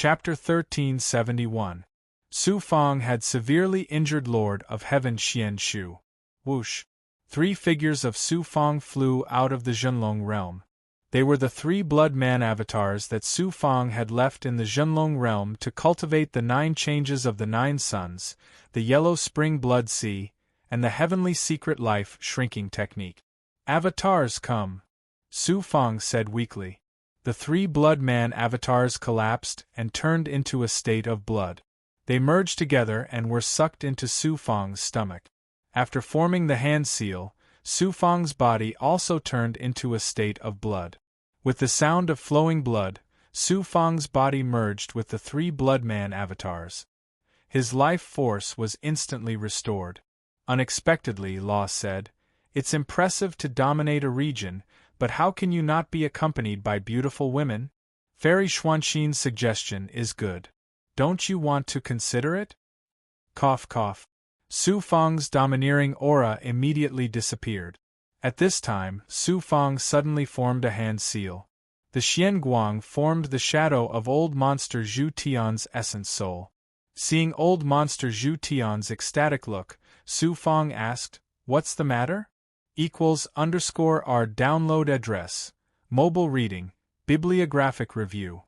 Chapter 1371. Su Fang had severely injured Lord of Heaven Xian Shu. Whoosh! 3 figures of Su Fang flew out of the Zhenlong realm. They were the 3 blood man avatars that Su Fang had left in the Zhenlong realm to cultivate the 9 changes of the 9 suns, the yellow spring blood sea, and the heavenly secret life shrinking technique. Avatars come, Su Fang said weakly. The 3 blood man avatars collapsed and turned into a state of blood. They merged together and were sucked into Su Fang's stomach. After forming the hand seal, Su Fang's body also turned into a state of blood. With the sound of flowing blood, Su Fang's body merged with the 3 blood man avatars. His life force was instantly restored. Unexpectedly, Law said, "It's impressive to dominate a region, but how can you not be accompanied by beautiful women? Fairy Xuanxin's suggestion is good. Don't you want to consider it?" Cough cough. Su Fang's domineering aura immediately disappeared. At this time, Su Fang suddenly formed a hand seal. The Xian Guang formed the shadow of old monster Zhu Tian's essence soul. Seeing old monster Zhu Tian's ecstatic look, Su Fang asked, "What's the matter?" _our download address, mobile reading, bibliographic review.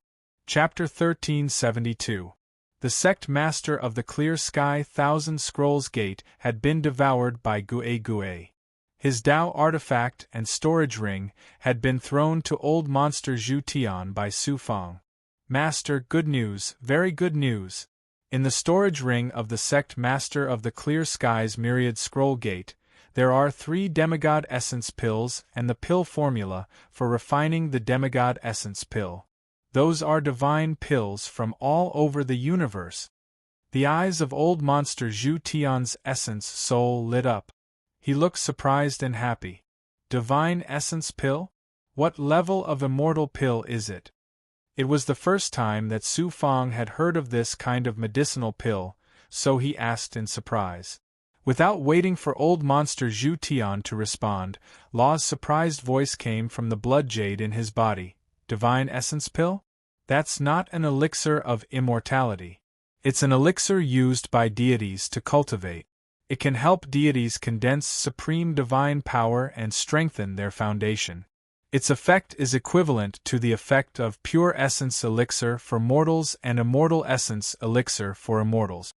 Chapter 1372. The sect master of the Clear Sky Thousand Scrolls Gate had been devoured by Gue Gue. His Tao artifact and storage ring had been thrown to old monster Zhu Tian by Su Fang. "Master, good news, very good news. In the storage ring of the sect master of the Clear Sky's Myriad Scroll Gate, there are 3 demigod essence pills and the pill formula for refining the demigod essence pill. Those are divine pills from all over the universe." The eyes of old monster Zhu Tian's essence soul lit up. He looked surprised and happy. Divine essence pill? What level of immortal pill is it? It was the first time that Su Fang had heard of this kind of medicinal pill, so he asked in surprise. Without waiting for old monster Zhu Tian to respond, Law's surprised voice came from the blood jade in his body. "Divine essence pill? That's not an elixir of immortality. It's an elixir used by deities to cultivate. It can help deities condense supreme divine power and strengthen their foundation. Its effect is equivalent to the effect of pure essence elixir for mortals and immortal essence elixir for immortals."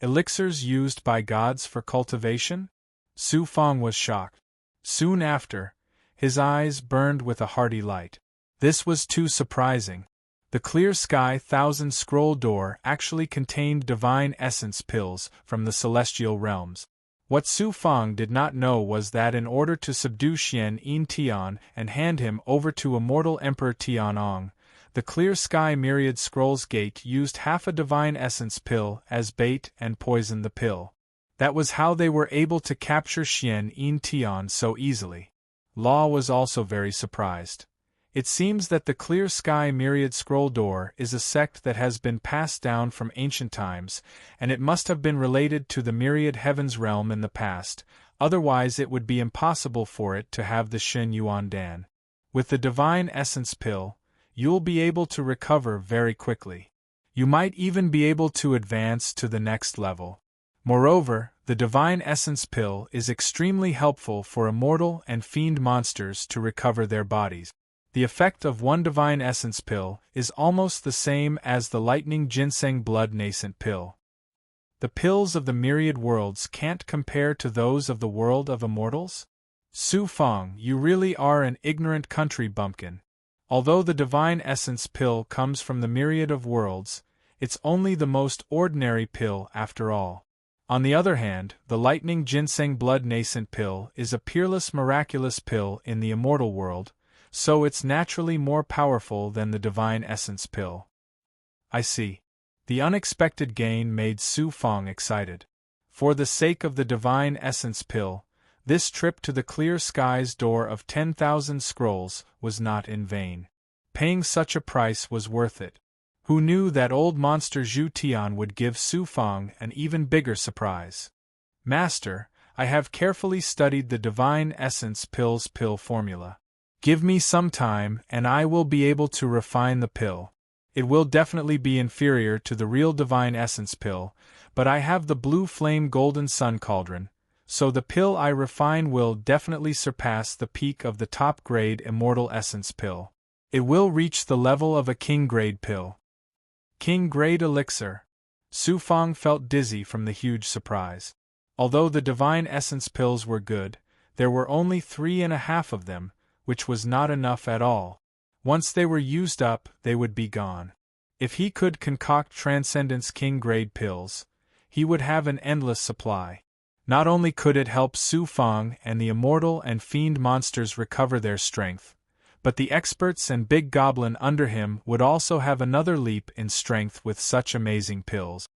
Elixirs used by gods for cultivation? Su Fang was shocked. Soon after, his eyes burned with a hearty light. This was too surprising. The Clear Sky Thousand Scroll door actually contained divine essence pills from the celestial realms. What Su Fang did not know was that in order to subdue Xian Yin Tian and hand him over to immortal Emperor Tianong, the Clear Sky Myriad Scrolls Gate used half a divine essence pill as bait and poisoned the pill. That was how they were able to capture Xian Yin Tian so easily. Law was also very surprised. It seems that the Clear Sky Myriad Scroll door is a sect that has been passed down from ancient times, and it must have been related to the Myriad Heavens realm in the past, otherwise it would be impossible for it to have the Shen Yuan Dan. With the divine essence pill, you'll be able to recover very quickly. You might even be able to advance to the next level. Moreover, the divine essence pill is extremely helpful for immortal and fiend monsters to recover their bodies. The effect of one divine essence pill is almost the same as the lightning ginseng blood nascent pill. The pills of the myriad worlds can't compare to those of the world of immortals? Su Fang, you really are an ignorant country bumpkin. Although the divine essence pill comes from the myriad of worlds, it's only the most ordinary pill after all. On the other hand, the lightning ginseng blood nascent pill is a peerless miraculous pill in the immortal world, so it's naturally more powerful than the divine essence pill. I see. The unexpected gain made Su Fang excited. For the sake of the divine essence pill, this trip to the Clear Sky's door of 10,000 scrolls was not in vain. Paying such a price was worth it. Who knew that old monster Zhu Tian would give Su Fang an even bigger surprise? "Master, I have carefully studied the divine essence pill's pill formula. Give me some time and I will be able to refine the pill. It will definitely be inferior to the real divine essence pill, but I have the blue flame golden sun cauldron, so the pill I refine will definitely surpass the peak of the top-grade immortal essence pill. It will reach the level of a king-grade pill. King-grade elixir. Su Fang felt dizzy from the huge surprise. Although the divine essence pills were good, there were only 3.5 of them, which was not enough at all. Once they were used up, they would be gone. If he could concoct Transcendence King-grade pills, he would have an endless supply. Not only could it help Su Fang and the immortal and fiend monsters recover their strength, but the experts and big goblin under him would also have another leap in strength with such amazing pills.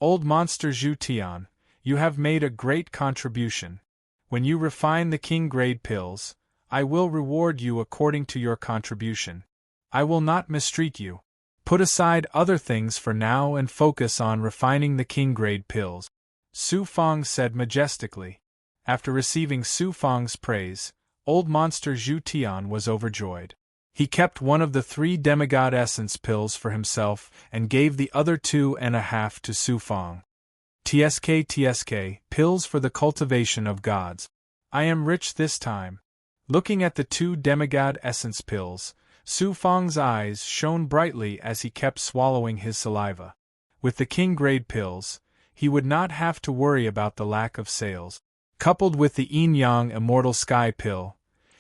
Old monster Zhu Tian, you have made a great contribution. When you refine the king-grade pills, I will reward you according to your contribution. I will not mistreat you. Put aside other things for now and focus on refining the king-grade pills, Su Fang said majestically. After receiving Su Fang's praise, old monster Zhu Tian was overjoyed. He kept one of the 3 demigod essence pills for himself and gave the other 2.5 to Su Fang. TSK, pills for the cultivation of gods. I am rich this time. Looking at the 2 demigod essence pills, Su Fang's eyes shone brightly as he kept swallowing his saliva. With the king-grade pills, he would not have to worry about the lack of sales. Coupled with the yin-yang immortal sky pill,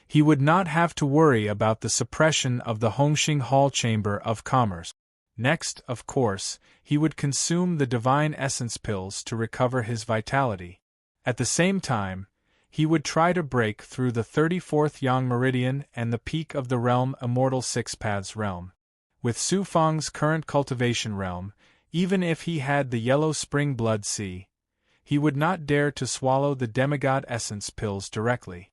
he would not have to worry about the suppression of the Hongxing Hall Chamber of Commerce. Next, of course, he would consume the divine essence pills to recover his vitality. At the same time, he would try to break through the 34th Yang Meridian and the peak of the realm Immortal Six Paths realm. With Su Fang's current cultivation realm, even if he had the Yellow Spring Blood Sea, he would not dare to swallow the demigod essence pills directly.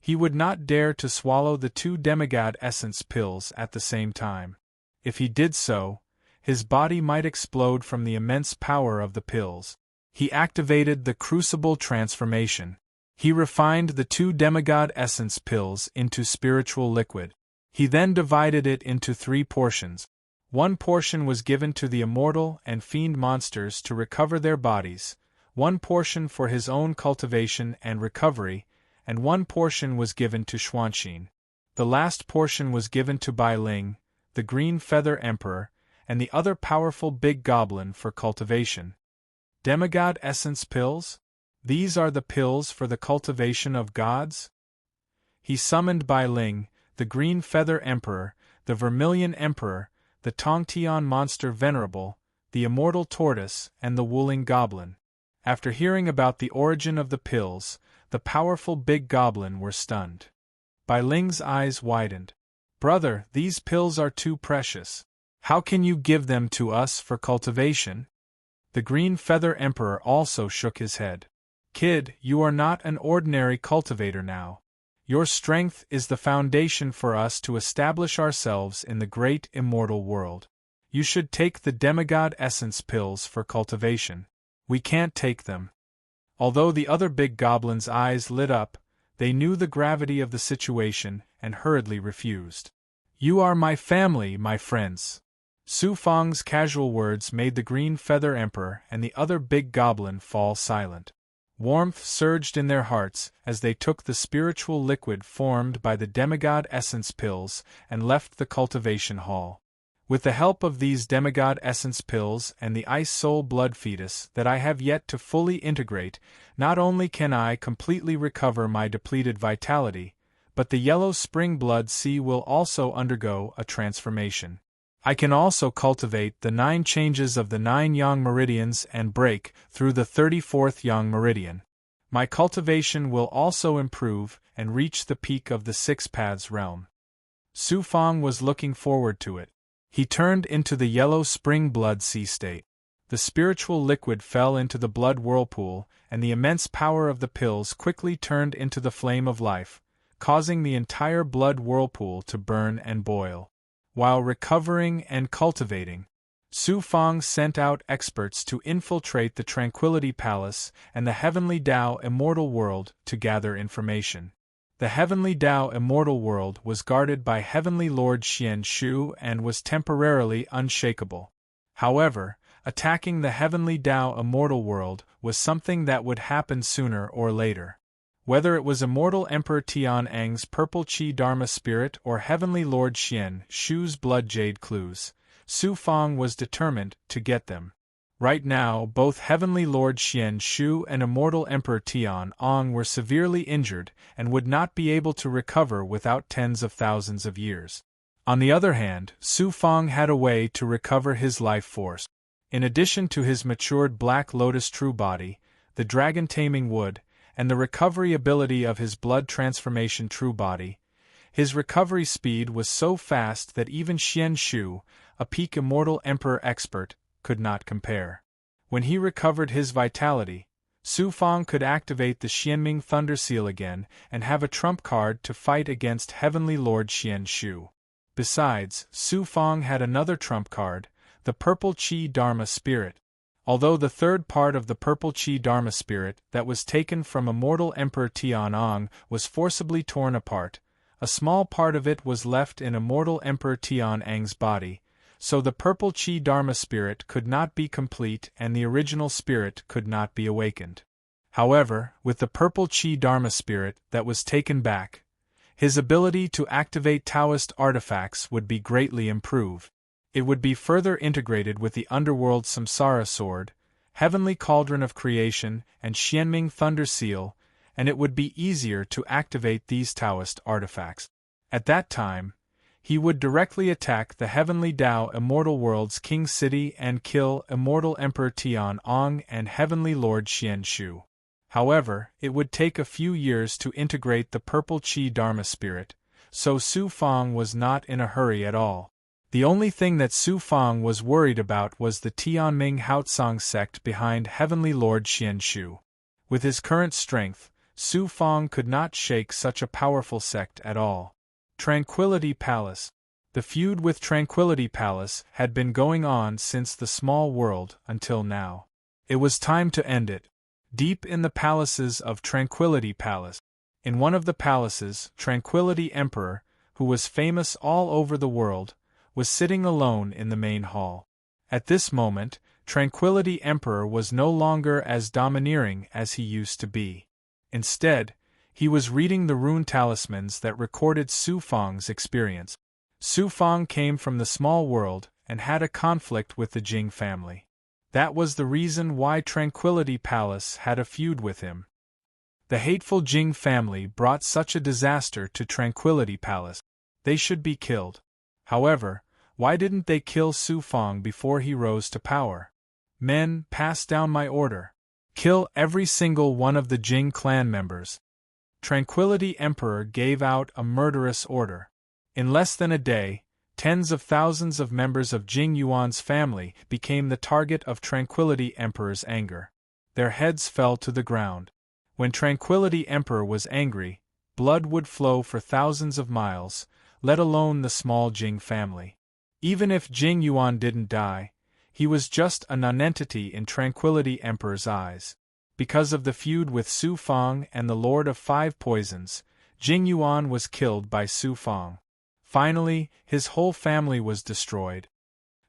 He would not dare to swallow the 2 demigod essence pills at the same time. If he did so, his body might explode from the immense power of the pills. He activated the crucible transformation. He refined the 2 demigod essence pills into spiritual liquid. He then divided it into 3 portions. 1 portion was given to the immortal and fiend monsters to recover their bodies, 1 portion for his own cultivation and recovery, and 1 portion was given to Xuanxin. The last portion was given to Bai Ling, the Green Feather Emperor, and the other powerful big goblin for cultivation. Demigod essence pills? These are the pills for the cultivation of gods? He summoned Bai Ling, the Green Feather Emperor, the Vermilion Emperor, the Tongtian Monster Venerable, the Immortal Tortoise, and the Wuling Goblin. After hearing about the origin of the pills, the powerful big goblin were stunned. Bai Ling's eyes widened. Brother, these pills are too precious. How can you give them to us for cultivation? The Green Feather Emperor also shook his head. Kid, you are not an ordinary cultivator now. Your strength is the foundation for us to establish ourselves in the great immortal world. You should take the demigod essence pills for cultivation. We can't take them. Although the other big goblin's eyes lit up, they knew the gravity of the situation and hurriedly refused. You are my family, my friends. Su Fang's casual words made the Green Feather Emperor and the other big goblin fall silent. Warmth surged in their hearts as they took the spiritual liquid formed by the demigod essence pills and left the cultivation hall. With the help of these demigod essence pills and the ice soul blood fetus that I have yet to fully integrate, not only can I completely recover my depleted vitality, but the yellow spring blood sea will also undergo a transformation. I can also cultivate the 9 changes of the 9 Yang Meridians and break through the 34th Yang Meridian. My cultivation will also improve and reach the peak of the Six Paths realm. Su Fang was looking forward to it. He turned into the yellow spring blood sea state. The spiritual liquid fell into the blood whirlpool, and the immense power of the pills quickly turned into the flame of life, causing the entire blood whirlpool to burn and boil. While recovering and cultivating, Su Fang sent out experts to infiltrate the Tranquility Palace and the Heavenly Tao Immortal World to gather information. The Heavenly Tao immortal world was guarded by Heavenly Lord Xian Shu and was temporarily unshakable. However, attacking the Heavenly Tao immortal world was something that would happen sooner or later. Whether it was Immortal Emperor Tian Ang's Purple Qi Dharma Spirit or Heavenly Lord Xian Shu's Blood Jade Clues, Su Fang was determined to get them. Right now, both Heavenly Lord Xian Shu and Immortal Emperor Tian Ang were severely injured and would not be able to recover without tens of thousands of years. On the other hand, Su Fang had a way to recover his life force. In addition to his matured Black Lotus true body, the Dragon Taming Wood, and the recovery ability of his Blood Transformation true body, his recovery speed was so fast that even Xian Shu, a peak Immortal Emperor expert, could not compare. When he recovered his vitality, Su Fang could activate the Xianming Thunder Seal again and have a trump card to fight against Heavenly Lord Xian Shu. Besides, Su Fang had another trump card, the Purple Qi Dharma Spirit. Although the third part of the Purple Qi Dharma Spirit that was taken from Immortal Emperor Tian Ang was forcibly torn apart, a small part of it was left in Immortal Emperor Tian Ang's body, so the Purple Qi Dharma Spirit could not be complete and the original spirit could not be awakened. However, with the Purple Qi Dharma Spirit that was taken back, his ability to activate Taoist artifacts would be greatly improved. It would be further integrated with the Underworld Samsara Sword, Heavenly Cauldron of Creation, and Xianming Thunder Seal, and it would be easier to activate these Taoist artifacts. At that time, he would directly attack the Heavenly Tao Immortal World's King City and kill Immortal Emperor Tian Ang and Heavenly Lord Xian Shu. However, it would take a few years to integrate the Purple Qi Dharma Spirit, so Su Fang was not in a hurry at all. The only thing that Su Fang was worried about was the Tianming Haotsang sect behind Heavenly Lord Xian Shu. With his current strength, Su Fang could not shake such a powerful sect at all. Tranquility Palace. The feud with Tranquility Palace had been going on since the small world until now. It was time to end it. Deep in the palaces of Tranquility Palace. In one of the palaces, Tranquility Emperor, who was famous all over the world, was sitting alone in the main hall. At this moment, Tranquility Emperor was no longer as domineering as he used to be. Instead, he was reading the rune talismans that recorded Su Fang's experience. Su Fang came from the small world and had a conflict with the Jing family. That was the reason why Tranquility Palace had a feud with him. The hateful Jing family brought such a disaster to Tranquility Palace. They should be killed. However, why didn't they kill Su Fang before he rose to power? Men, pass down my order. Kill every single one of the Jing clan members. Tranquility Emperor gave out a murderous order. In less than a day, tens of thousands of members of Jing Yuan's family became the target of Tranquility Emperor's anger. Their heads fell to the ground. When Tranquility Emperor was angry, blood would flow for thousands of miles, let alone the small Jing family. Even if Jing Yuan didn't die, he was just a nonentity in Tranquility Emperor's eyes. Because of the feud with Su Fang and the Lord of Five Poisons, Jing Yuan was killed by Su Fang. Finally, his whole family was destroyed.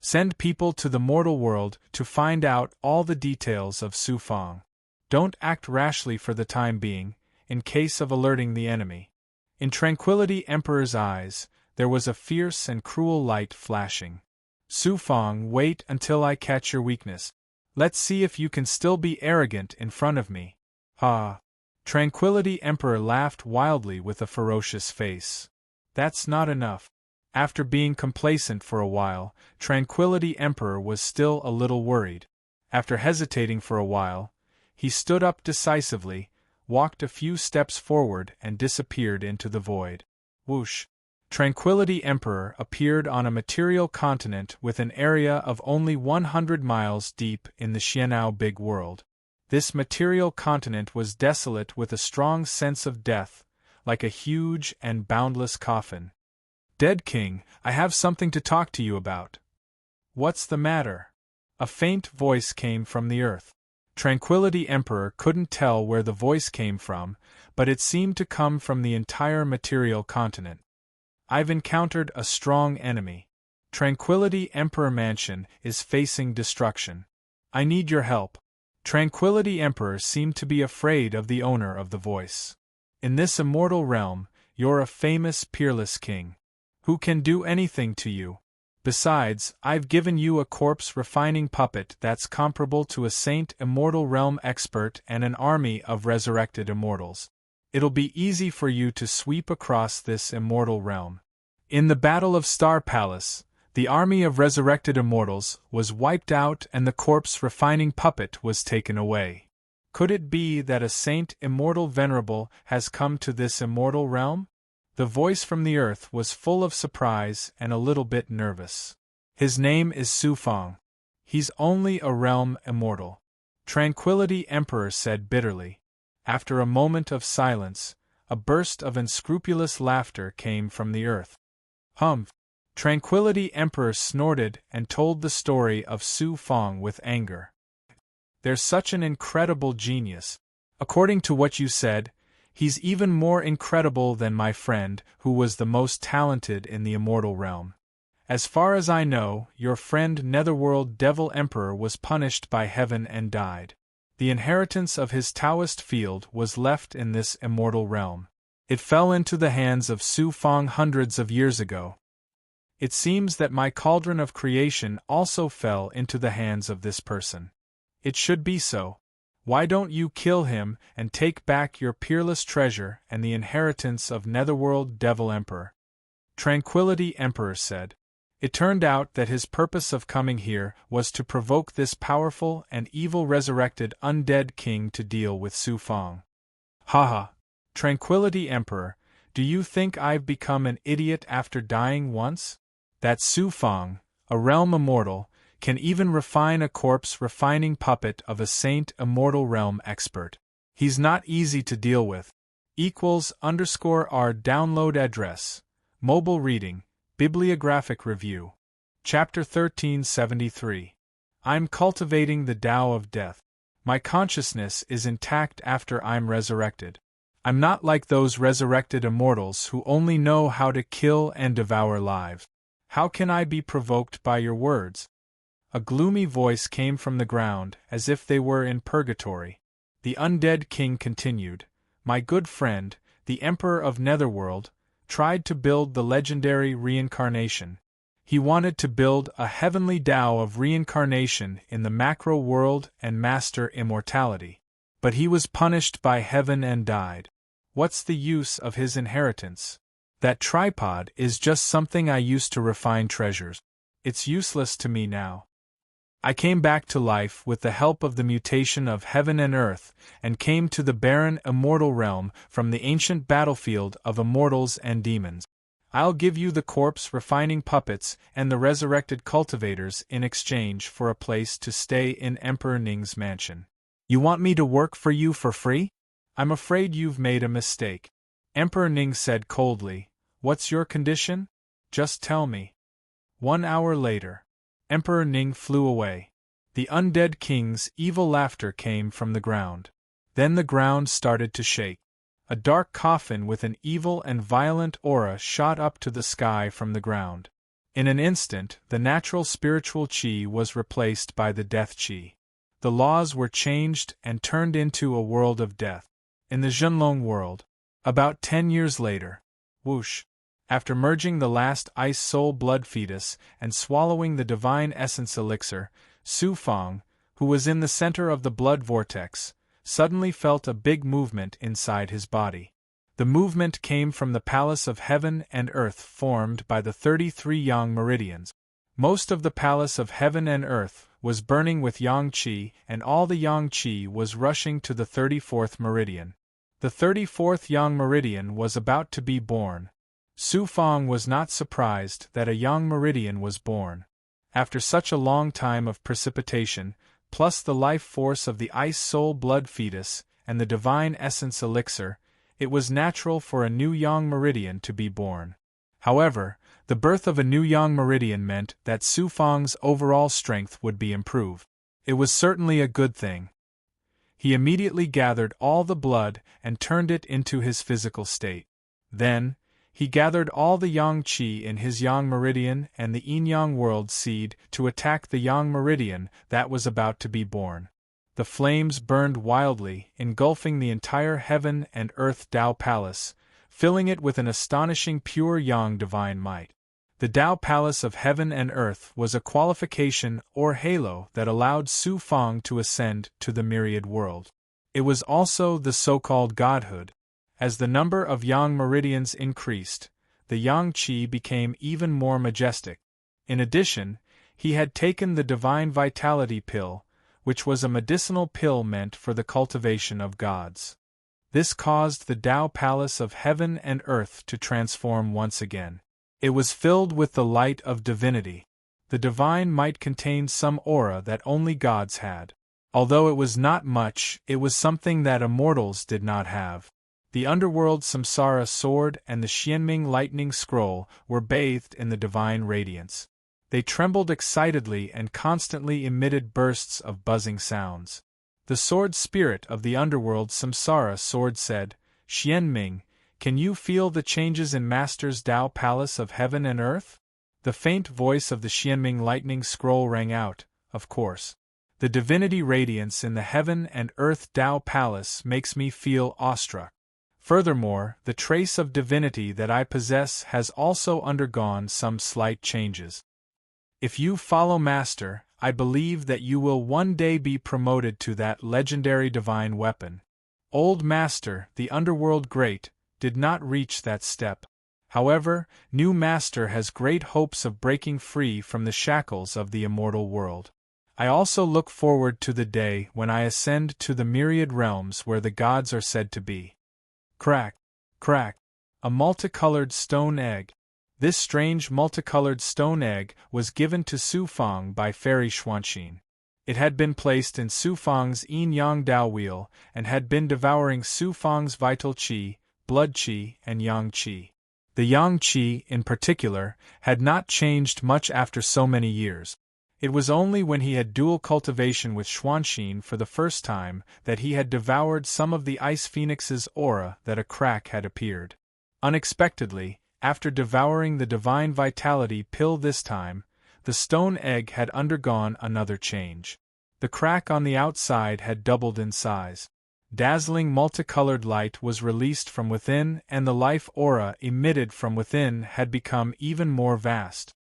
Send people to the mortal world to find out all the details of Su Fang. Don't act rashly for the time being, in case of alerting the enemy. In Tranquility Emperor's eyes, there was a fierce and cruel light flashing. Su Fang, wait until I catch your weakness. Let's see if you can still be arrogant in front of me. Ha! Tranquility Emperor laughed wildly with a ferocious face. That's not enough. After being complacent for a while, Tranquility Emperor was still a little worried. After hesitating for a while, he stood up decisively, walked a few steps forward and disappeared into the void. Whoosh! Tranquility Emperor appeared on a material continent with an area of only 100 miles deep in the Xianao Big World. This material continent was desolate with a strong sense of death, like a huge and boundless coffin. Dead King, I have something to talk to you about. What's the matter? A faint voice came from the earth. Tranquility Emperor couldn't tell where the voice came from, but it seemed to come from the entire material continent. I've encountered a strong enemy. Tranquility Emperor Mansion is facing destruction. I need your help. Tranquility Emperor seemed to be afraid of the owner of the voice. In this immortal realm, you're a famous peerless king. Who can do anything to you? Besides, I've given you a corpse refining puppet that's comparable to a saint immortal realm expert and an army of resurrected immortals. It'll be easy for you to sweep across this immortal realm. In the Battle of Star Palace, the army of resurrected immortals was wiped out and the corpse refining puppet was taken away. Could it be that a saint immortal venerable has come to this immortal realm? The voice from the earth was full of surprise and a little bit nervous. His name is Su Fang. He's only a realm immortal. Tranquility Emperor said bitterly. After a moment of silence, a burst of unscrupulous laughter came from the earth. Humph! Tranquility Emperor snorted and told the story of Su Fang with anger. There's such an incredible genius. According to what you said, he's even more incredible than my friend, who was the most talented in the immortal realm. As far as I know, your friend Netherworld Devil Emperor was punished by heaven and died. The inheritance of his Taoist field was left in this immortal realm. It fell into the hands of Su Fang hundreds of years ago. It seems that my cauldron of creation also fell into the hands of this person. It should be so. Why don't you kill him and take back your peerless treasure and the inheritance of Netherworld Devil Emperor? Tranquility Emperor said. It turned out that his purpose of coming here was to provoke this powerful and evil resurrected undead king to deal with Su Fang. Haha. Tranquility Emperor, do you think I've become an idiot after dying once? That Su Fang, a realm immortal, can even refine a corpse refining puppet of a saint immortal realm expert. He's not easy to deal with. =R download address. Mobile reading, bibliographic review. Chapter 1373. I'm cultivating the Tao of death. My consciousness is intact after I'm resurrected. I'm not like those resurrected immortals who only know how to kill and devour lives. How can I be provoked by your words? A gloomy voice came from the ground, as if they were in purgatory. The undead king continued, My good friend, the Emperor of Netherworld, tried to build the legendary reincarnation. He wanted to build a heavenly Tao of reincarnation in the macro world and master immortality. But he was punished by heaven and died. What's the use of his inheritance? That tripod is just something I used to refine treasures. It's useless to me now. I came back to life with the help of the mutation of heaven and earth, and came to the barren immortal realm from the ancient battlefield of immortals and demons. I'll give you the corpse refining puppets and the resurrected cultivators in exchange for a place to stay in Emperor Ning's mansion. You want me to work for you for free? I'm afraid you've made a mistake. Emperor Ning said coldly, What's your condition? Just tell me. 1 hour later. Emperor Ning flew away. The undead king's evil laughter came from the ground. Then the ground started to shake. A dark coffin with an evil and violent aura shot up to the sky from the ground. In an instant, the natural spiritual chi was replaced by the death chi. The laws were changed and turned into a world of death. In the Zhenlong world. About 10 years later. Whoosh. After merging the last ice soul blood fetus and swallowing the divine essence elixir, Su Fang, who was in the center of the blood vortex, suddenly felt a big movement inside his body. The movement came from the palace of heaven and earth formed by the 33 yang meridians. Most of the palace of heaven and earth was burning with yang qi, and all the yang qi was rushing to the 34th meridian. The 34th yang meridian was about to be born. Su Fang was not surprised that a yang meridian was born. After such a long time of precipitation, plus the life force of the ice soul blood fetus and the divine essence elixir, it was natural for a new yang meridian to be born. However, the birth of a new yang meridian meant that Su Fang's overall strength would be improved. It was certainly a good thing. He immediately gathered all the blood and turned it into his physical state. Then, he gathered all the yang qi in his yang meridian and the yin-yang world seed to attack the yang meridian that was about to be born. The flames burned wildly, engulfing the entire heaven and earth Tao Palace, filling it with an astonishing pure yang divine might. The Tao Palace of Heaven and Earth was a qualification or halo that allowed Su Fang to ascend to the myriad world. It was also the so-called godhood. As the number of yang meridians increased, the yang qi became even more majestic. In addition, he had taken the divine vitality pill, which was a medicinal pill meant for the cultivation of gods. This caused the Tao Palace of Heaven and Earth to transform once again. It was filled with the light of divinity. The divine might contained some aura that only gods had. Although it was not much, it was something that immortals did not have. The underworld samsara sword and the Xianming lightning scroll were bathed in the divine radiance. They trembled excitedly and constantly emitted bursts of buzzing sounds. The sword spirit of the underworld samsara sword said, "Xianming, can you feel the changes in Master's Tao Palace of Heaven and Earth?" The faint voice of the Xianming lightning scroll rang out, "Of course. The divinity radiance in the Heaven and Earth Tao Palace makes me feel awestruck. Furthermore, the trace of divinity that I possess has also undergone some slight changes. If you follow Master, I believe that you will one day be promoted to that legendary divine weapon. Old Master, the underworld great, did not reach that step. However, new Master has great hopes of breaking free from the shackles of the immortal world. I also look forward to the day when I ascend to the myriad realms where the gods are said to be." Crack, crack. A multicolored stone egg. This strange multicolored stone egg was given to Su Fang by Fairy Xuanxin. It had been placed in Su Fang's yin-yang Dao wheel and had been devouring Su Fang's vital qi, blood qi, and yang qi. The yang qi, in particular, had not changed much after so many years. It was only when he had dual cultivation with Xuanxin for the first time that he had devoured some of the Ice Phoenix's aura that a crack had appeared. Unexpectedly, after devouring the divine vitality pill this time, the stone egg had undergone another change. The crack on the outside had doubled in size. Dazzling multicolored light was released from within and the life aura emitted from within had become even more vast.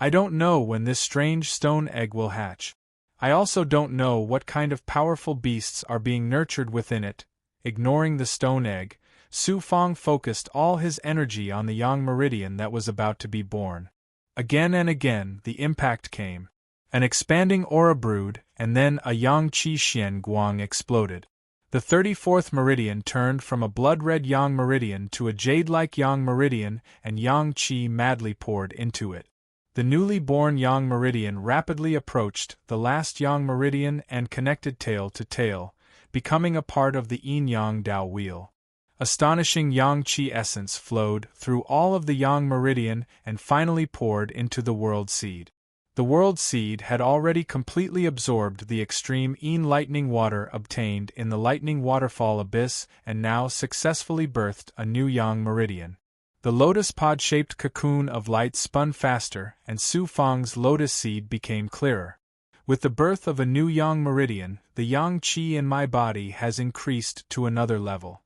I don't know when this strange stone egg will hatch. I also don't know what kind of powerful beasts are being nurtured within it. Ignoring the stone egg, Su Fang focused all his energy on the yang meridian that was about to be born. Again and again the impact came. An expanding aura brewed, and then a yang qi xian guang exploded. The 34th meridian turned from a blood-red yang meridian to a jade-like yang meridian, and yang qi madly poured into it. The newly born yang meridian rapidly approached the last yang meridian and connected tail to tail, becoming a part of the yin-yang Dao wheel. Astonishing yang qi essence flowed through all of the yang meridian and finally poured into the world seed. The world seed had already completely absorbed the extreme yin lightning water obtained in the lightning waterfall abyss and now successfully birthed a new yang meridian. The lotus pod-shaped cocoon of light spun faster and Su Fang's lotus seed became clearer. With the birth of a new yang meridian, the yang qi in my body has increased to another level.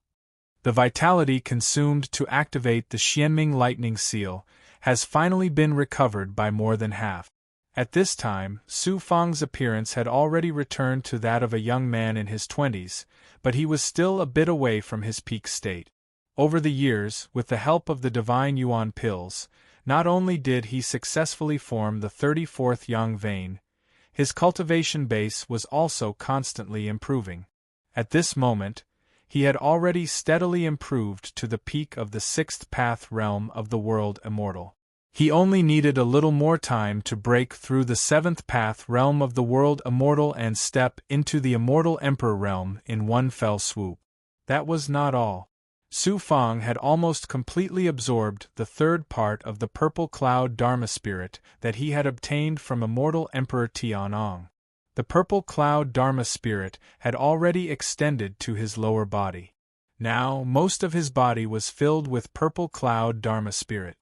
The vitality consumed to activate the Xianming lightning seal has finally been recovered by more than half. At this time, Su Fang's appearance had already returned to that of a young man in his 20s, but he was still a bit away from his peak state. Over the years, with the help of the divine yuan pills, not only did he successfully form the 34th yang vein, his cultivation base was also constantly improving. At this moment, he had already steadily improved to the peak of the 6th path realm of the world immortal. He only needed a little more time to break through the 7th path realm of the world immortal and step into the immortal emperor realm in one fell swoop. That was not all. Su Fang had almost completely absorbed the third part of the purple cloud Dharma spirit that he had obtained from immortal Emperor Tianong. The purple cloud Dharma spirit had already extended to his lower body. Now, most of his body was filled with purple cloud Dharma spirit.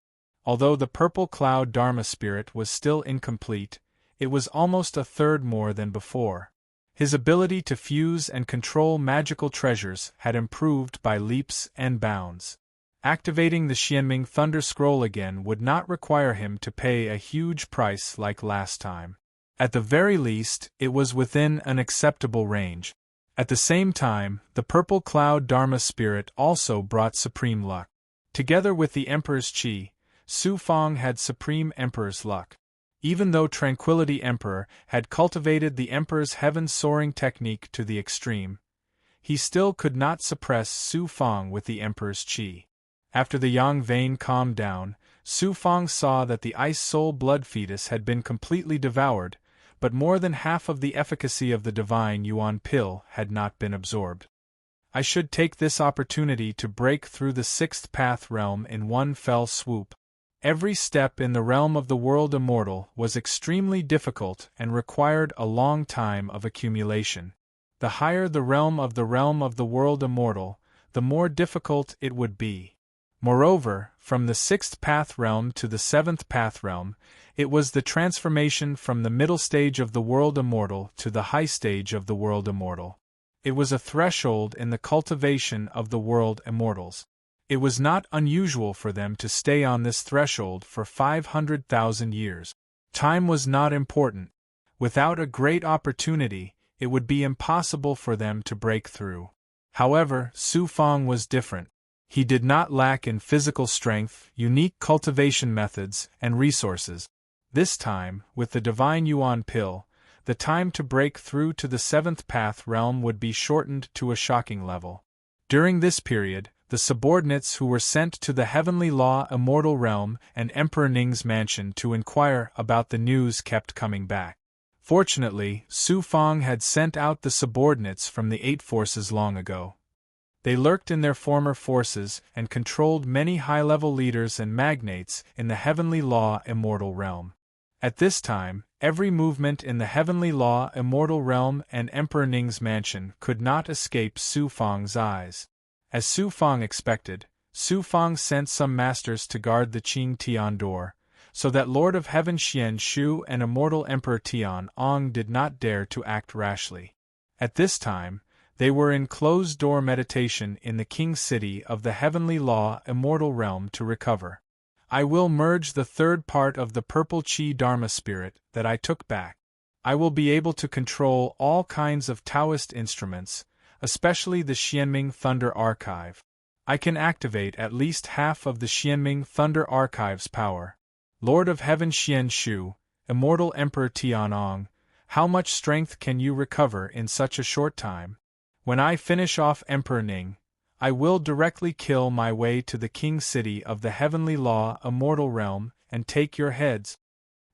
Although the purple cloud Dharma spirit was still incomplete, it was almost a third more than before. His ability to fuse and control magical treasures had improved by leaps and bounds. Activating the Xianming Thunder Scroll again would not require him to pay a huge price like last time. At the very least, it was within an acceptable range. At the same time, the purple cloud Dharma spirit also brought supreme luck. Together with the Emperor's Qi, Su Fang had supreme Emperor's luck. Even though Tranquility Emperor had cultivated the Emperor's heaven-soaring technique to the extreme, he still could not suppress Su Fang with the Emperor's Qi. After the yang vein calmed down, Su Fang saw that the ice soul blood fetus had been completely devoured, but more than half of the efficacy of the divine yuan pill had not been absorbed. I should take this opportunity to break through the sixth path realm in one fell swoop. Every step in the realm of the world immortal was extremely difficult and required a long time of accumulation. The higher the realm of the world immortal, the more difficult it would be. Moreover, from the sixth path realm to the seventh path realm, it was the transformation from the middle stage of the world immortal to the high stage of the world immortal. It was a threshold in the cultivation of the world immortals. It was not unusual for them to stay on this threshold for 500,000 years. Time was not important. Without a great opportunity, it would be impossible for them to break through. However, Su Fang was different. He did not lack in physical strength, unique cultivation methods, and resources. This time, with the divine yuan pill, the time to break through to the seventh path realm would be shortened to a shocking level. During this period, the subordinates who were sent to the heavenly law immortal realm and Emperor Ning's mansion to inquire about the news kept coming back. Fortunately, Su Fang had sent out the subordinates from the eight forces long ago. They lurked in their former forces and controlled many high-level leaders and magnates in the heavenly law immortal realm. At this time, every movement in the heavenly law immortal realm and Emperor Ning's mansion could not escape Su Fang's eyes. As Su Fang expected, Su Fang sent some masters to guard the Qing Tian door, so that Lord of Heaven Xian Shu and Immortal Emperor Tian Ong did not dare to act rashly. At this time, they were in closed-door meditation in the King City of the Heavenly Law Immortal Realm to recover. I will merge the third part of the purple Qi Dharma spirit that I took back. I will be able to control all kinds of Taoist instruments, especially the Xianming Thunder Archive. I can activate at least half of the Xianming Thunder Archive's power. Lord of Heaven Xian Shu, Immortal Emperor Tianong, how much strength can you recover in such a short time? When I finish off Emperor Ning, I will directly kill my way to the King City of the Heavenly Law Immortal Realm and take your heads.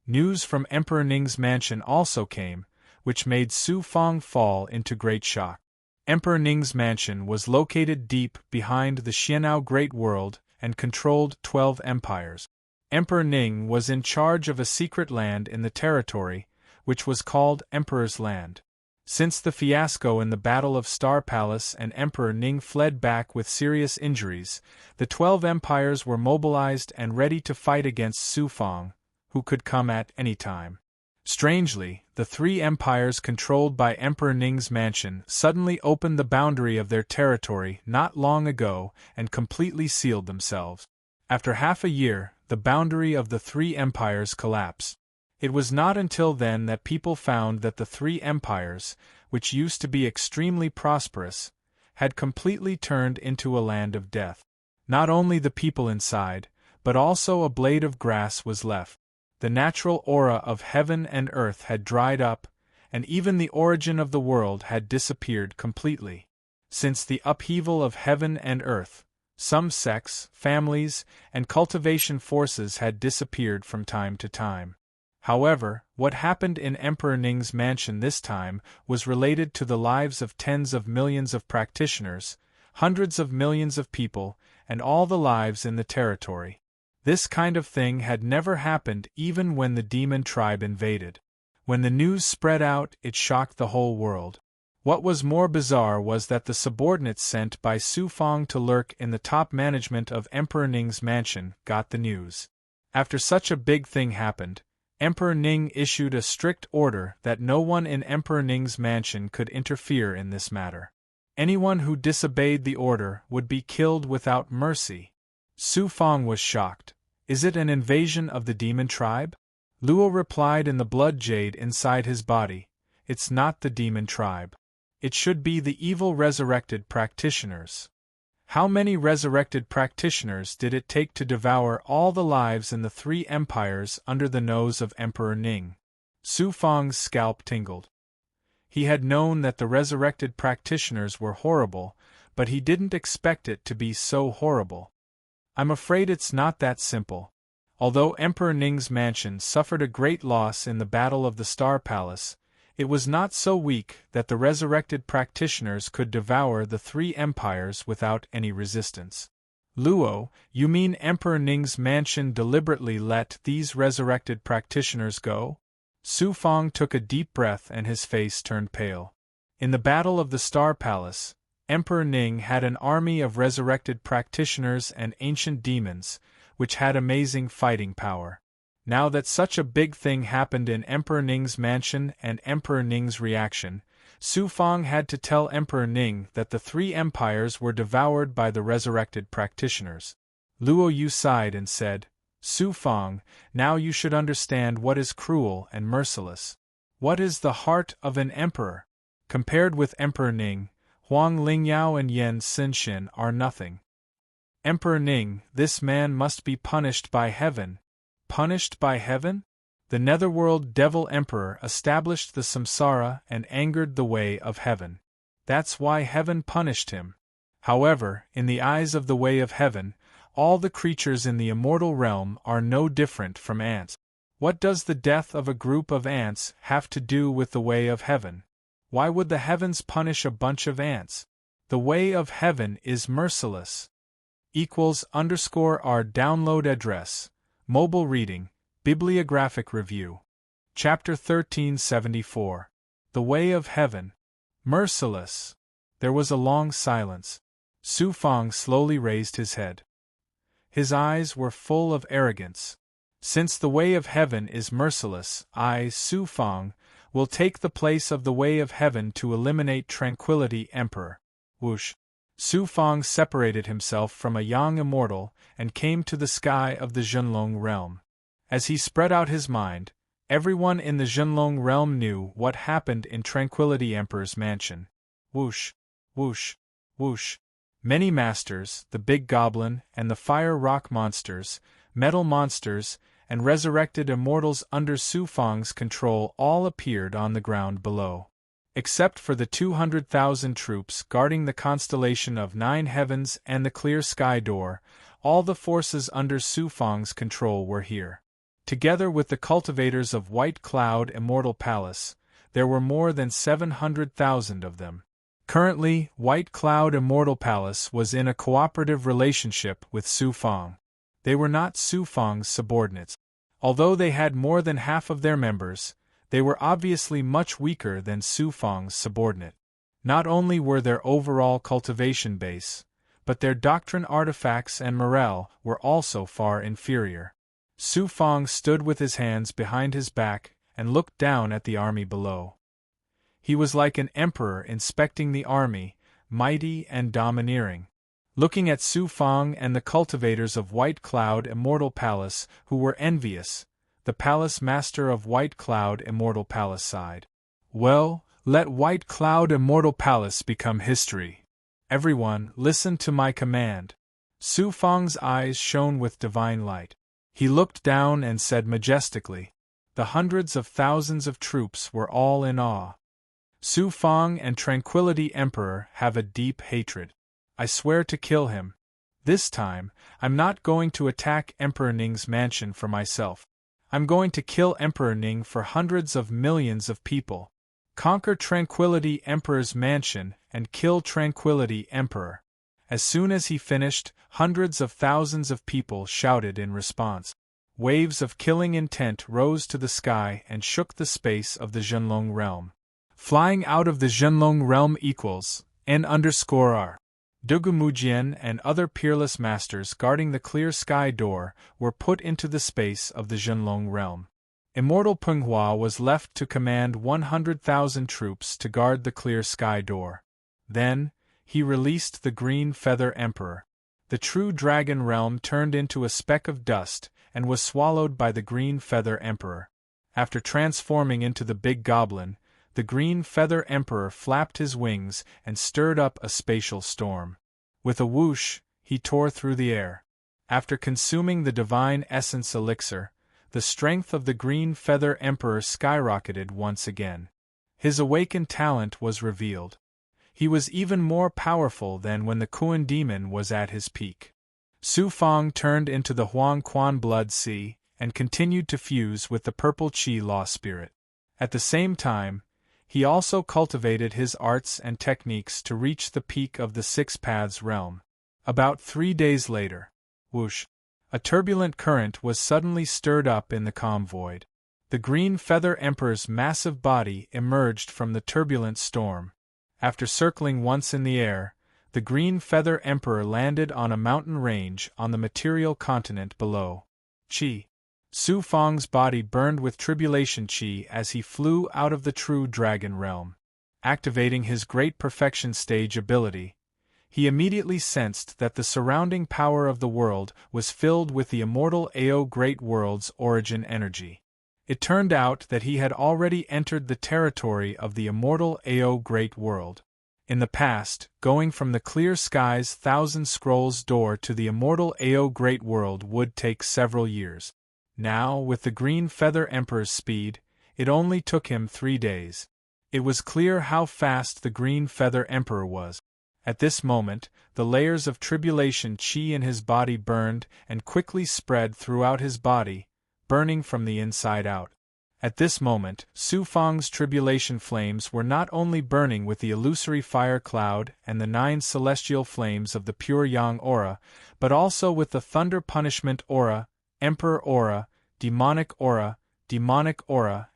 News from Emperor Ning's mansion also came, which made Su Fang fall into great shock. Emperor Ning's mansion was located deep behind the Xianao Great World and controlled 12 empires. Emperor Ning was in charge of a secret land in the territory, which was called Emperor's Land. Since the fiasco in the Battle of Star Palace and Emperor Ning fled back with serious injuries, the 12 empires were mobilized and ready to fight against Su Fang, who could come at any time. Strangely, the 3 empires controlled by Emperor Ning's mansion suddenly opened the boundary of their territory not long ago and completely sealed themselves. After half a year, the boundary of the 3 empires collapsed. It was not until then that people found that the 3 empires, which used to be extremely prosperous, had completely turned into a land of death. Not only the people inside, but also a blade of grass was left. The natural aura of heaven and earth had dried up, and even the origin of the world had disappeared completely. Since the upheaval of heaven and earth, some sects, families, and cultivation forces had disappeared from time to time. However, what happened in Emperor Ning's mansion this time was related to the lives of tens of millions of practitioners, hundreds of millions of people, and all the lives in the territory. This kind of thing had never happened even when the demon tribe invaded. When the news spread out, it shocked the whole world. What was more bizarre was that the subordinates sent by Su Fang to lurk in the top management of Emperor Ning's mansion got the news. After such a big thing happened, Emperor Ning issued a strict order that no one in Emperor Ning's mansion could interfere in this matter. Anyone who disobeyed the order would be killed without mercy. Su Fang was shocked. Is it an invasion of the demon tribe? Luo replied in the blood jade inside his body. It's not the demon tribe. It should be the evil resurrected practitioners. How many resurrected practitioners did it take to devour all the lives in the 3 empires under the nose of Emperor Ning? Su Fang's scalp tingled. He had known that the resurrected practitioners were horrible, but he didn't expect it to be so horrible. I'm afraid it's not that simple. Although Emperor Ning's mansion suffered a great loss in the Battle of the Star Palace, it was not so weak that the resurrected practitioners could devour the 3 empires without any resistance. Luo, you mean Emperor Ning's mansion deliberately let these resurrected practitioners go? Su Fang took a deep breath and his face turned pale. In the Battle of the Star Palace, Emperor Ning had an army of resurrected practitioners and ancient demons, which had amazing fighting power. Now that such a big thing happened in Emperor Ning's mansion and Emperor Ning's reaction, Su Fang had to tell Emperor Ning that the 3 empires were devoured by the resurrected practitioners. Luo Yu sighed and said, Su Fang, now you should understand what is cruel and merciless. What is the heart of an emperor? Compared with Emperor Ning, Huang Lingyao and Yan Xinxin are nothing. Emperor Ning, this man must be punished by heaven. Punished by heaven? The Netherworld Devil Emperor established the samsara and angered the way of heaven. That's why heaven punished him. However, in the eyes of the way of heaven, all the creatures in the immortal realm are no different from ants. What does the death of a group of ants have to do with the way of heaven? Why would the heavens punish a bunch of ants? The way of heaven is merciless. =_our download address. Mobile reading, bibliographic review. Chapter 1374. The Way of Heaven. Merciless. There was a long silence. Su Fang slowly raised his head. His eyes were full of arrogance. Since the way of heaven is merciless, I, Su Fang, will take the place of the way of heaven to eliminate Tranquility Emperor. Whoosh. Su Fang separated himself from a young immortal and came to the sky of the Zhenlong realm. As he spread out his mind, everyone in the Zhenlong realm knew what happened in Tranquility Emperor's mansion. Whoosh, whoosh, whoosh. Many masters, the big goblin and the fire rock monsters, metal monsters, and resurrected immortals under Su Fang's control all appeared on the ground below. Except for the 200,000 troops guarding the constellation of 9 heavens and the clear sky door, all the forces under Su Fang's control were here. Together with the cultivators of White Cloud Immortal Palace, there were more than 700,000 of them. Currently, White Cloud Immortal Palace was in a cooperative relationship with Su Fang. They were not Su Fang's subordinates. Although they had more than half of their members, they were obviously much weaker than Su Fang's subordinate. Not only were their overall cultivation base, but their doctrine artifacts and morale were also far inferior. Su Fang stood with his hands behind his back and looked down at the army below. He was like an emperor inspecting the army, mighty and domineering. Looking at Su Fang and the cultivators of White Cloud Immortal Palace who were envious, the palace master of White Cloud Immortal Palace sighed. Well, let White Cloud Immortal Palace become history. Everyone, listen to my command. Su Fang's eyes shone with divine light. He looked down and said majestically. The hundreds of thousands of troops were all in awe. Su Fang and Tranquility Emperor have a deep hatred. I swear to kill him. This time, I'm not going to attack Emperor Ning's mansion for myself. I'm going to kill Emperor Ning for hundreds of millions of people. Conquer Tranquility Emperor's mansion and kill Tranquility Emperor. As soon as he finished, hundreds of thousands of people shouted in response. Waves of killing intent rose to the sky and shook the space of the Zhenlong realm. Flying out of the Zhenlong realm equals N_R. Dugumujian and other peerless masters guarding the clear sky door were put into the space of the Zhenlong realm. Immortal Penghua was left to command 100,000 troops to guard the clear sky door. Then, he released the Green Feather Emperor. The true dragon realm turned into a speck of dust and was swallowed by the Green Feather Emperor. After transforming into the Big Goblin, the Green Feather Emperor flapped his wings and stirred up a spatial storm. With a whoosh, he tore through the air. After consuming the divine essence elixir, the strength of the Green Feather Emperor skyrocketed once again. His awakened talent was revealed. He was even more powerful than when the Kuan demon was at his peak. Su Fang turned into the Huang Quan Blood Sea and continued to fuse with the Purple Qi Law Spirit. At the same time, he also cultivated his arts and techniques to reach the peak of the Six Paths realm. About 3 days later, whoosh, a turbulent current was suddenly stirred up in the calm void. The Green Feather Emperor's massive body emerged from the turbulent storm. After circling once in the air, the Green Feather Emperor landed on a mountain range on the material continent below. Qi. Su Fang's body burned with tribulation qi as he flew out of the true dragon realm. Activating his Great Perfection Stage ability, he immediately sensed that the surrounding power of the world was filled with the immortal Ao Great World's origin energy. It turned out that he had already entered the territory of the immortal Ao Great World. In the past, going from the clear sky's Thousand Scrolls door to the immortal Ao Great World would take several years. Now, with the Green Feather Emperor's speed, it only took him 3 days. It was clear how fast the Green Feather Emperor was. At this moment, the layers of tribulation qi in his body burned and quickly spread throughout his body, burning from the inside out. At this moment, Su Fang's tribulation flames were not only burning with the illusory fire cloud and the 9 celestial flames of the pure Yang aura, but also with the thunder punishment aura, Emperor aura, demonic aura,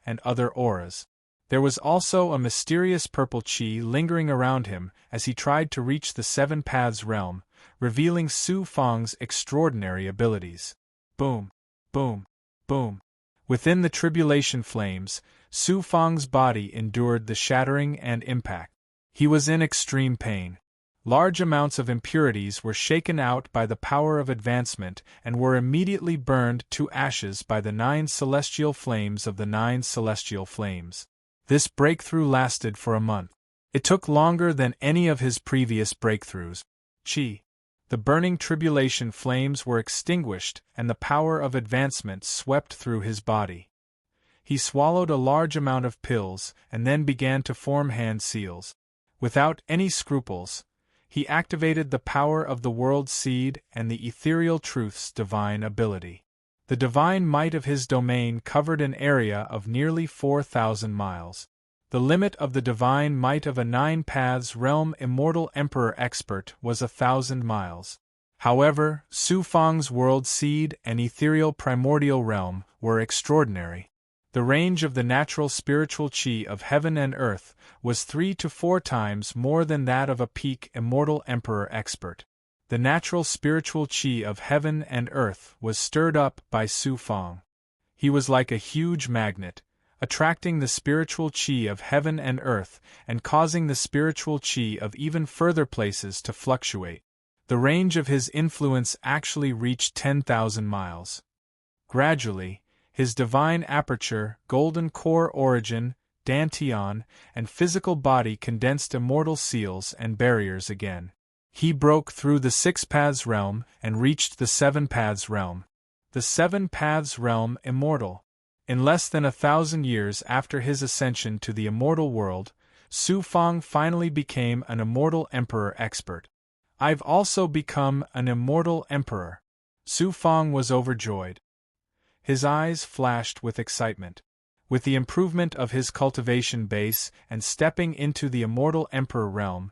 and other auras. There was also a mysterious purple qi lingering around him as he tried to reach the Seven Paths realm, revealing Su Fang's extraordinary abilities. Boom, boom, boom. Within the tribulation flames, Su Fang's body endured the shattering and impact. He was in extreme pain. Large amounts of impurities were shaken out by the power of advancement and were immediately burned to ashes by the 9 celestial flames of the 9 celestial flames. This breakthrough lasted for a month. It took longer than any of his previous breakthroughs. Qi. The burning tribulation flames were extinguished and the power of advancement swept through his body. He swallowed a large amount of pills and then began to form hand seals. Without any scruples, he activated the power of the World Seed and the Ethereal Truth's divine ability. The divine might of his domain covered an area of nearly 4,000 miles. The limit of the divine might of a 9 Paths realm immortal emperor expert was 1,000 miles. However, Su Fang's World Seed and Ethereal Primordial realm were extraordinary. The range of the natural spiritual qi of heaven and earth was 3 to 4 times more than that of a peak immortal emperor expert. The natural spiritual qi of heaven and earth was stirred up by Su Fang. He was like a huge magnet, attracting the spiritual qi of heaven and earth and causing the spiritual qi of even further places to fluctuate. The range of his influence actually reached 10,000 miles. Gradually, his divine aperture, golden core origin, dantian, and physical body condensed immortal seals and barriers again. He broke through the 6 Paths realm and reached the 7 Paths realm. The 7 Paths realm immortal. In less than 1,000 years after his ascension to the immortal world, Su Fang finally became an immortal emperor expert. I've also become an immortal emperor. Su Fang was overjoyed. His eyes flashed with excitement. With the improvement of his cultivation base and stepping into the immortal emperor realm,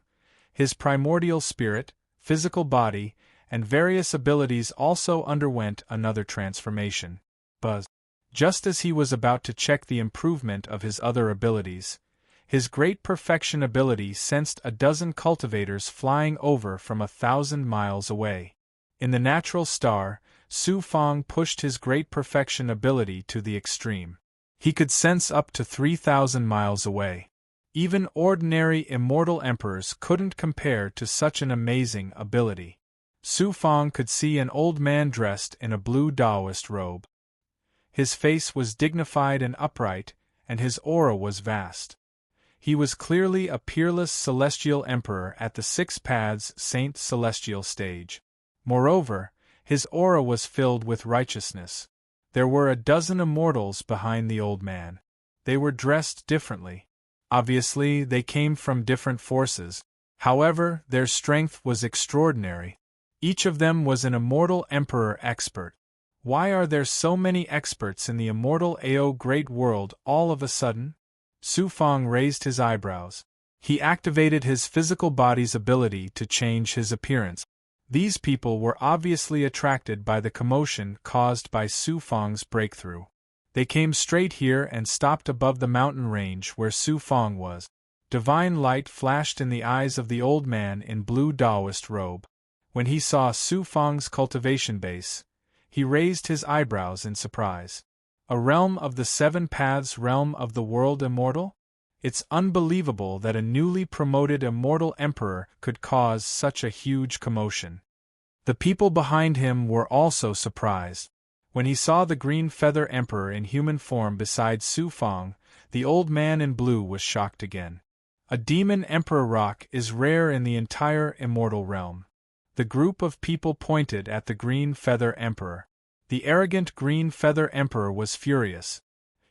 his primordial spirit, physical body, and various abilities also underwent another transformation. Buzz. Just as he was about to check the improvement of his other abilities, his great perfection ability sensed a dozen cultivators flying over from 1,000 miles away. In the natural star, Su Fong pushed his great perfection ability to the extreme. He could sense up to 3,000 miles away. Even ordinary immortal emperors couldn't compare to such an amazing ability. Su Fong could see an old man dressed in a blue Taoist robe. His face was dignified and upright, and his aura was vast. He was clearly a peerless celestial emperor at the Six Paths Saint celestial stage. Moreover, his aura was filled with righteousness. There were a dozen immortals behind the old man. They were dressed differently. Obviously, they came from different forces. However, their strength was extraordinary. Each of them was an immortal emperor expert. Why are there so many experts in the immortal Ao great world all of a sudden? Su Fong raised his eyebrows. He activated his physical body's ability to change his appearance. These people were obviously attracted by the commotion caused by Su Fong's breakthrough. They came straight here and stopped above the mountain range where Su Fong was. Divine light flashed in the eyes of the old man in blue Taoist robe. When he saw Su Fong's cultivation base, he raised his eyebrows in surprise. A realm of the Seven Paths, realm of the world immortal? It's unbelievable that a newly promoted immortal emperor could cause such a huge commotion. The people behind him were also surprised. When he saw the green feather emperor in human form beside Su Fong, the old man in blue was shocked again. A demon emperor rock is rare in the entire immortal realm. The group of people pointed at the green feather emperor. The arrogant green feather emperor was furious.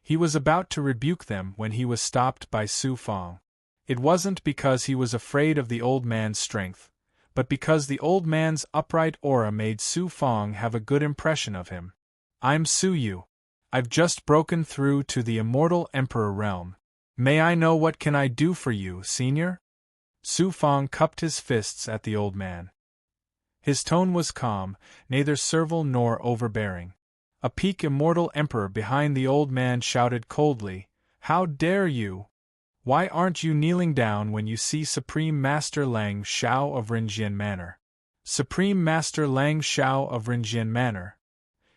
He was about to rebuke them when he was stopped by Su Fong. It wasn't because he was afraid of the old man's strength, but because the old man's upright aura made Su Fong have a good impression of him. I'm Su Yu. I've just broken through to the immortal emperor realm. May I know what can I do for you, senior? Su Fong cupped his fists at the old man. His tone was calm, neither servile nor overbearing. A peak immortal emperor behind the old man shouted coldly, "How dare you? Why aren't you kneeling down when you see Supreme Master Lang Shao of Rinjian Manor?" Supreme Master Lang Shao of Rinjian Manor.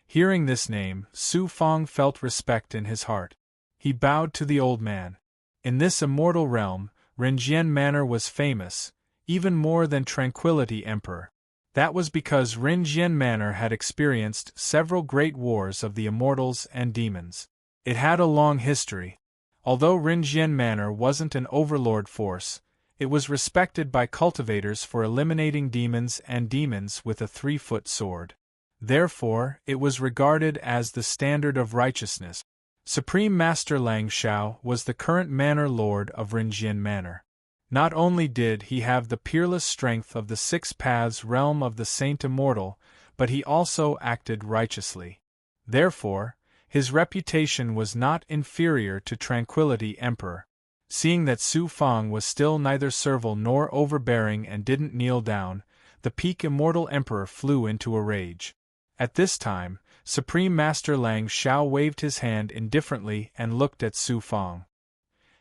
Hearing this name, Su Fong felt respect in his heart. He bowed to the old man. In this immortal realm, Rinjian Manor was famous, even more than Tranquility Emperor. That was because Rinjian Manor had experienced several great wars of the immortals and demons. It had a long history. Although Rinjian Manor wasn't an overlord force, it was respected by cultivators for eliminating demons and demons with a 3-foot sword. Therefore, it was regarded as the standard of righteousness. Supreme Master Lang Shao was the current Manor Lord of Rinjian Manor. Not only did he have the peerless strength of the Six Paths realm of the Saint Immortal, but he also acted righteously. Therefore, his reputation was not inferior to Tranquility Emperor. Seeing that Su Fong was still neither servile nor overbearing and didn't kneel down, the peak Immortal Emperor flew into a rage. At this time, Supreme Master Lang Shao waved his hand indifferently and looked at Su Fong.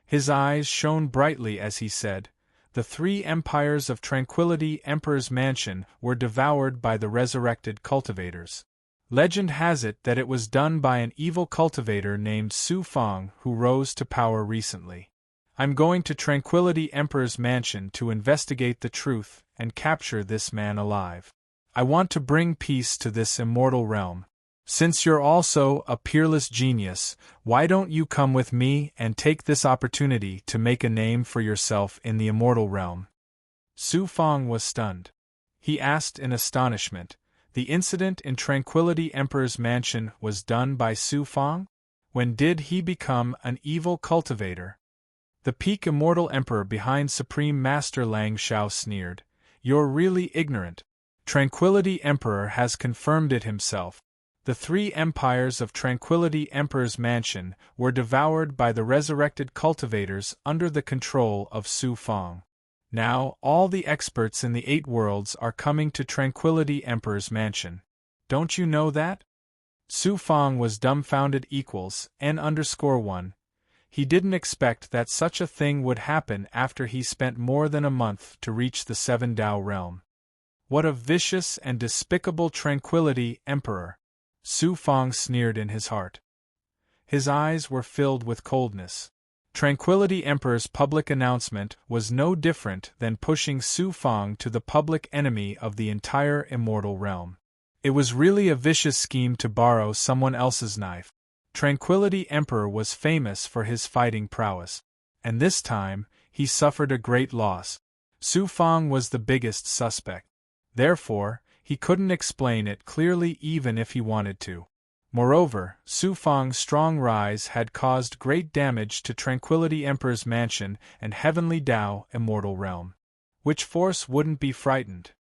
His eyes shone brightly as he said, "The 3 empires of Tranquility Emperor's mansion were devoured by the resurrected cultivators. Legend has it that it was done by an evil cultivator named Su Fong who rose to power recently. I'm going to Tranquility Emperor's mansion to investigate the truth and capture this man alive. I want to bring peace to this immortal realm. Since you're also a peerless genius, why don't you come with me and take this opportunity to make a name for yourself in the immortal realm?" Su Fong was stunned. He asked in astonishment, "The incident in Tranquility Emperor's mansion was done by Su Fong? When did he become an evil cultivator?" The peak Immortal Emperor behind Supreme Master Lang Shao sneered, "You're really ignorant. Tranquility Emperor has confirmed it himself. The 3 empires of Tranquility Emperor's mansion were devoured by the resurrected cultivators under the control of Su Fong. Now, all the experts in the 8 worlds are coming to Tranquility Emperor's mansion. Don't you know that?" Su Fong was dumbfounded equals n_1. He didn't expect that such a thing would happen after he spent more than a month to reach the 7 Dao realm. What a vicious and despicable tranquility, Emperor! Su Fong sneered in his heart. His eyes were filled with coldness. Tranquility Emperor's public announcement was no different than pushing Su Fong to the public enemy of the entire immortal realm. It was really a vicious scheme to borrow someone else's knife. Tranquility Emperor was famous for his fighting prowess, and this time, he suffered a great loss. Su Fong was the biggest suspect. Therefore, he couldn't explain it clearly even if he wanted to. Moreover, Su Fong's strong rise had caused great damage to Tranquility Emperor's mansion and Heavenly Dao immortal realm. Which force wouldn't be frightened?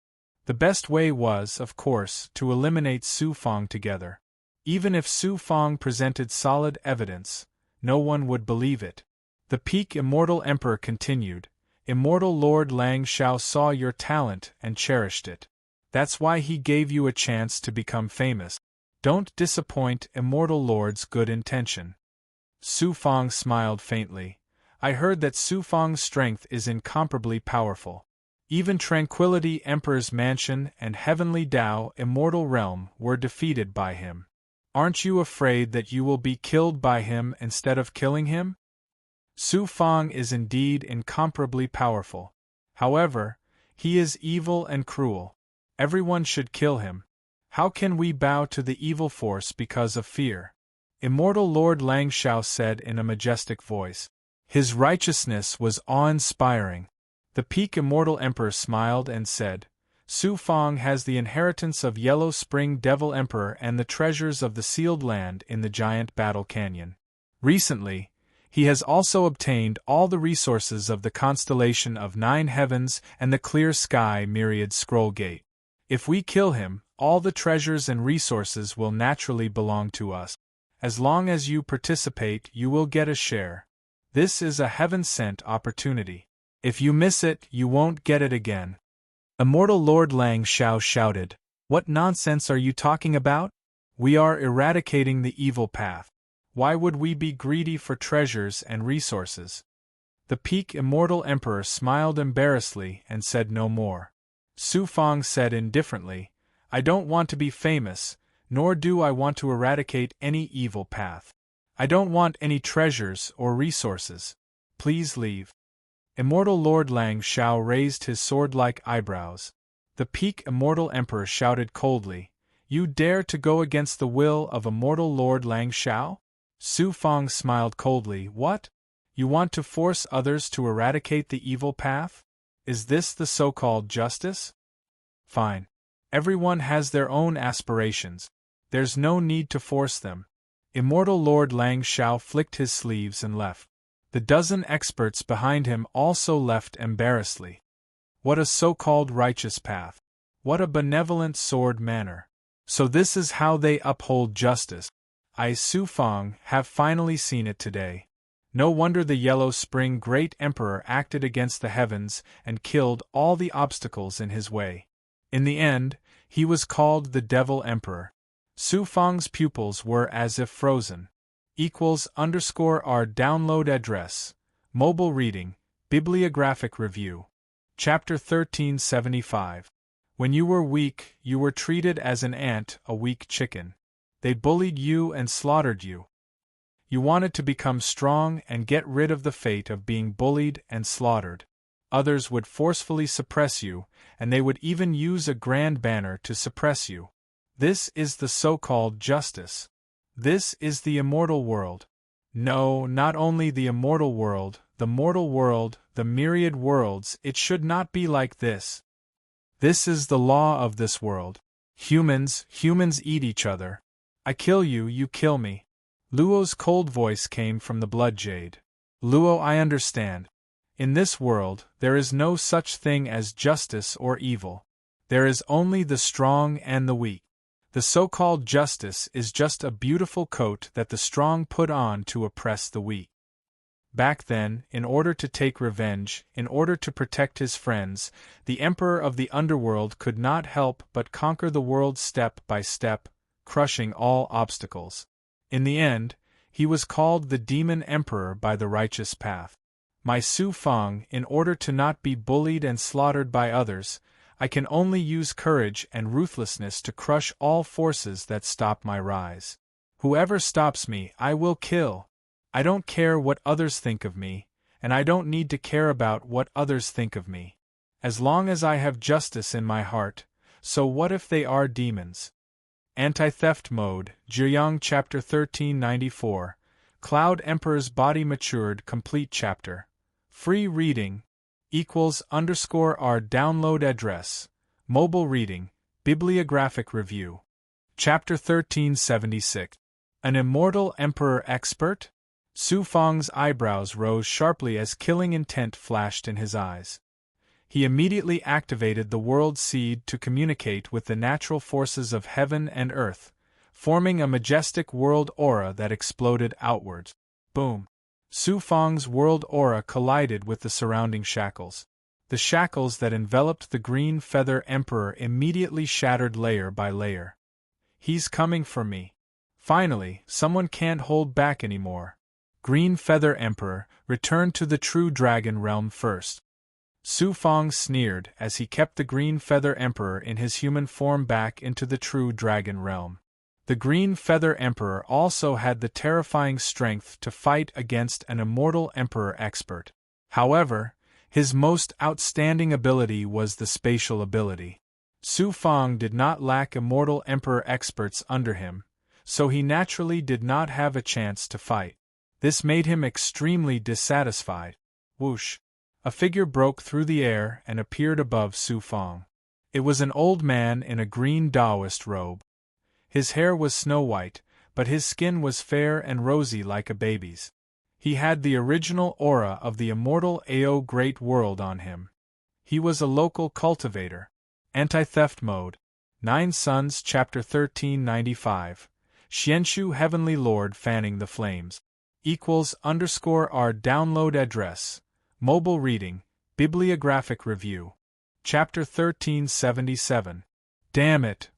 The best way was, of course, to eliminate Su Fong together. Even if Su Fong presented solid evidence, no one would believe it. The Peak Immortal Emperor continued, Immortal Lord Lang Shao saw your talent and cherished it. That's why he gave you a chance to become famous. Don't disappoint Immortal Lord's good intention. Su Fong smiled faintly. I heard that Su Fong's strength is incomparably powerful. Even Tranquility Emperor's mansion and Heavenly Dao immortal realm were defeated by him. Aren't you afraid that you will be killed by him instead of killing him? Su Fong is indeed incomparably powerful. However, he is evil and cruel. Everyone should kill him. How can we bow to the evil force because of fear? Immortal Lord Lang Shao said in a majestic voice. His righteousness was awe-inspiring. The Peak Immortal Emperor smiled and said, Su Fong has the inheritance of Yellow Spring Devil Emperor and the treasures of the Sealed Land in the Giant Battle Canyon. Recently, he has also obtained all the resources of the constellation of 9 heavens and the clear sky Myriad Scroll Gate. If we kill him, all the treasures and resources will naturally belong to us. As long as you participate, you will get a share. This is a heaven-sent opportunity. If you miss it, you won't get it again. Immortal Lord Lang Shao shouted, What nonsense are you talking about? We are eradicating the evil path. Why would we be greedy for treasures and resources? The Peak Immortal Emperor smiled embarrassedly and said no more. Su Fong said indifferently, I don't want to be famous, nor do I want to eradicate any evil path. I don't want any treasures or resources. Please leave. Immortal Lord Lang Shao raised his sword-like eyebrows. The Peak Immortal Emperor shouted coldly, You dare to go against the will of Immortal Lord Lang Shao? Su Fong smiled coldly, What? You want to force others to eradicate the evil path? Is this the so-called justice? Fine. Everyone has their own aspirations. There's no need to force them. Immortal Lord Lang Shao flicked his sleeves and left. The dozen experts behind him also left embarrassedly. What a so-called righteous path. What a benevolent sword manner. So this is how they uphold justice. I, Su Fong, have finally seen it today. No wonder the Yellow Spring Great Emperor acted against the heavens and killed all the obstacles in his way. In the end, he was called the Devil Emperor. Su Fong's pupils were as if frozen. _R download address. Mobile reading, bibliographic review. Chapter 1375. When you were weak, you were treated as an ant, a weak chicken. They bullied you and slaughtered you. You wanted to become strong and get rid of the fate of being bullied and slaughtered. Others would forcefully suppress you, and they would even use a grand banner to suppress you. This is the so-called justice. This is the immortal world. No, not only the immortal world, the mortal world, the myriad worlds, it should not be like this. This is the law of this world. Humans eat each other. I kill you, you kill me. Luo's cold voice came from the blood jade. Luo, I understand. In this world, there is no such thing as justice or evil. There is only the strong and the weak. The so-called justice is just a beautiful coat that the strong put on to oppress the weak. Back then, in order to take revenge, in order to protect his friends, the Emperor of the Underworld could not help but conquer the world step by step, crushing all obstacles. In the end, he was called the Demon Emperor by the righteous path. My Su Feng, in order to not be bullied and slaughtered by others, I can only use courage and ruthlessness to crush all forces that stop my rise. Whoever stops me, I will kill. I don't care what others think of me, and I don't need to care about what others think of me. As long as I have justice in my heart, so what if they are demons? Anti-theft mode, Jiryang Chapter 1394, Cloud Emperor's Body Matured Complete Chapter. Free reading, =R download address, mobile reading, bibliographic review. Chapter 1376. An Immortal Emperor Expert? Su Feng's eyebrows rose sharply as killing intent flashed in his eyes. He immediately activated the World Seed to communicate with the natural forces of heaven and earth, forming a majestic world aura that exploded outwards. Boom! Su Feng's world aura collided with the surrounding shackles. The shackles that enveloped the Green Feather Emperor immediately shattered layer by layer. He's coming for me. Finally, someone can't hold back anymore. Green Feather Emperor, return to the true dragon realm first. Su Feng sneered as he kept the Green Feather Emperor in his human form back into the true dragon realm. The Green Feather Emperor also had the terrifying strength to fight against an Immortal Emperor Expert. However, his most outstanding ability was the spatial ability. Su Feng did not lack Immortal Emperor Experts under him, so he naturally did not have a chance to fight. This made him extremely dissatisfied. Whoosh! A figure broke through the air and appeared above Su Feng. It was an old man in a green Taoist robe. His hair was snow-white, but his skin was fair and rosy like a baby's. He had the original aura of the immortal Ao Great World on him. He was a local cultivator. Anti-theft mode. 9 Suns Chapter 1395. Xianshu Heavenly Lord fanning the flames. =R download address. Mobile reading, bibliographic review. Chapter 1377. Damn it!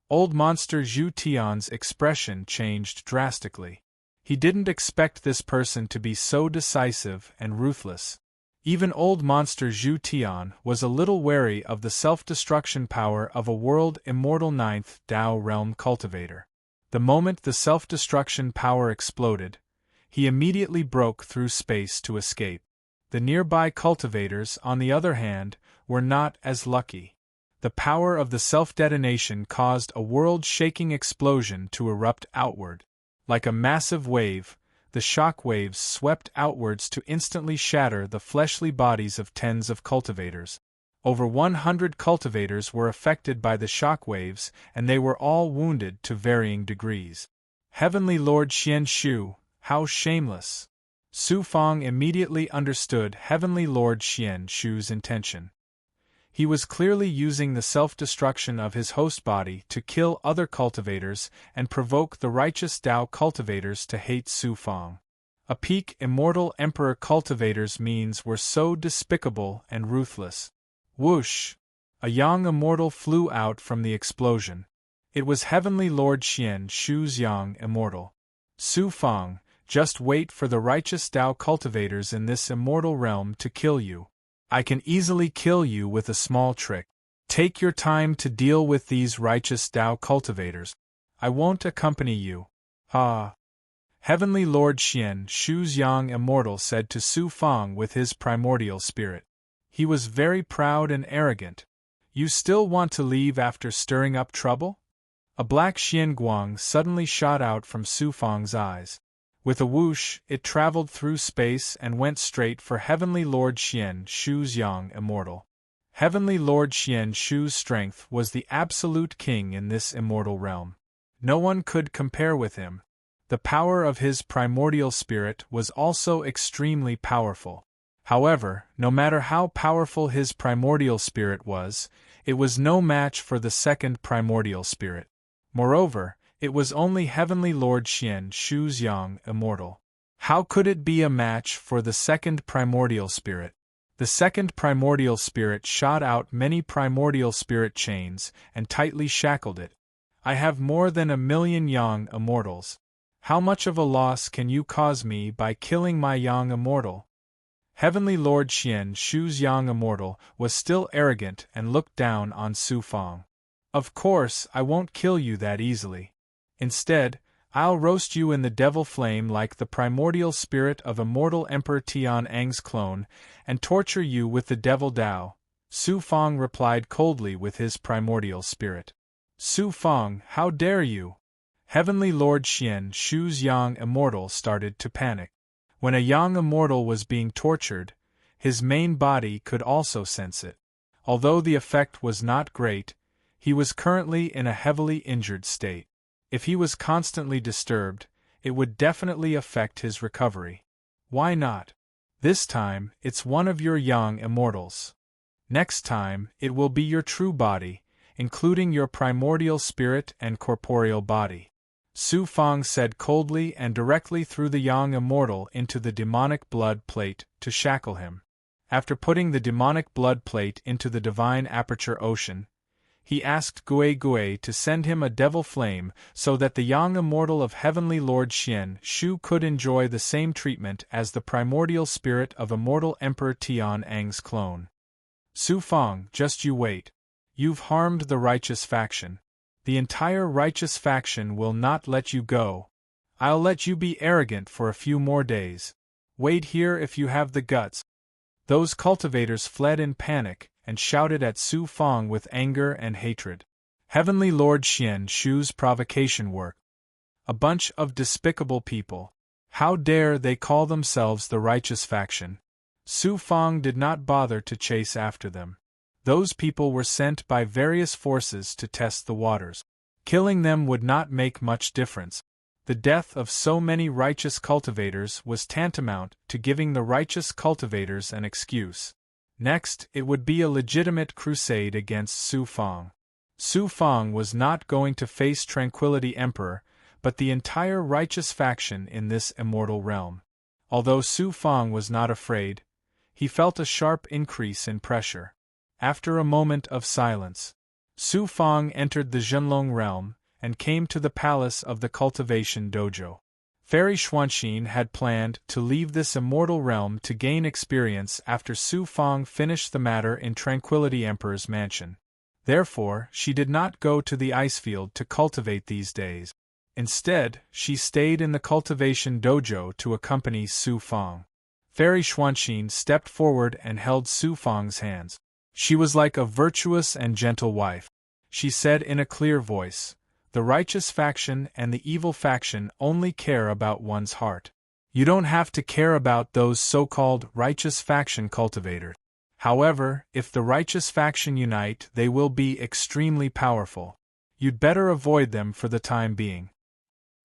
Old Monster Zhu Tian's expression changed drastically. He didn't expect this person to be so decisive and ruthless. Even Old Monster Zhu Tian was a little wary of the self-destruction power of a world immortal 9th Dao realm cultivator. The moment the self-destruction power exploded, he immediately broke through space to escape. The nearby cultivators, on the other hand, were not as lucky. The power of the self-detonation caused a world-shaking explosion to erupt outward. Like a massive wave, the shock waves swept outwards to instantly shatter the fleshly bodies of tens of cultivators. Over 100 cultivators were affected by the shock waves, and they were all wounded to varying degrees. Heavenly Lord Xianshu, how shameless! Su Feng immediately understood Heavenly Lord Xianshu's intention. He was clearly using the self-destruction of his host body to kill other cultivators and provoke the righteous Dao cultivators to hate Su Feng. A peak Immortal Emperor cultivator's means were so despicable and ruthless. Whoosh! A young immortal flew out from the explosion. It was Heavenly Lord Xianshu's young immortal. Su Feng, just wait for the righteous Dao cultivators in this immortal realm to kill you. I can easily kill you with a small trick. Take your time to deal with these righteous Dao cultivators. I won't accompany you. Ha! Heavenly Lord Xianshu's young immortal said to Su Feng with his primordial spirit. He was very proud and arrogant. You still want to leave after stirring up trouble? A black Xianguang suddenly shot out from Su Feng's eyes. With a whoosh, it traveled through space and went straight for Heavenly Lord Xianshu's young immortal. Heavenly Lord Xianshu's strength was the absolute king in this immortal realm. No one could compare with him. The power of his primordial spirit was also extremely powerful. However, no matter how powerful his primordial spirit was, it was no match for the second primordial spirit. Moreover, it was only Heavenly Lord Xianshu's young immortal. How could it be a match for the second primordial spirit? The second primordial spirit shot out many primordial spirit chains and tightly shackled it. I have more than 1,000,000 young immortals. How much of a loss can you cause me by killing my young immortal? Heavenly Lord Xian Shu's young immortal was still arrogant and looked down on Su Fang. Of course, I won't kill you that easily. Instead, I'll roast you in the devil flame like the primordial spirit of immortal Emperor Tian Ang's clone, and torture you with the devil Dao. Su Fang replied coldly with his primordial spirit. Su Fang, how dare you? Heavenly Lord Xian Shu's young immortal started to panic. When a young immortal was being tortured, his main body could also sense it. Although the effect was not great, he was currently in a heavily injured state. If he was constantly disturbed, it would definitely affect his recovery. Why not? This time, it's one of your young immortals. Next time, it will be your true body, including your primordial spirit and corporeal body. Su Fang said coldly and directly threw the young immortal into the demonic blood plate to shackle him. After putting the demonic blood plate into the divine aperture ocean, he asked Gui Gui to send him a devil flame so that the young immortal of Heavenly Lord Xian Shu could enjoy the same treatment as the primordial spirit of immortal Emperor Tian Ang's clone. Su Fang, just you wait. You've harmed the righteous faction. The entire righteous faction will not let you go. I'll let you be arrogant for a few more days. Wait here if you have the guts. Those cultivators fled in panic and shouted at Su Fang with anger and hatred. Heavenly Lord Xian Shu's provocation work. A bunch of despicable people. How dare they call themselves the righteous faction? Su Fang did not bother to chase after them. Those people were sent by various forces to test the waters. Killing them would not make much difference. The death of so many righteous cultivators was tantamount to giving the righteous cultivators an excuse. Next, it would be a legitimate crusade against Su Fang. Su Fang was not going to face Tranquility Emperor, but the entire righteous faction in this immortal realm. Although Su Fang was not afraid, he felt a sharp increase in pressure. After a moment of silence, Su Fang entered the Zhenlong realm and came to the palace of the cultivation dojo. Fairy Xuanxin had planned to leave this immortal realm to gain experience after Su Fang finished the matter in Tranquility Emperor's mansion. Therefore, she did not go to the ice field to cultivate these days. Instead, she stayed in the cultivation dojo to accompany Su Fang. Fairy Xuanxin stepped forward and held Su Fang's hands. She was like a virtuous and gentle wife. She said in a clear voice, "The righteous faction and the evil faction only care about one's heart. You don't have to care about those so-called righteous faction cultivators. However, if the righteous faction unite, they will be extremely powerful. You'd better avoid them for the time being.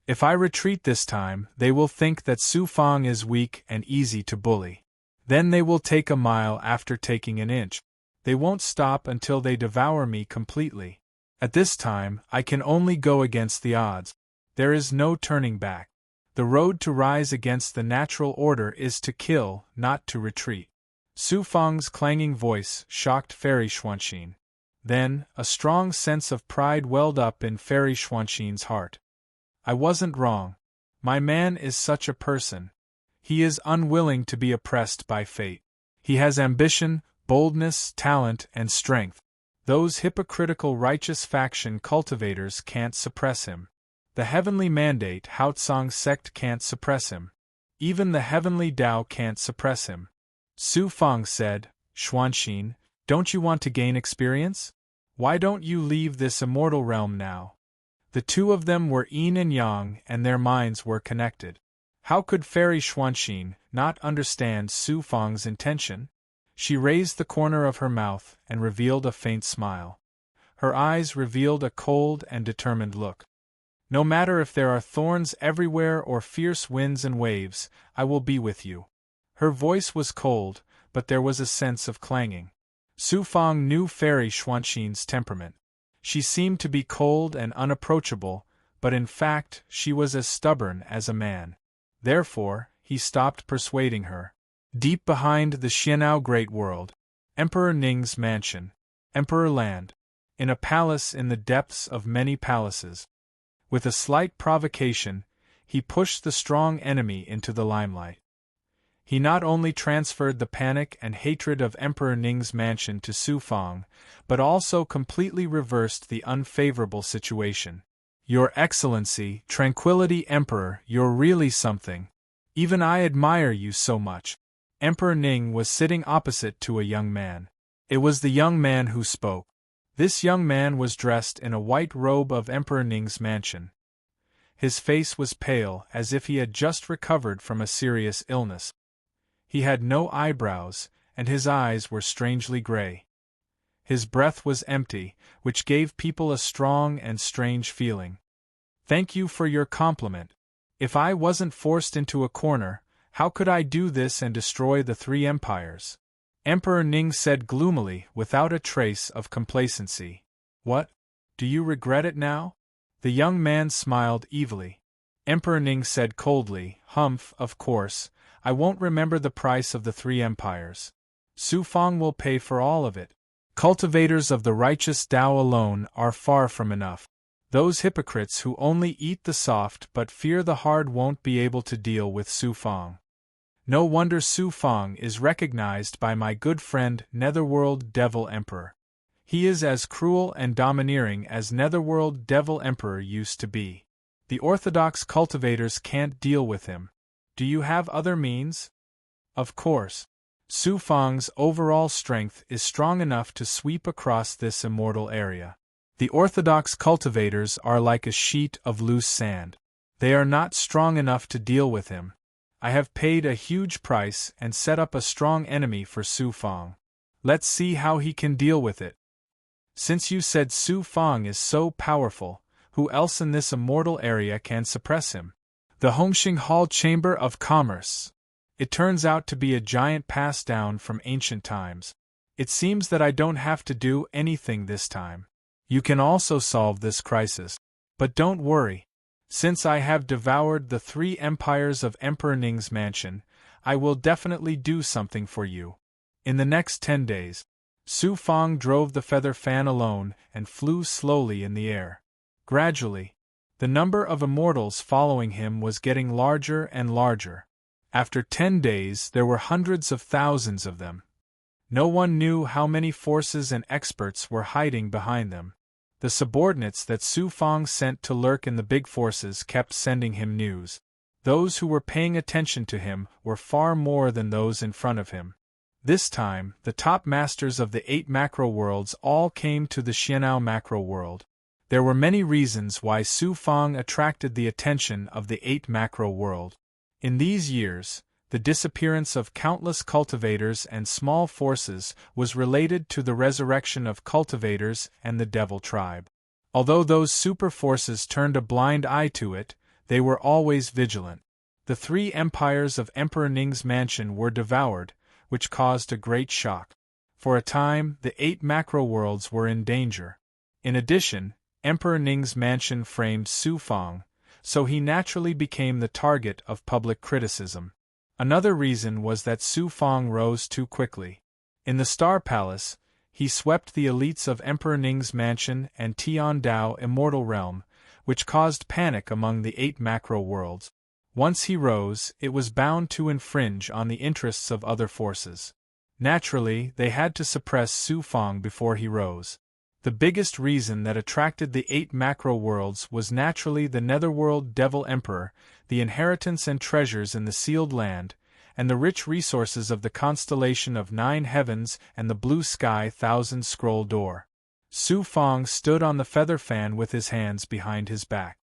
If I retreat this time, they will think that Su Fang is weak and easy to bully. Then they will take a mile after taking an inch. They won't stop until they devour me completely. At this time, I can only go against the odds. There is no turning back. The road to rise against the natural order is to kill, not to retreat." Su Fang's clanging voice shocked Fairy Xuanxin. Then, a strong sense of pride welled up in Fairy Xuanxin's heart. "I wasn't wrong. My man is such a person. He is unwilling to be oppressed by fate. He has ambition, boldness, talent, and strength. Those hypocritical righteous faction cultivators can't suppress him. The heavenly mandate Haotsong sect can't suppress him. Even the heavenly Dao can't suppress him." Su Fang said, "Xuanxin, don't you want to gain experience? Why don't you leave this immortal realm now?" The two of them were yin and yang, and their minds were connected. How could Fairy Xuanxin not understand Su Fang's intention? She raised the corner of her mouth and revealed a faint smile. Her eyes revealed a cold and determined look. "No matter if there are thorns everywhere or fierce winds and waves, I will be with you." Her voice was cold, but there was a sense of clanging. Su Fang knew Fairy Xuanxin's temperament. She seemed to be cold and unapproachable, but in fact she was as stubborn as a man. Therefore, he stopped persuading her. Deep behind the Xianao Great World, Emperor Ning's mansion, Emperor Land. in a palace in the depths of many palaces. With a slight provocation, he pushed the strong enemy into the limelight. He not only transferred the panic and hatred of Emperor Ning's mansion to Su Fang, but also completely reversed the unfavorable situation. Your Excellency, Tranquility Emperor, you're really something. Even I admire you so much. Emperor Ning was sitting opposite to a young man. It was the young man who spoke. This young man was dressed in a white robe of Emperor Ning's mansion. His face was pale, as if he had just recovered from a serious illness. He had no eyebrows, and his eyes were strangely gray. His breath was empty, which gave people a strong and strange feeling. Thank you for your compliment. If I wasn't forced into a corner, how could I do this and destroy the three empires? Emperor Ning said gloomily, without a trace of complacency. What? Do you regret it now? The young man smiled evilly. Emperor Ning said coldly, Humph, of course, I won't remember the price of the three empires. Su Fang will pay for all of it. Cultivators of the righteous Tao alone are far from enough. Those hypocrites who only eat the soft but fear the hard won't be able to deal with Su Fang. No wonder Su Fang is recognized by my good friend Netherworld Devil Emperor. He is as cruel and domineering as Netherworld Devil Emperor used to be. The orthodox cultivators can't deal with him. Do you have other means? Of course. Su Fang's overall strength is strong enough to sweep across this immortal area. The orthodox cultivators are like a sheet of loose sand. They are not strong enough to deal with him. I have paid a huge price and set up a strong enemy for Su Fang. Let's see how he can deal with it. Since you said Su Fang is so powerful, who else in this immortal area can suppress him? The Hongxing Hall Chamber of Commerce. It turns out to be a giant passed down from ancient times. It seems that I don't have to do anything this time. You can also solve this crisis. But don't worry. Since I have devoured the three empires of Emperor Ning's mansion, I will definitely do something for you. In the next 10 days, Su Fang drove the feather fan alone and flew slowly in the air. Gradually, the number of immortals following him was getting larger and larger. After 10 days, there were hundreds of thousands of them. No one knew how many forces and experts were hiding behind them. The subordinates that Su Fang sent to lurk in the big forces kept sending him news. Those who were paying attention to him were far more than those in front of him. This time, the top masters of the 8 macro worlds all came to the Xianao macro world. There were many reasons why Su Fang attracted the attention of the 8 macro world. In these years, the disappearance of countless cultivators and small forces was related to the resurrection of cultivators and the devil tribe. Although those super forces turned a blind eye to it, they were always vigilant. The 3 empires of Emperor Ning's mansion were devoured, which caused a great shock. For a time, the 8 macro worlds were in danger. In addition, Emperor Ning's mansion framed Su Fang, so he naturally became the target of public criticism. Another reason was that Su Fang rose too quickly. In the Star Palace, he swept the elites of Emperor Ning's mansion and Tian Dao Immortal Realm, which caused panic among the 8 macro worlds. Once he rose, it was bound to infringe on the interests of other forces. Naturally, they had to suppress Su Fang before he rose. The biggest reason that attracted the 8 macro worlds was naturally the Netherworld Devil Emperor, the inheritance and treasures in the Sealed Land, and the rich resources of the constellation of 9 heavens and the blue sky 1,000 scroll door. Su Fang stood on the feather fan with his hands behind his back.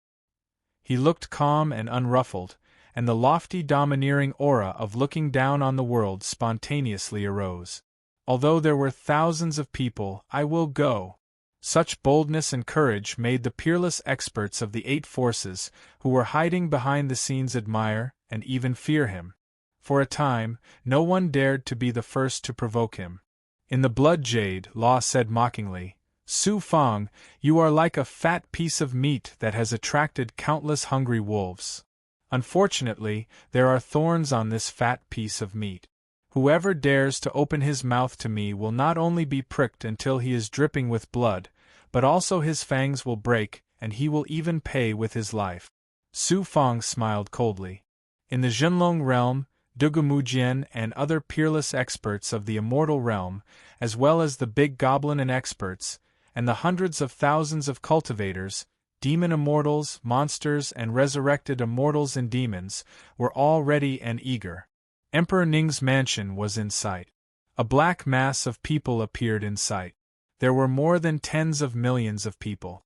He looked calm and unruffled, and the lofty domineering aura of looking down on the world spontaneously arose. Although there were thousands of people, I will go. Such boldness and courage made the peerless experts of the 8 forces, who were hiding behind the scenes, admire and even fear him. For a time, no one dared to be the first to provoke him. In the Blood Jade, Law said mockingly, Su Fang, you are like a fat piece of meat that has attracted countless hungry wolves. Unfortunately, there are thorns on this fat piece of meat. Whoever dares to open his mouth to me will not only be pricked until he is dripping with blood, but also his fangs will break, and he will even pay with his life. Su Fang smiled coldly. In the Zhenlong realm, Dugumujian and other peerless experts of the immortal realm, as well as the big goblin and experts, and the hundreds of thousands of cultivators, demon immortals, monsters, and resurrected immortals and demons, were all ready and eager. Emperor Ning's mansion was in sight. A black mass of people appeared in sight. There were more than tens of millions of people.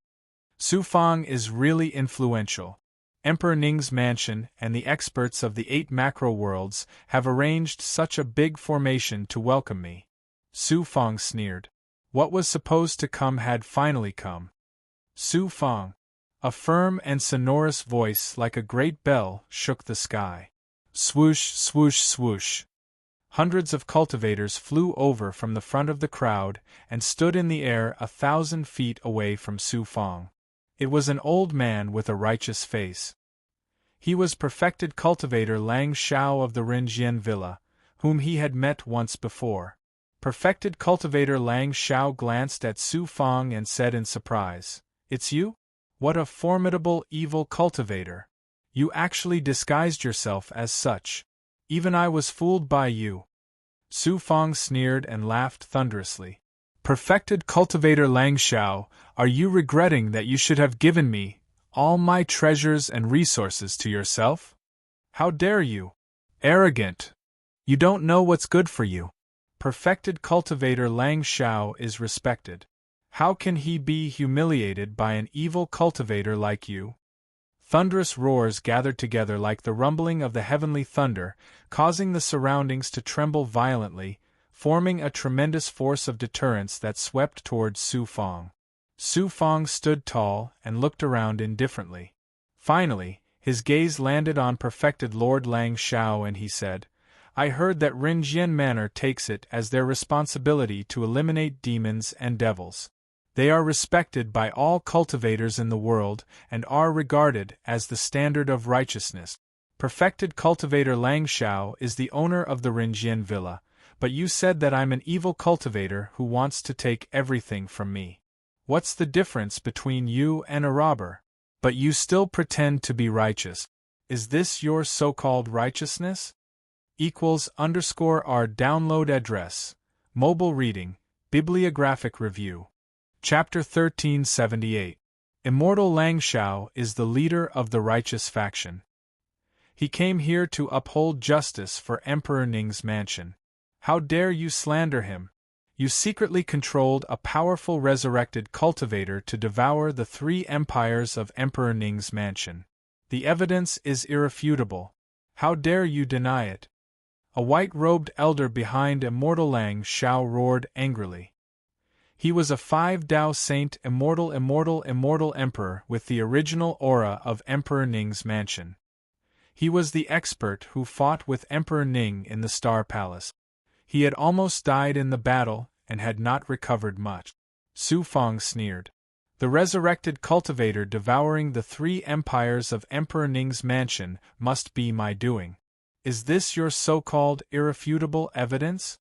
Su Fang is really influential. Emperor Ning's mansion and the experts of the 8 macro worlds have arranged such a big formation to welcome me. Su Fang sneered. What was supposed to come had finally come. Su Fang. A firm and sonorous voice like a great bell shook the sky. Swoosh, swoosh, swoosh. Hundreds of cultivators flew over from the front of the crowd and stood in the air 1,000 feet away from Su Fang. It was an old man with a righteous face. He was perfected cultivator Lang Shao of the Renjian Villa, whom he had met once before. Perfected cultivator Lang Shao glanced at Su Fang and said in surprise, "It's you? What a formidable evil cultivator! You actually disguised yourself as such. Even I was fooled by you." Su Fang sneered and laughed thunderously. "Perfected cultivator Lang Shao, are you regretting that you should have given me all my treasures and resources to yourself? How dare you? Arrogant! You don't know what's good for you. Perfected cultivator Lang Shao is respected. How can he be humiliated by an evil cultivator like you?" Thunderous roars gathered together like the rumbling of the heavenly thunder, causing the surroundings to tremble violently, forming a tremendous force of deterrence that swept towards Su Fang. Su Fang stood tall and looked around indifferently. Finally, his gaze landed on perfected Lord Lang Shao and he said, "I heard that Renjian Manor takes it as their responsibility to eliminate demons and devils. They are respected by all cultivators in the world and are regarded as the standard of righteousness. Perfected cultivator Lang Shao is the owner of the Renjian Villa, but you said that I'm an evil cultivator who wants to take everything from me. What's the difference between you and a robber? But you still pretend to be righteous. Is this your so-called righteousness? =_our download address. Mobile reading, bibliographic review. Chapter 1378. Immortal Lang Shao is the leader of the righteous faction. He came here to uphold justice for Emperor Ning's mansion. How dare you slander him? You secretly controlled a powerful resurrected cultivator to devour the 3 empires of Emperor Ning's mansion. The evidence is irrefutable. How dare you deny it?" A white-robed elder behind Immortal Lang Shao roared angrily. He was a 5-Dao saint, immortal emperor with the original aura of Emperor Ning's mansion. He was the expert who fought with Emperor Ning in the Star Palace. He had almost died in the battle and had not recovered much. Su Fang sneered. "The resurrected cultivator devouring the 3 empires of Emperor Ning's mansion must be my doing. Is this your so-called irrefutable evidence?"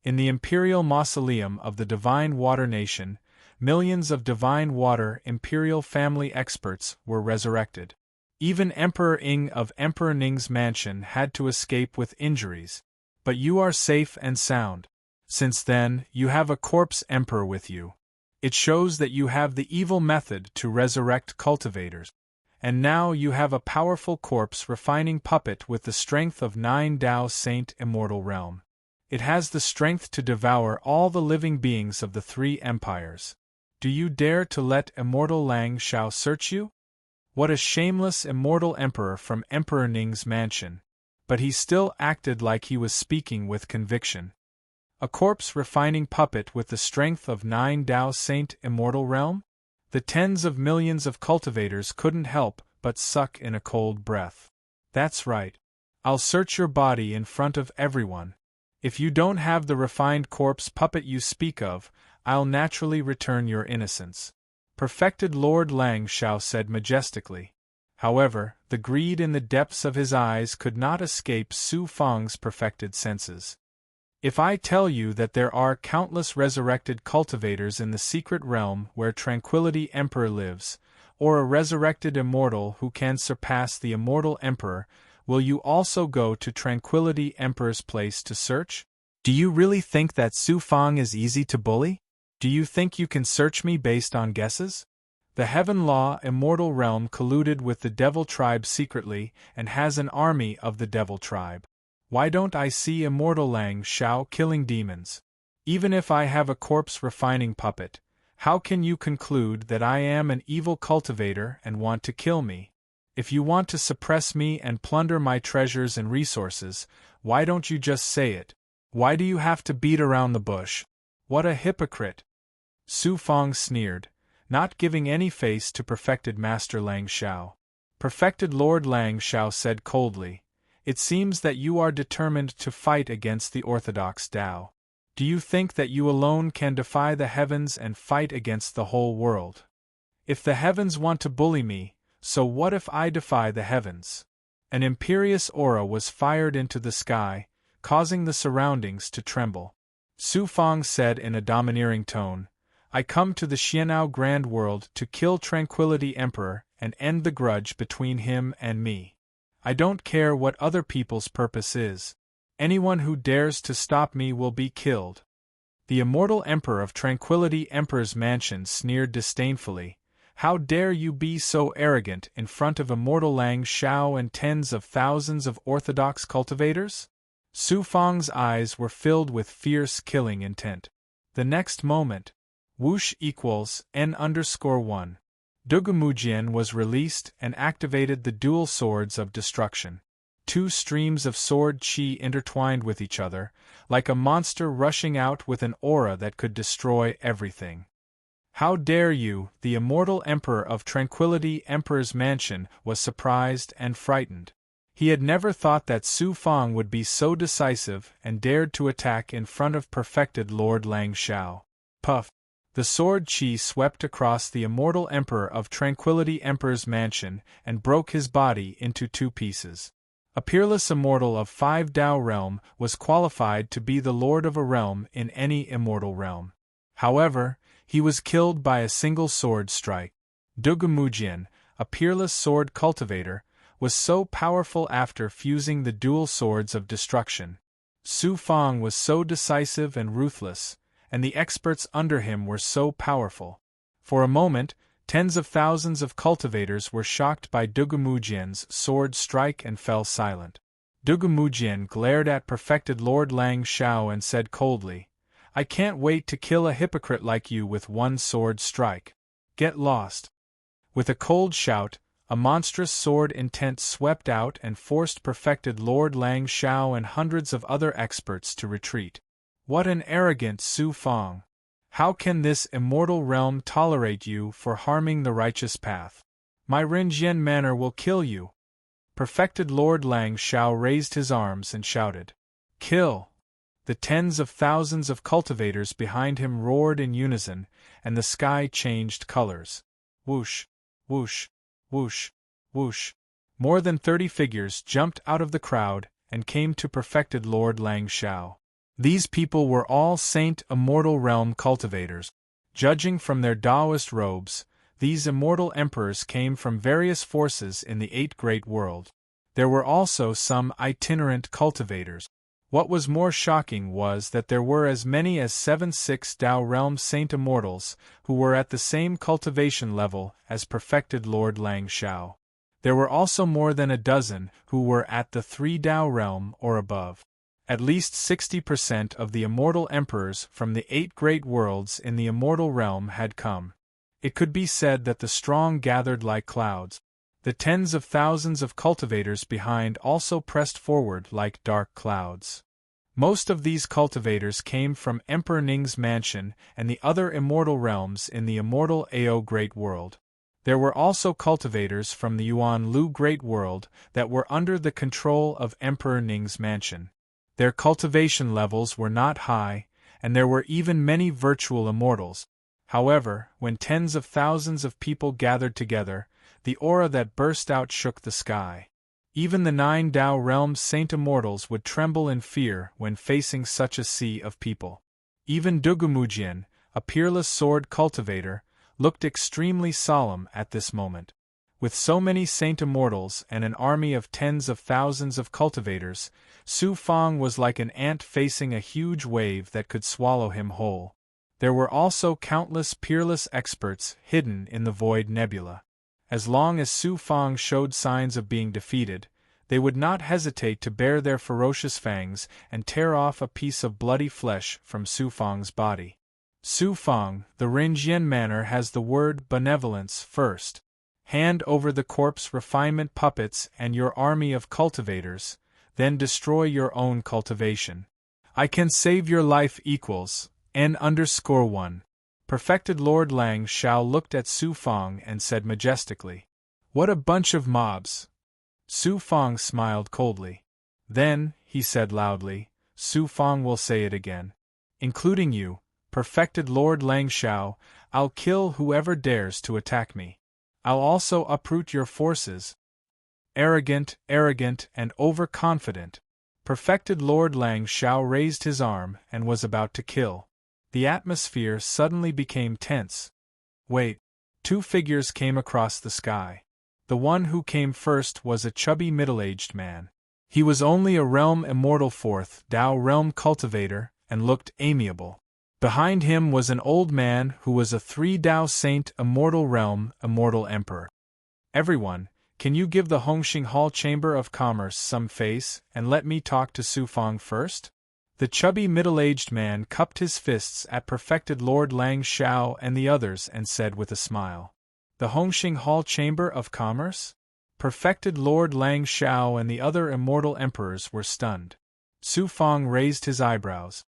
In the imperial mausoleum of the Divine Water Nation, millions of Divine Water imperial family experts were resurrected. Even Emperor Ing of Emperor Ning's mansion had to escape with injuries. But you are safe and sound. Since then, you have a corpse emperor with you. It shows that you have the evil method to resurrect cultivators. And now you have a powerful corpse refining puppet with the strength of 9 Dao Saint Immortal Realm. It has the strength to devour all the living beings of the 3 empires. Do you dare to let Immortal Lang Shao search you? What a shameless immortal emperor from Emperor Ning's mansion. But he still acted like he was speaking with conviction. A corpse refining puppet with the strength of 9 Dao Saint Immortal Realm? The tens of millions of cultivators couldn't help but suck in a cold breath. That's right. I'll search your body in front of everyone. If you don't have the refined corpse puppet you speak of, I'll naturally return your innocence. Perfected Lord Lang Shao said majestically. However, the greed in the depths of his eyes could not escape Su Fang's perfected senses. If I tell you that there are countless resurrected cultivators in the secret realm where Tranquility Emperor lives, or a resurrected immortal who can surpass the immortal emperor, will you also go to Tranquility Emperor's place to search? Do you really think that Su Fang is easy to bully? Do you think you can search me based on guesses? The Heaven Law Immortal Realm colluded with the Devil Tribe secretly and has an army of the Devil Tribe. Why don't I see Immortal Lang Shao killing demons? Even if I have a corpse-refining puppet, how can you conclude that I am an evil cultivator and want to kill me? If you want to suppress me and plunder my treasures and resources, why don't you just say it? Why do you have to beat around the bush? What a hypocrite! Su Fang sneered, not giving any face to Perfected Master Lang Shao. Perfected Lord Lang Shao said coldly, "It seems that you are determined to fight against the orthodox Tao. Do you think that you alone can defy the heavens and fight against the whole world? If the heavens want to bully me, so what if I defy the heavens?" An imperious aura was fired into the sky, causing the surroundings to tremble. Su Fang said in a domineering tone, "I come to the Xian'ao Grand World to kill Tranquility Emperor and end the grudge between him and me. I don't care what other people's purpose is. Anyone who dares to stop me will be killed." The immortal Emperor of Tranquility Emperor's mansion sneered disdainfully, "How dare you be so arrogant in front of immortal Lang Shao and tens of thousands of orthodox cultivators?" Su Fang's eyes were filled with fierce killing intent. The next moment, whoosh equals N_1. Dugumujian was released and activated the dual swords of destruction. Two streams of sword chi intertwined with each other, like a monster rushing out with an aura that could destroy everything. "How dare you!" The immortal Emperor of Tranquility Emperor's mansion was surprised and frightened. He had never thought that Su Fang would be so decisive and dared to attack in front of Perfected Lord Lang Shao. Puff! The sword chi swept across the immortal Emperor of Tranquility Emperor's mansion and broke his body into two pieces. A peerless immortal of 5 Tao realm was qualified to be the lord of a realm in any immortal realm. However, he was killed by a single sword strike. Dugumujian, a peerless sword cultivator, was so powerful after fusing the dual swords of destruction. Su Fang was so decisive and ruthless, and the experts under him were so powerful. For a moment, tens of thousands of cultivators were shocked by Dugumujian's sword strike and fell silent. Dugumujian glared at Perfected Lord Lang Shao and said coldly, "I can't wait to kill a hypocrite like you with one sword strike. Get lost." With a cold shout, a monstrous sword intent swept out and forced Perfected Lord Lang Shao and hundreds of other experts to retreat. What an arrogant Su Fang! How can this immortal realm tolerate you for harming the righteous path? My Rinjian manner will kill you. Perfected Lord Lang Shao raised his arms and shouted, "Kill!" The tens of thousands of cultivators behind him roared in unison, and the sky changed colors. Whoosh, whoosh, whoosh, whoosh. More than 30 figures jumped out of the crowd and came to Perfected Lord Lang Shao. These people were all Saint Immortal Realm cultivators. Judging from their Taoist robes, these immortal emperors came from various forces in the 8 Great World. There were also some itinerant cultivators. What was more shocking was that there were as many as 7 Tao Realm Saint Immortals who were at the same cultivation level as Perfected Lord Lang Shao. There were also more than a dozen who were at the 3 Tao Realm or above. At least 60% of the immortal emperors from the 8 Great Worlds in the immortal realm had come. It could be said that the strong gathered like clouds. The tens of thousands of cultivators behind also pressed forward like dark clouds. Most of these cultivators came from Emperor Ning's mansion and the other immortal realms in the immortal Ao Great World. There were also cultivators from the Yuan Lu Great World that were under the control of Emperor Ning's mansion. Their cultivation levels were not high, and there were even many virtual immortals. However, when tens of thousands of people gathered together, the aura that burst out shook the sky. Even the 9 Tao Realms Saint Immortals would tremble in fear when facing such a sea of people. Even Dugumujian, a peerless sword cultivator, looked extremely solemn at this moment. With so many Saint Immortals and an army of tens of thousands of cultivators, Su Fang was like an ant facing a huge wave that could swallow him whole. There were also countless peerless experts hidden in the Void Nebula. As long as Su Fang showed signs of being defeated, they would not hesitate to bare their ferocious fangs and tear off a piece of bloody flesh from Su Fang's body. Su Fang, the Rinjian manner has the word benevolence first. Hand over the corpse refinement puppets and your army of cultivators, then destroy your own cultivation. I can save your life equals N_1. Perfected Lord Lang Shao looked at Su Fang and said majestically, "What a bunch of mobs!" Su Fang smiled coldly. "Then," he said loudly, "Su Fang will say it again. Including you, Perfected Lord Lang Shao, I'll kill whoever dares to attack me. I'll also uproot your forces." Arrogant, and overconfident. Perfected Lord Lang Shao raised his arm and was about to kill. The atmosphere suddenly became tense. Wait. 2 figures came across the sky. The one who came first was a chubby middle-aged man. He was only a realm immortal 4th Tao realm cultivator and looked amiable. Behind him was an old man who was a 3 Tao saint immortal realm immortal emperor. "Everyone, can you give the Hongxing Hall Chamber of Commerce some face and let me talk to Su Fang first?" The chubby middle-aged man cupped his fists at Perfected Lord Lang Shao and the others and said with a smile, "The Hongxing Hall Chamber of Commerce?" Perfected Lord Lang Shao and the other immortal emperors were stunned. Su Fang raised his eyebrows.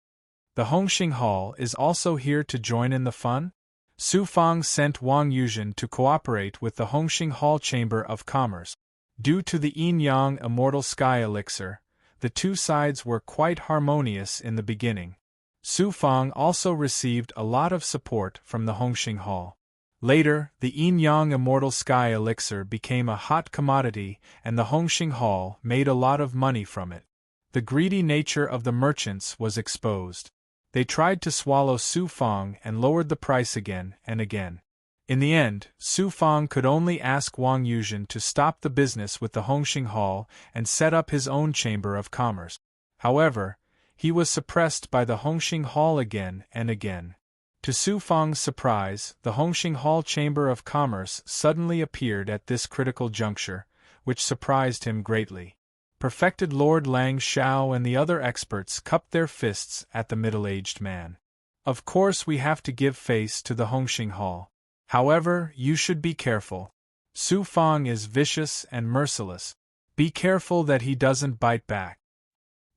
"The Hongxing Hall is also here to join in the fun?" Su Fang sent Wang Yuzhen to cooperate with the Hongxing Hall Chamber of Commerce. Due to the yin-yang immortal sky elixir, the two sides were quite harmonious in the beginning. Su Fang also received a lot of support from the Hongxing Hall. Later, the yin-yang immortal sky elixir became a hot commodity and the Hongxing Hall made a lot of money from it. The greedy nature of the merchants was exposed. They tried to swallow Su Fang and lowered the price again and again. In the end, Su Fang could only ask Wang Yuzhen to stop the business with the Hongxing Hall and set up his own chamber of commerce. However, he was suppressed by the Hongxing Hall again and again. To Su Fang's surprise, the Hongxing Hall Chamber of Commerce suddenly appeared at this critical juncture, which surprised him greatly. Perfected Lord Lang Shao and the other experts cupped their fists at the middle-aged man. "Of course we have to give face to the Hongxing Hall. However, you should be careful. Su Fang is vicious and merciless. Be careful that he doesn't bite back."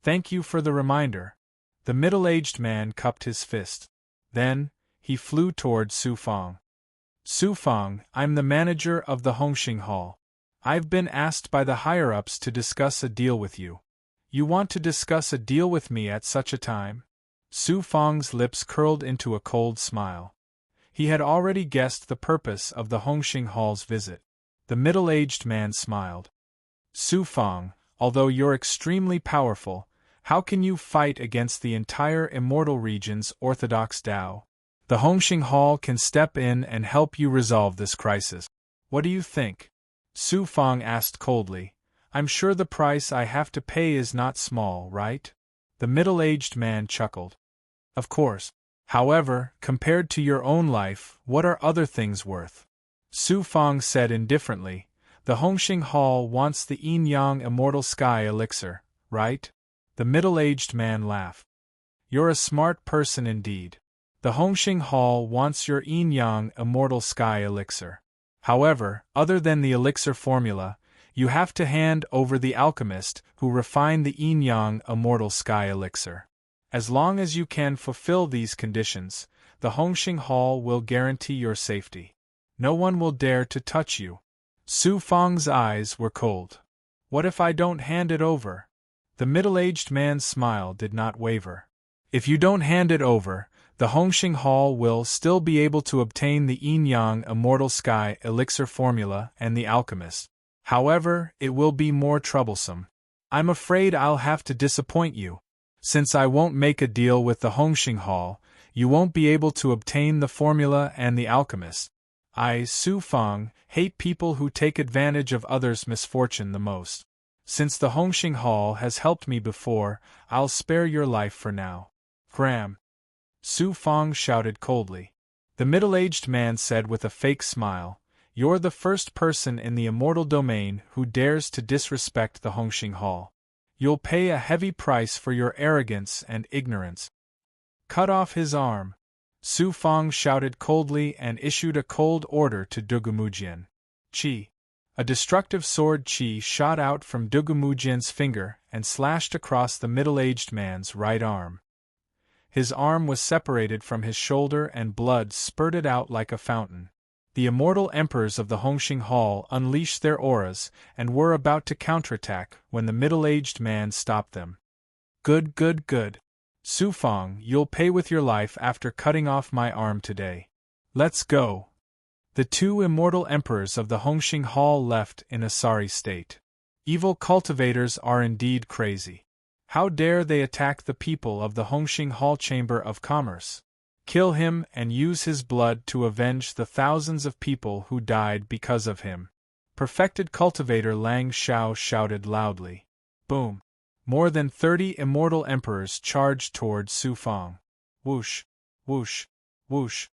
"Thank you for the reminder." The middle-aged man cupped his fist. Then, he flew toward Su Fang. "Su Fang, I'm the manager of the Hongxing Hall. I've been asked by the higher-ups to discuss a deal with you. You want to discuss a deal with me at such a time?" Su Fang's lips curled into a cold smile. He had already guessed the purpose of the Hongxing Hall's visit. The middle-aged man smiled. "Su Fang, although you're extremely powerful, how can you fight against the entire Immortal Region's Orthodox Tao? The Hongxing Hall can step in and help you resolve this crisis. What do you think?" Su Fang asked coldly. "I'm sure the price I have to pay is not small, right?" The middle-aged man chuckled. "Of course. However, compared to your own life, what are other things worth?" Su Fang said indifferently, "The Hongxing Hall wants the yin-yang immortal sky elixir, right?" The middle-aged man laughed. "You're a smart person indeed. The Hongxing Hall wants your yin-yang immortal sky elixir. However, other than the elixir formula, you have to hand over the alchemist who refined the yin-yang immortal sky elixir. As long as you can fulfill these conditions, the Hongxing Hall will guarantee your safety. No one will dare to touch you." Su Fang's eyes were cold. "What if I don't hand it over?" The middle-aged man's smile did not waver. "If you don't hand it over, the Hongxing Hall will still be able to obtain the yin-yang immortal sky elixir formula and the alchemist. However, it will be more troublesome. I'm afraid I'll have to disappoint you. Since I won't make a deal with the Hongxing Hall, you won't be able to obtain the formula and the alchemist. I, Su Fang, hate people who take advantage of others' misfortune the most. Since the Hongxing Hall has helped me before, I'll spare your life for now. Gram! Su Fang shouted coldly. The middle-aged man said with a fake smile, "You're the first person in the immortal domain who dares to disrespect the Hongxing Hall. You'll pay a heavy price for your arrogance and ignorance." Cut off his arm! Su Fang shouted coldly and issued a cold order to Dugumujian. Qi! A destructive sword qi shot out from Dugumujian's finger and slashed across the middle-aged man's right arm. His arm was separated from his shoulder and blood spurted out like a fountain. The immortal emperors of the Hongxing Hall unleashed their auras and were about to counterattack when the middle-aged man stopped them. Good, good, good. Su Fang, you'll pay with your life after cutting off my arm today. Let's go. The two immortal emperors of the Hongxing Hall left in a sorry state. Evil cultivators are indeed crazy. How dare they attack the people of the Hongxing Hall Chamber of Commerce? Kill him and use his blood to avenge the thousands of people who died because of him. Perfected cultivator Lang Xiao shouted loudly. Boom! More than 30 immortal emperors charged toward Su Fang. Whoosh! Whoosh! Whoosh!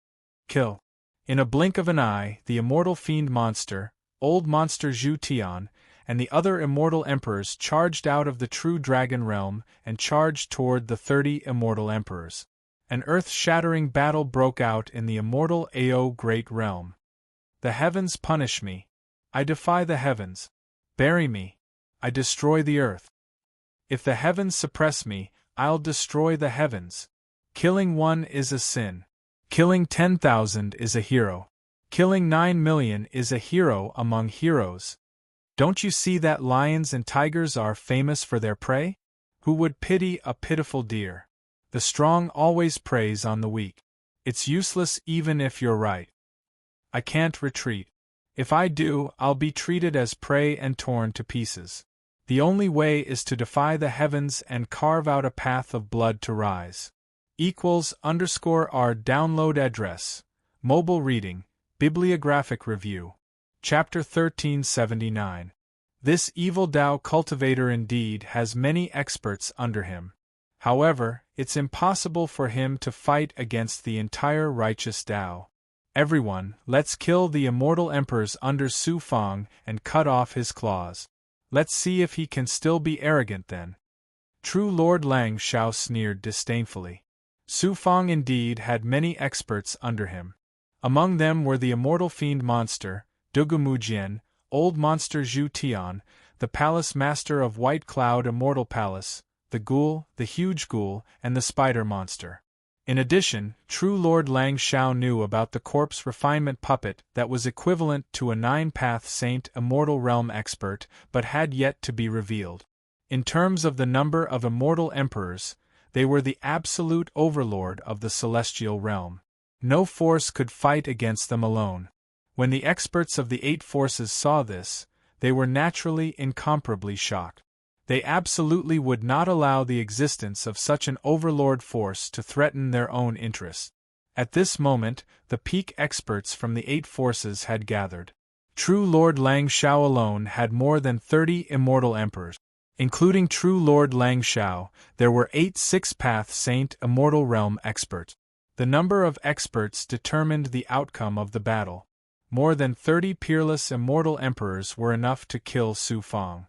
Kill! In a blink of an eye, the immortal fiend monster, old monster Zhu Tian, and the other immortal emperors charged out of the true dragon realm and charged toward the 30 immortal emperors. An earth-shattering battle broke out in the immortal Ao Great Realm. The heavens punish me. I defy the heavens. Bury me. I destroy the earth. If the heavens suppress me, I'll destroy the heavens. Killing one is a sin. Killing 10,000 is a hero. Killing 9 million is a hero among heroes. Don't you see that lions and tigers are famous for their prey? Who would pity a pitiful deer? The strong always preys on the weak. It's useless even if you're right. I can't retreat. If I do, I'll be treated as prey and torn to pieces. The only way is to defy the heavens and carve out a path of blood to rise. =_our download address. Mobile reading, bibliographic review. Chapter 1379. This evil Tao cultivator indeed has many experts under him. However, it's impossible for him to fight against the entire righteous Tao. Everyone, let's kill the immortal emperors under Su Fang and cut off his claws. Let's see if he can still be arrogant then. True Lord Lang Xiao sneered disdainfully. Su Fang indeed had many experts under him. Among them were the immortal fiend monster, Dugumujian, old monster Zhu Tian, the palace master of White Cloud Immortal Palace, the ghoul, the huge ghoul, and the spider monster. In addition, true Lord Lang Xiao knew about the corpse refinement puppet that was equivalent to a 9-path saint immortal realm expert but had yet to be revealed. In terms of the number of immortal emperors, they were the absolute overlord of the celestial realm. No force could fight against them alone. When the experts of the 8 forces saw this, they were naturally incomparably shocked. They absolutely would not allow the existence of such an overlord force to threaten their own interests. At this moment, the peak experts from the 8 forces had gathered. True Lord Lang Xiao alone had more than 30 immortal emperors. Including true Lord Lang Xiao, there were 8 6-path saint immortal realm experts. The number of experts determined the outcome of the battle. More than 30 peerless immortal emperors were enough to kill Su Fang.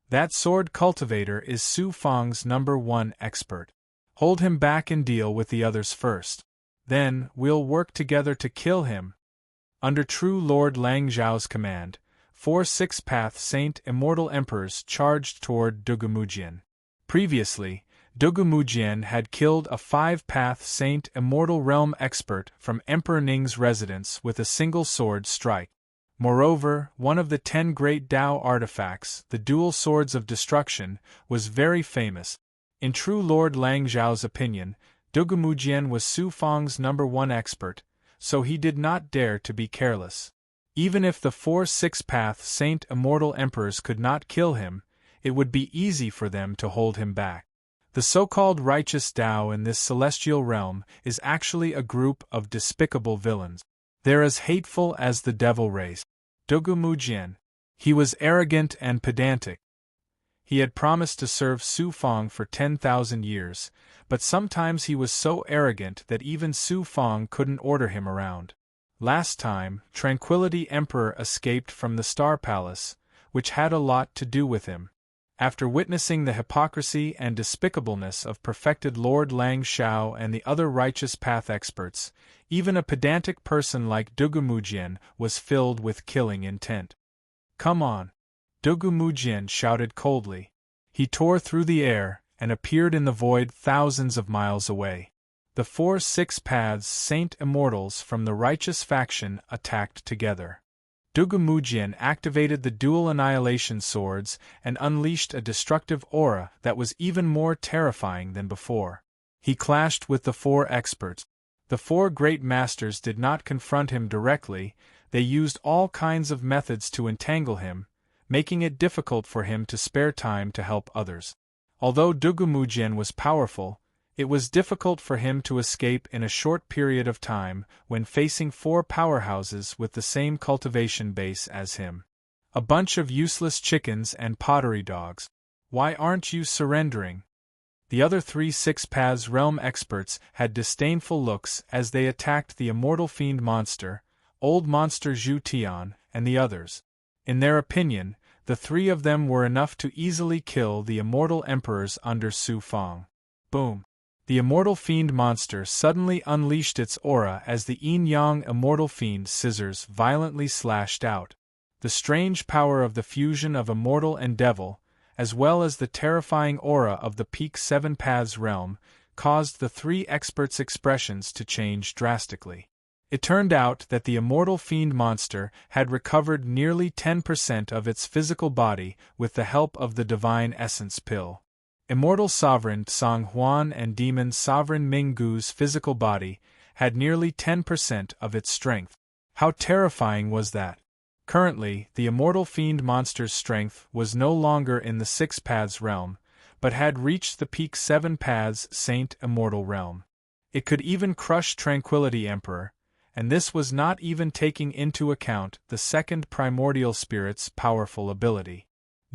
That sword cultivator is Su Fang's number 1 expert. Hold him back and deal with the others first. Then, we'll work together to kill him. Under true Lord Lang Xiao's command, 4 6-path saint immortal emperors charged toward Dugumujian. Previously, Dugumujian had killed a 5-path saint immortal realm expert from Emperor Ning's residence with a single sword strike. Moreover, one of the 10 great Tao artifacts, the dual swords of destruction, was very famous. In true Lord Lang Xiao's opinion, Dugumujian was Su Fang's number 1 expert, so he did not dare to be careless. Even if the 4 six-path Saint Immortal Emperors could not kill him, it would be easy for them to hold him back. The so-called righteous Tao in this celestial realm is actually a group of despicable villains. They're as hateful as the devil race. Dugu Mujian. He was arrogant and pedantic. He had promised to serve Su Fang for 10,000 years, but sometimes he was so arrogant that even Su Fang couldn't order him around. Last time, Tranquility Emperor escaped from the Star Palace, which had a lot to do with him. After witnessing the hypocrisy and despicableness of perfected Lord Lang Shao and the other righteous path experts, even a pedantic person like Dugu Mujian was filled with killing intent. "Come on!" Dugu Mujian shouted coldly. He tore through the air and appeared in the void thousands of miles away. The 4 six-paths Saint Immortals from the righteous faction attacked together. Dugu Mujian activated the dual annihilation swords and unleashed a destructive aura that was even more terrifying than before. He clashed with the 4 experts. The 4 great masters did not confront him directly, they used all kinds of methods to entangle him, making it difficult for him to spare time to help others. Although Dugu Mujian was powerful, it was difficult for him to escape in a short period of time when facing 4 powerhouses with the same cultivation base as him. A bunch of useless chickens and pottery dogs. Why aren't you surrendering? The other 3 six-paths realm experts had disdainful looks as they attacked the immortal fiend monster, old monster Zhu Tian, and the others. In their opinion, the 3 of them were enough to easily kill the immortal emperors under Su Fang. Boom! The immortal fiend monster suddenly unleashed its aura as the yin-yang immortal fiend scissors violently slashed out. The strange power of the fusion of immortal and devil, as well as the terrifying aura of the peak 7 paths realm, caused the 3 experts' expressions to change drastically. It turned out that the immortal fiend monster had recovered nearly 10% of its physical body with the help of the divine essence pill. Immortal Sovereign Song Huan and Demon Sovereign Ming Gu's physical body had nearly 10% of its strength. How terrifying was that? Currently, the immortal fiend monster's strength was no longer in the 6 paths realm, but had reached the peak 7 paths Saint Immortal realm. It could even crush Tranquility Emperor, and this was not even taking into account the second primordial spirit's powerful ability.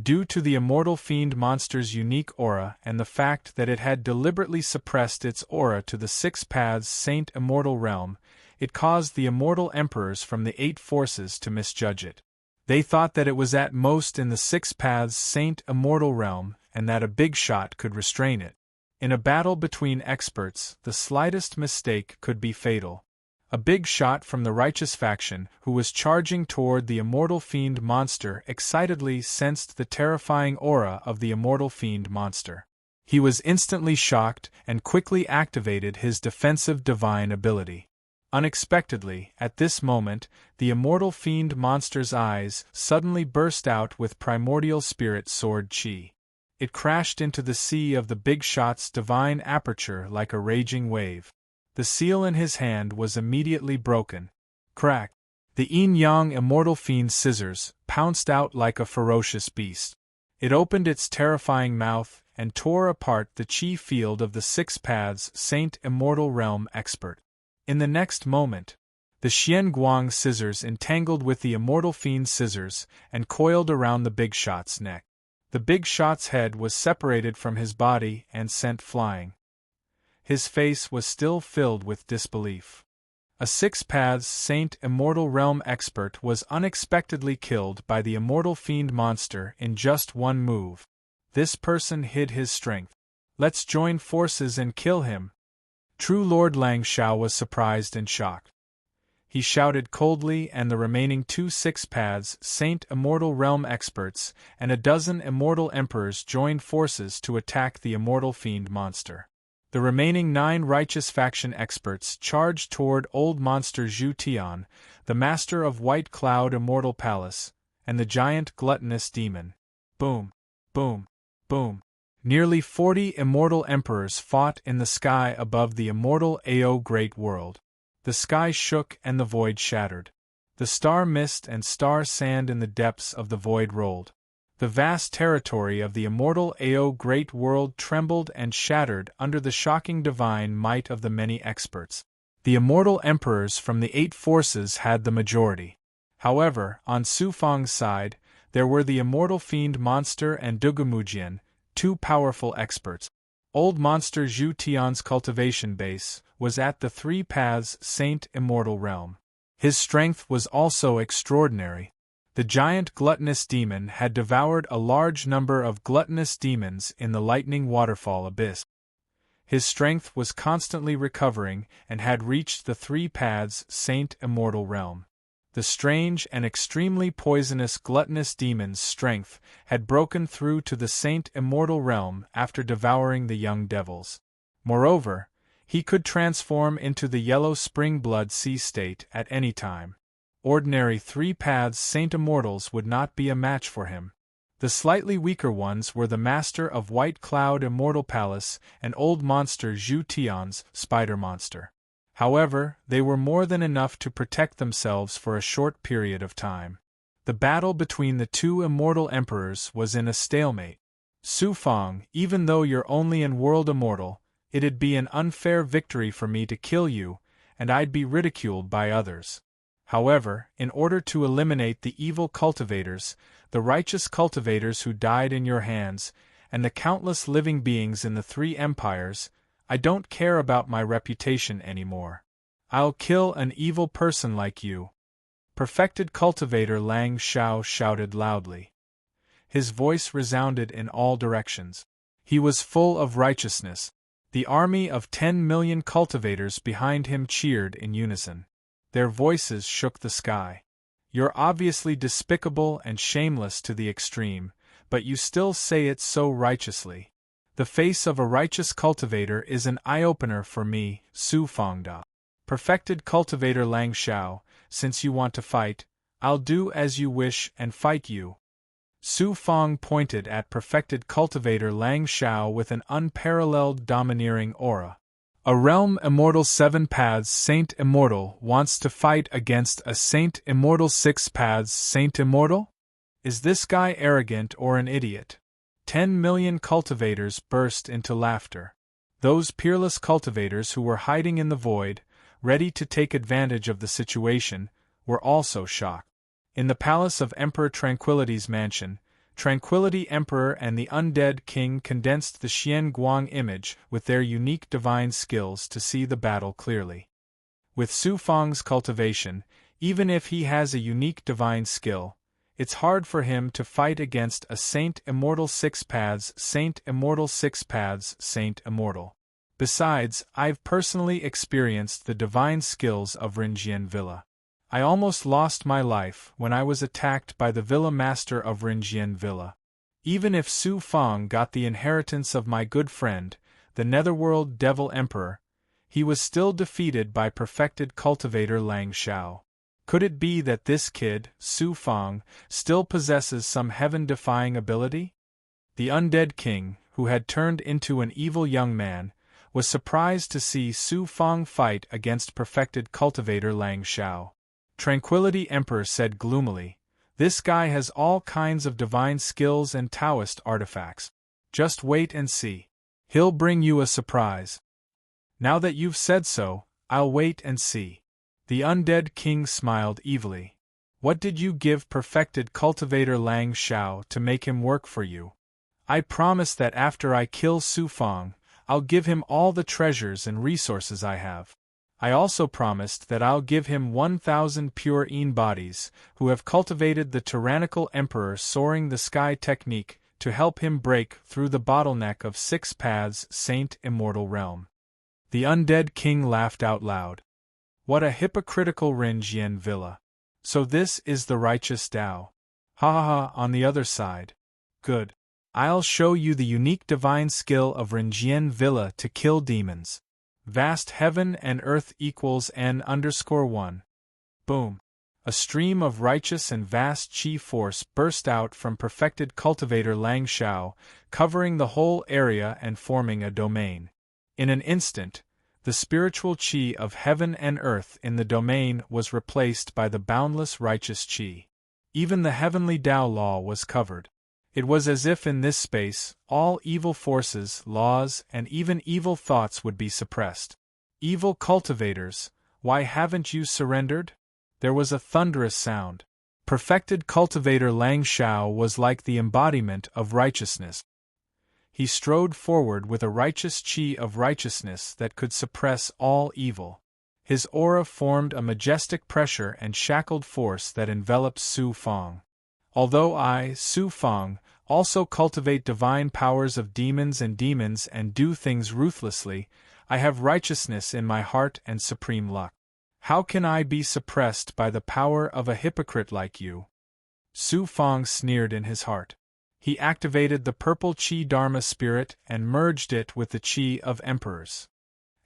Due to the immortal fiend monster's unique aura and the fact that it had deliberately suppressed its aura to the 6 paths Saint Immortal realm, it caused the immortal emperors from the 8 forces to misjudge it. They thought that it was at most in the 6 paths Saint Immortal realm and that a big shot could restrain it. In a battle between experts, the slightest mistake could be fatal. A big shot from the righteous faction, who was charging toward the immortal fiend monster, excitedly sensed the terrifying aura of the immortal fiend monster. He was instantly shocked and quickly activated his defensive divine ability. Unexpectedly, at this moment, the immortal fiend monster's eyes suddenly burst out with primordial spirit sword chi. It crashed into the sea of the big shot's divine aperture like a raging wave. The seal in his hand was immediately broken. Crack! The yin-yang immortal fiend's scissors pounced out like a ferocious beast. It opened its terrifying mouth and tore apart the chi field of the 6 paths Saint Immortal realm expert. In the next moment, the Xian Guang scissors entangled with the immortal fiend's scissors and coiled around the big shot's neck. The big shot's head was separated from his body and sent flying. His face was still filled with disbelief. A 6 paths Saint Immortal realm expert was unexpectedly killed by the immortal fiend monster in just one move. This person hid his strength. Let's join forces and kill him. True Lord Lang Shao was surprised and shocked. He shouted coldly, and the remaining 2 6 paths Saint Immortal realm experts and a dozen immortal emperors joined forces to attack the immortal fiend monster. The remaining 9 righteous faction experts charged toward old monster Zhu Tian, the master of White Cloud Immortal Palace, and the giant gluttonous demon. Boom! Boom! Boom! Nearly 40 immortal emperors fought in the sky above the immortal Ao Great World. The sky shook and the void shattered. The star mist and star sand in the depths of the void rolled. The vast territory of the immortal Ao great world trembled and shattered under the shocking divine might of the many experts. The immortal emperors from the 8 forces had the majority. However, on Su Fang's side, there were the immortal fiend monster and Dugumujian, 2 powerful experts. Old monster Zhu Tian's cultivation base was at the 3 Paths Saint Immortal realm. His strength was also extraordinary. The giant gluttonous demon had devoured a large number of gluttonous demons in the lightning waterfall abyss. His strength was constantly recovering and had reached the 3 Paths Saint Immortal realm. The strange and extremely poisonous gluttonous demon's strength had broken through to the Saint Immortal realm after devouring the young devils. Moreover, he could transform into the yellow spring blood sea state at any time. Ordinary 3 Paths Saint Immortals would not be a match for him. The slightly weaker ones were the Master of White Cloud Immortal Palace and old monster Zhu Tian's Spider Monster. However, they were more than enough to protect themselves for a short period of time. The battle between the 2 immortal emperors was in a stalemate. Su Fang, even though you're only in world immortal, it'd be an unfair victory for me to kill you, and I'd be ridiculed by others. However, in order to eliminate the evil cultivators, the righteous cultivators who died in your hands, and the countless living beings in the 3 empires, I don't care about my reputation anymore. I'll kill an evil person like you. Perfected cultivator Lang Xiao shouted loudly. His voice resounded in all directions. He was full of righteousness. The army of 10 million cultivators behind him cheered in unison. Their voices shook the sky. You're obviously despicable and shameless to the extreme, but you still say it so righteously. The face of a righteous cultivator is an eye-opener for me, Su Fangda. Perfected cultivator Lang Xiao, since you want to fight, I'll do as you wish and fight you. Su Fang pointed at perfected cultivator Lang Xiao with an unparalleled domineering aura. A realm immortal 7 Paths Saint Immortal wants to fight against a Saint Immortal 6 Paths Saint Immortal? Is this guy arrogant or an idiot? 10 million cultivators burst into laughter. Those peerless cultivators who were hiding in the void, ready to take advantage of the situation, were also shocked. In the palace of Emperor Tranquility's mansion, Tranquility Emperor and the Undead King condensed the Xian Guang image with their unique divine skills to see the battle clearly. With Su Fang's cultivation, even if he has a unique divine skill, it's hard for him to fight against a Saint Immortal 6 Paths Saint Immortal 6 Paths Saint Immortal. Besides, I've personally experienced the divine skills of Rinjian Villa. I almost lost my life when I was attacked by the Villa Master of Rinjian Villa. Even if Su Fang got the inheritance of my good friend, the Netherworld Devil Emperor, he was still defeated by perfected cultivator Lang Xiao. Could it be that this kid, Su Fang, still possesses some heaven-defying ability? The Undead King, who had turned into an evil young man, was surprised to see Su Fang fight against perfected cultivator Lang Xiao. Tranquility Emperor said gloomily, "This guy has all kinds of divine skills and Taoist artifacts. Just wait and see. He'll bring you a surprise." "Now that you've said so, I'll wait and see." The Undead King smiled evilly. "What did you give perfected cultivator Lang Xiao to make him work for you?" "I promise that after I kill Su Fang, I'll give him all the treasures and resources I have. I also promised that I'll give him 1,000 pure Een bodies, who have cultivated the tyrannical emperor soaring the sky technique to help him break through the bottleneck of 6 Paths Saint Immortal Realm." The Undead King laughed out loud. What a hypocritical Rinjian Villa. So this is the righteous Tao. Ha ha ha, on the other side. Good. I'll show you the unique divine skill of Rinjian Villa to kill demons. Vast heaven and earth equals n_1. Boom. A stream of righteous and vast chi force burst out from perfected cultivator Lang Xiao, covering the whole area and forming a domain. In an instant, The spiritual qi of heaven and earth in the domain was replaced by the boundless righteous qi. Even the heavenly Tao law was covered. It was as if in this space, all evil forces, laws, and even evil thoughts would be suppressed. Evil cultivators, why haven't you surrendered? There was a thunderous sound. Perfected cultivator Lang Shao was like the embodiment of righteousness. He strode forward with a righteous qi of righteousness that could suppress all evil. His aura formed a majestic pressure and shackled force that enveloped Su Fang. Although I, Su Fang, also cultivate divine powers of demons and do things ruthlessly, I have righteousness in my heart and supreme luck. How can I be suppressed by the power of a hypocrite like you? Su Fang sneered in his heart. He activated the purple qi Dharma spirit and merged it with the qi of emperors.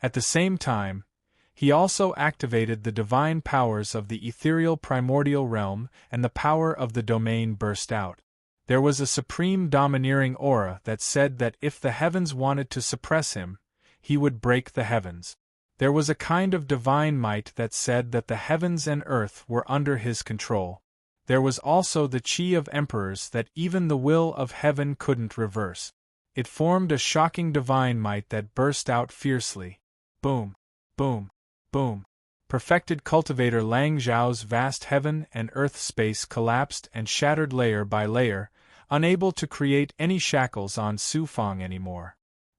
At the same time, he also activated the divine powers of the ethereal primordial realm, and the power of the domain burst out. There was a supreme domineering aura that said that if the heavens wanted to suppress him, he would break the heavens. There was a kind of divine might that said that the heavens and earth were under his control. There was also the qi of emperors that even the will of heaven couldn't reverse. It formed a shocking divine might that burst out fiercely. Boom, boom, boom. Perfected cultivator Lang Zhao's vast heaven and earth space collapsed and shattered layer by layer, unable to create any shackles on Su Fang anymore.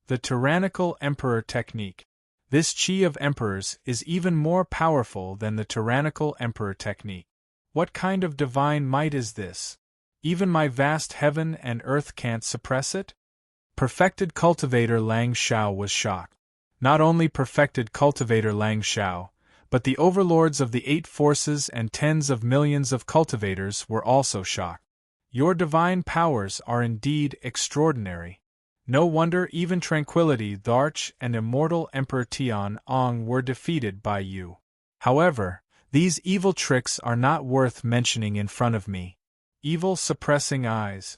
The tyrannical emperor technique. This qi of emperors is even more powerful than the tyrannical emperor technique. What kind of divine might is this? Even my vast heaven and earth can't suppress it? Perfected cultivator Lang Shao was shocked. Not only perfected cultivator Lang Shao, but the overlords of the 8 forces and tens of millions of cultivators were also shocked. Your divine powers are indeed extraordinary. No wonder even Tranquility Dharch and immortal Emperor Tian Ong were defeated by you. However, these evil tricks are not worth mentioning in front of me. Evil suppressing eyes.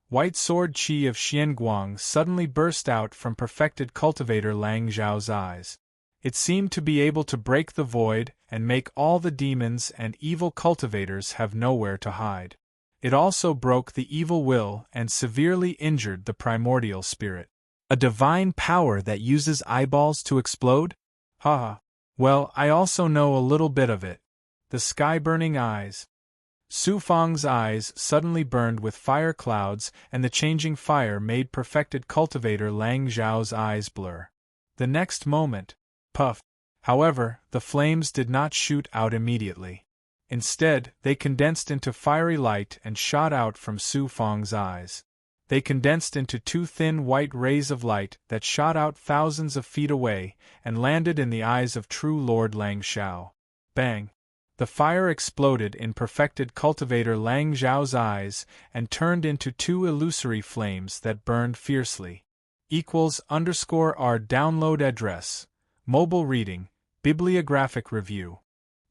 White sword qi of Xianguang suddenly burst out from perfected cultivator Lang Zhao's eyes. It seemed to be able to break the void and make all the demons and evil cultivators have nowhere to hide. It also broke the evil will and severely injured the primordial spirit. A divine power that uses eyeballs to explode? Haha. Well, I also know a little bit of it. The sky-burning eyes. Su Fang's eyes suddenly burned with fire clouds, and the changing fire made perfected cultivator Lang Zhao's eyes blur. The next moment, puff. However, the flames did not shoot out immediately. Instead, they condensed into fiery light and shot out from Su Fang's eyes. They condensed into 2 thin white rays of light that shot out thousands of feet away and landed in the eyes of true Lord Lang Shao. Bang! The fire exploded in perfected cultivator Lang Zhao's eyes and turned into 2 illusory flames that burned fiercely. =R download address. Mobile reading, bibliographic review.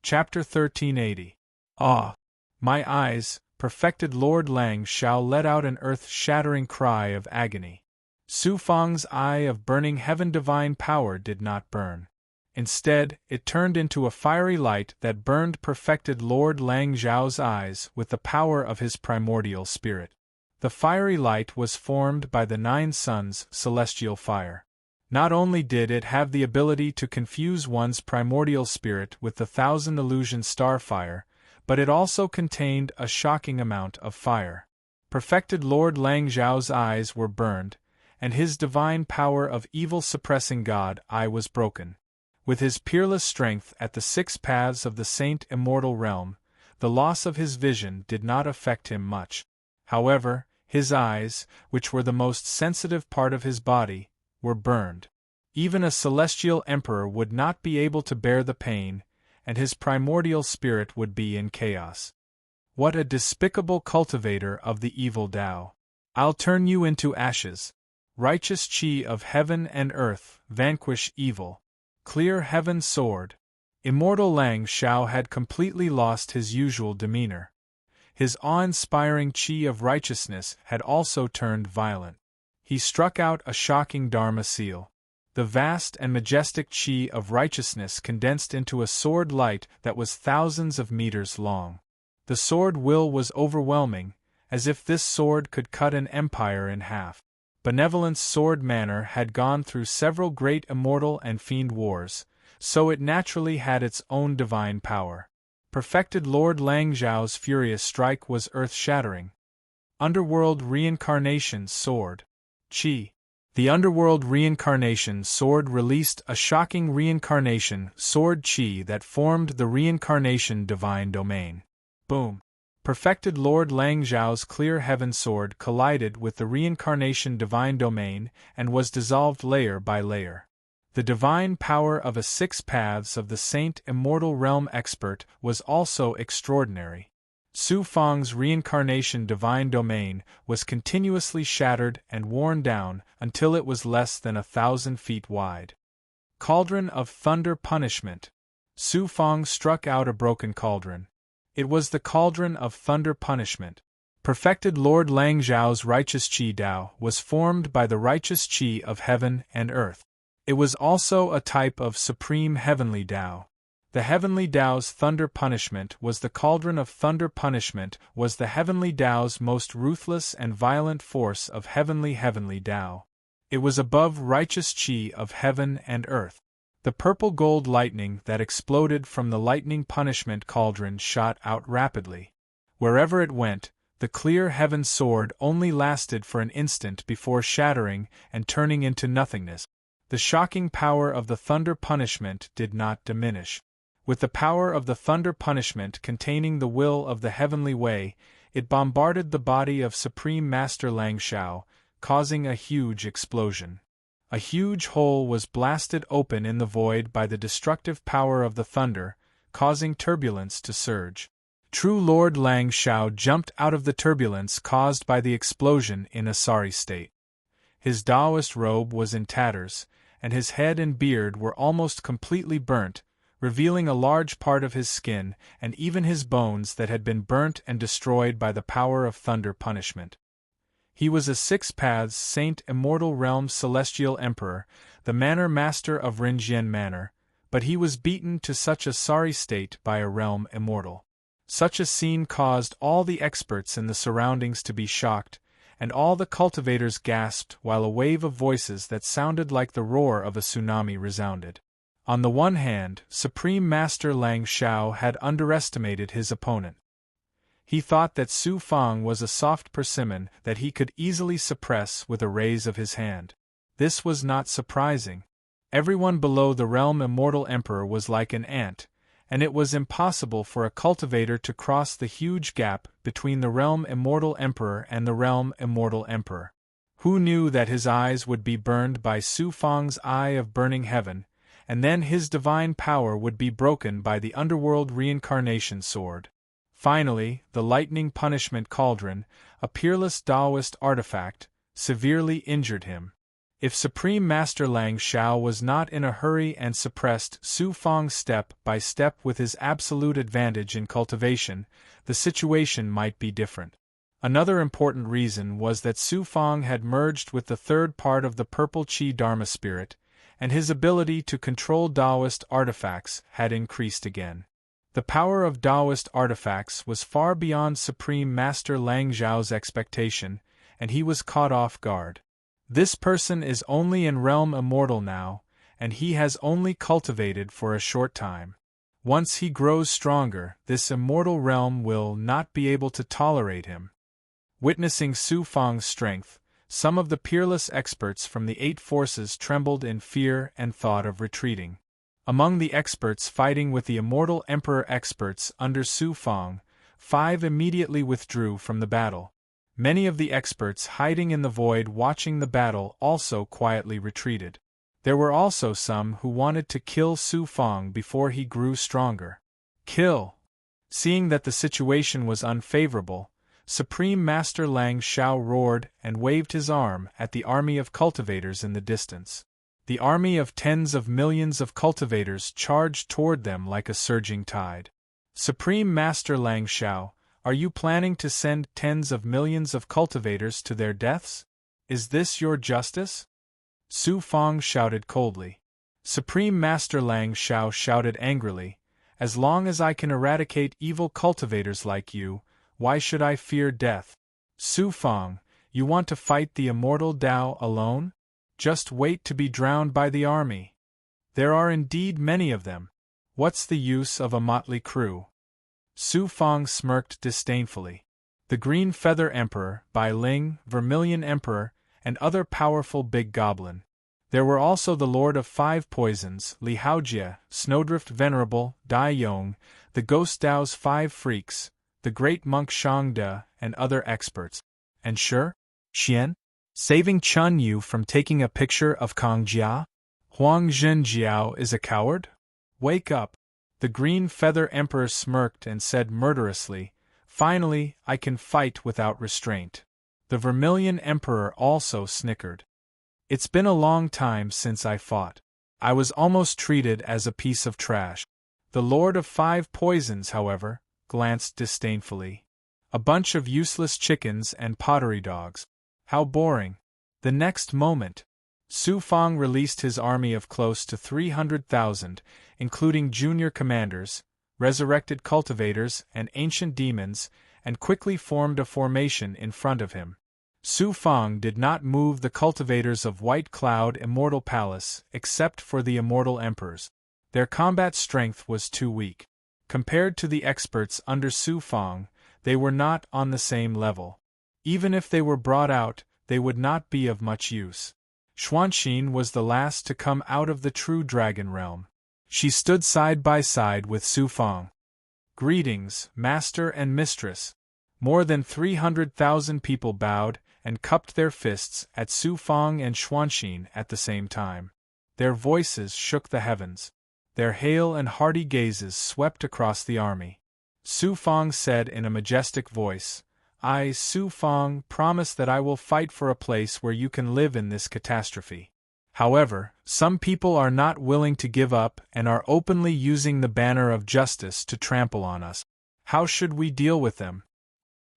Chapter 1380. Ah! My eyes! Perfected Lord Lang Shao let out an earth-shattering cry of agony. Su Fang's eye of burning heaven divine power did not burn. Instead, it turned into a fiery light that burned perfected Lord Lang Zhao's eyes with the power of his primordial spirit. The fiery light was formed by the 9 suns, celestial fire. Not only did it have the ability to confuse one's primordial spirit with the 1,000 illusion starfire, but it also contained a shocking amount of fire. Perfected Lord Lang Zhao's eyes were burned, and his divine power of evil-suppressing God eye was broken. With his peerless strength at the 6 paths of the Saint Immortal Realm, the loss of his vision did not affect him much. However, his eyes, which were the most sensitive part of his body, were burned. Even a celestial emperor would not be able to bear the pain, and his primordial spirit would be in chaos. What a despicable cultivator of the evil Tao! I'll turn you into ashes. Righteous qi of heaven and earth, vanquish evil. Clear heaven sword. Immortal Lang Shao had completely lost his usual demeanor. His awe-inspiring qi of righteousness had also turned violent. He struck out a shocking Dharma seal. the vast and majestic chi of righteousness condensed into a sword light that was thousands of meters long. The sword will was overwhelming, as if this sword could cut an empire in half. Benevolence sword manner had gone through several great immortal and fiend wars, so it naturally had its own divine power. Perfected Lord Lang Zhao's furious strike was earth-shattering. Underworld Reincarnation Sword. Chi. The Underworld Reincarnation Sword released a shocking reincarnation sword chi that formed the reincarnation divine domain. Boom. Perfected Lord Lang Zhao's clear heaven sword collided with the reincarnation divine domain and was dissolved layer by layer. The divine power of a 6 Paths of the Saint Immortal Realm expert was also extraordinary. Su Fang's reincarnation divine domain was continuously shattered and worn down until it was less than 1,000 feet wide. Cauldron of Thunder Punishment. Su Fang struck out a broken cauldron. It was the Cauldron of Thunder Punishment. Perfected Lord Lang Zhao's righteous Qi Dao was formed by the righteous Qi of heaven and earth. It was also a type of supreme heavenly Dao. The heavenly Dao's thunder punishment was the Cauldron of Thunder Punishment was the heavenly Dao's most ruthless and violent force of heavenly Dao. It was above righteous Qi of heaven and earth. The purple gold lightning that exploded from the lightning punishment cauldron shot out rapidly. Wherever it went, the clear heaven sword only lasted for an instant before shattering and turning into nothingness. The shocking power of the thunder punishment did not diminish. With the power of the thunder punishment containing the will of the heavenly way, it bombarded the body of Supreme Master Lang Zhao, causing a huge explosion. A huge hole was blasted open in the void by the destructive power of the thunder, causing turbulence to surge. True Lord Lang Zhao jumped out of the turbulence caused by the explosion in a sorry state. His Taoist robe was in tatters, and his head and beard were almost completely burnt, revealing a large part of his skin and even his bones that had been burnt and destroyed by the power of thunder punishment. He was a 6 Paths Saint Immortal Realm Celestial Emperor, the Manor Master of Rinjian Manor, but he was beaten to such a sorry state by a realm immortal. Such a scene caused all the experts in the surroundings to be shocked, and all the cultivators gasped while a wave of voices that sounded like the roar of a tsunami resounded. On the one hand, Supreme Master Lang Zhao had underestimated his opponent. He thought that Su Fang was a soft persimmon that he could easily suppress with a raise of his hand. This was not surprising. Everyone below the realm immortal emperor was like an ant, and it was impossible for a cultivator to cross the huge gap between the realm immortal emperor and the realm immortal emperor. Who knew that his eyes would be burned by Su Fang's eye of burning heaven, and then his divine power would be broken by the underworld reincarnation sword. Finally, the lightning punishment cauldron, a peerless Taoist artifact, severely injured him. If Supreme Master Lang Zhao was not in a hurry and suppressed Su Fang step by step with his absolute advantage in cultivation, the situation might be different. Another important reason was that Su Fang had merged with the third part of the purple Qi Dharma spirit, and his ability to control Taoist artifacts had increased again. The power of Taoist artifacts was far beyond Supreme Master Lang Zhao's expectation, and he was caught off guard. This person is only in realm immortal now, and he has only cultivated for a short time. Once he grows stronger, this immortal realm will not be able to tolerate him. Witnessing Su Fang's strength, some of the peerless experts from the 8 forces trembled in fear and thought of retreating. Among the experts fighting with the immortal emperor experts under Su Fang, 5 immediately withdrew from the battle. Many of the experts hiding in the void watching the battle also quietly retreated. There were also some who wanted to kill Su Fang before he grew stronger. Kill! Seeing that the situation was unfavorable, Supreme Master Lang Zhao roared and waved his arm at the army of cultivators in the distance. The army of tens of millions of cultivators charged toward them like a surging tide. Supreme Master Lang Zhao, are you planning to send tens of millions of cultivators to their deaths? Is this your justice? Su Fong shouted coldly. Supreme Master Lang Shao shouted angrily, as long as I can eradicate evil cultivators like you, why should I fear death? Su Fong, you want to fight the immortal Tao alone? Just wait to be drowned by the army. There are indeed many of them. What's the use of a motley crew? Su Fong smirked disdainfully. The Green Feather Emperor, Bai Ling, Vermilion Emperor, and other powerful big goblin. There were also the Lord of Five Poisons, Li Haojie, Snowdrift Venerable, Dai Yong, the Ghost Dao's Five Freaks, the great monk Shangde, and other experts. And sure, Xian? Saving Chun Yu from taking a picture of Kong Jia? Huang Zhenjiao is a coward? Wake up! The Green Feather Emperor smirked and said murderously, finally, I can fight without restraint. The Vermilion Emperor also snickered. It's been a long time since I fought. I was almost treated as a piece of trash. The Lord of Five Poisons, however, glanced disdainfully. A bunch of useless chickens and pottery dogs. How boring. The next moment, Su Fong released his army of close to 300,000, including junior commanders, resurrected cultivators, and ancient demons, and quickly formed a formation in front of him. Su Fong did not move the cultivators of White Cloud Immortal Palace except for the Immortal Emperors. Their combat strength was too weak. Compared to the experts under Su Fong, they were not on the same level. Even if they were brought out, they would not be of much use. Xuanxin was the last to come out of the true dragon realm. She stood side by side with Su Fong. Greetings, Master and Mistress. More than 300,000 people bowed and cupped their fists at Su Fong and Xuanxin at the same time. Their voices shook the heavens. Their hale and hearty gazes swept across the army. Su Fong said in a majestic voice, I, Su Fong, promise that I will fight for a place where you can live in this catastrophe. However, some people are not willing to give up and are openly using the banner of justice to trample on us. How should we deal with them?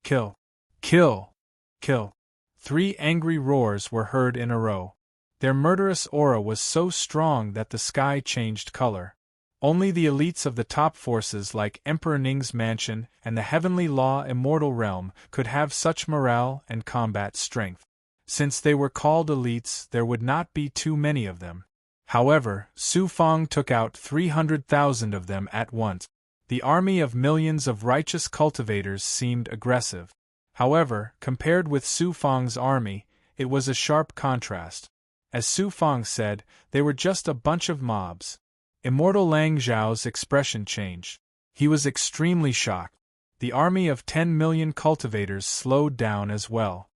Kill! Kill! Kill! 3 angry roars were heard in a row. Their murderous aura was so strong that the sky changed color. Only the elites of the top forces like Emperor Ning's mansion and the Heavenly Law Immortal Realm could have such morale and combat strength. Since they were called elites, there would not be too many of them. However, Su Fong took out 300,000 of them at once. The army of millions of righteous cultivators seemed aggressive. However, compared with Su Fong's army, it was a sharp contrast. As Su Fong said, they were just a bunch of mobs. Immortal Lang Zhao's expression changed. He was extremely shocked. The army of 10 million cultivators slowed down as well.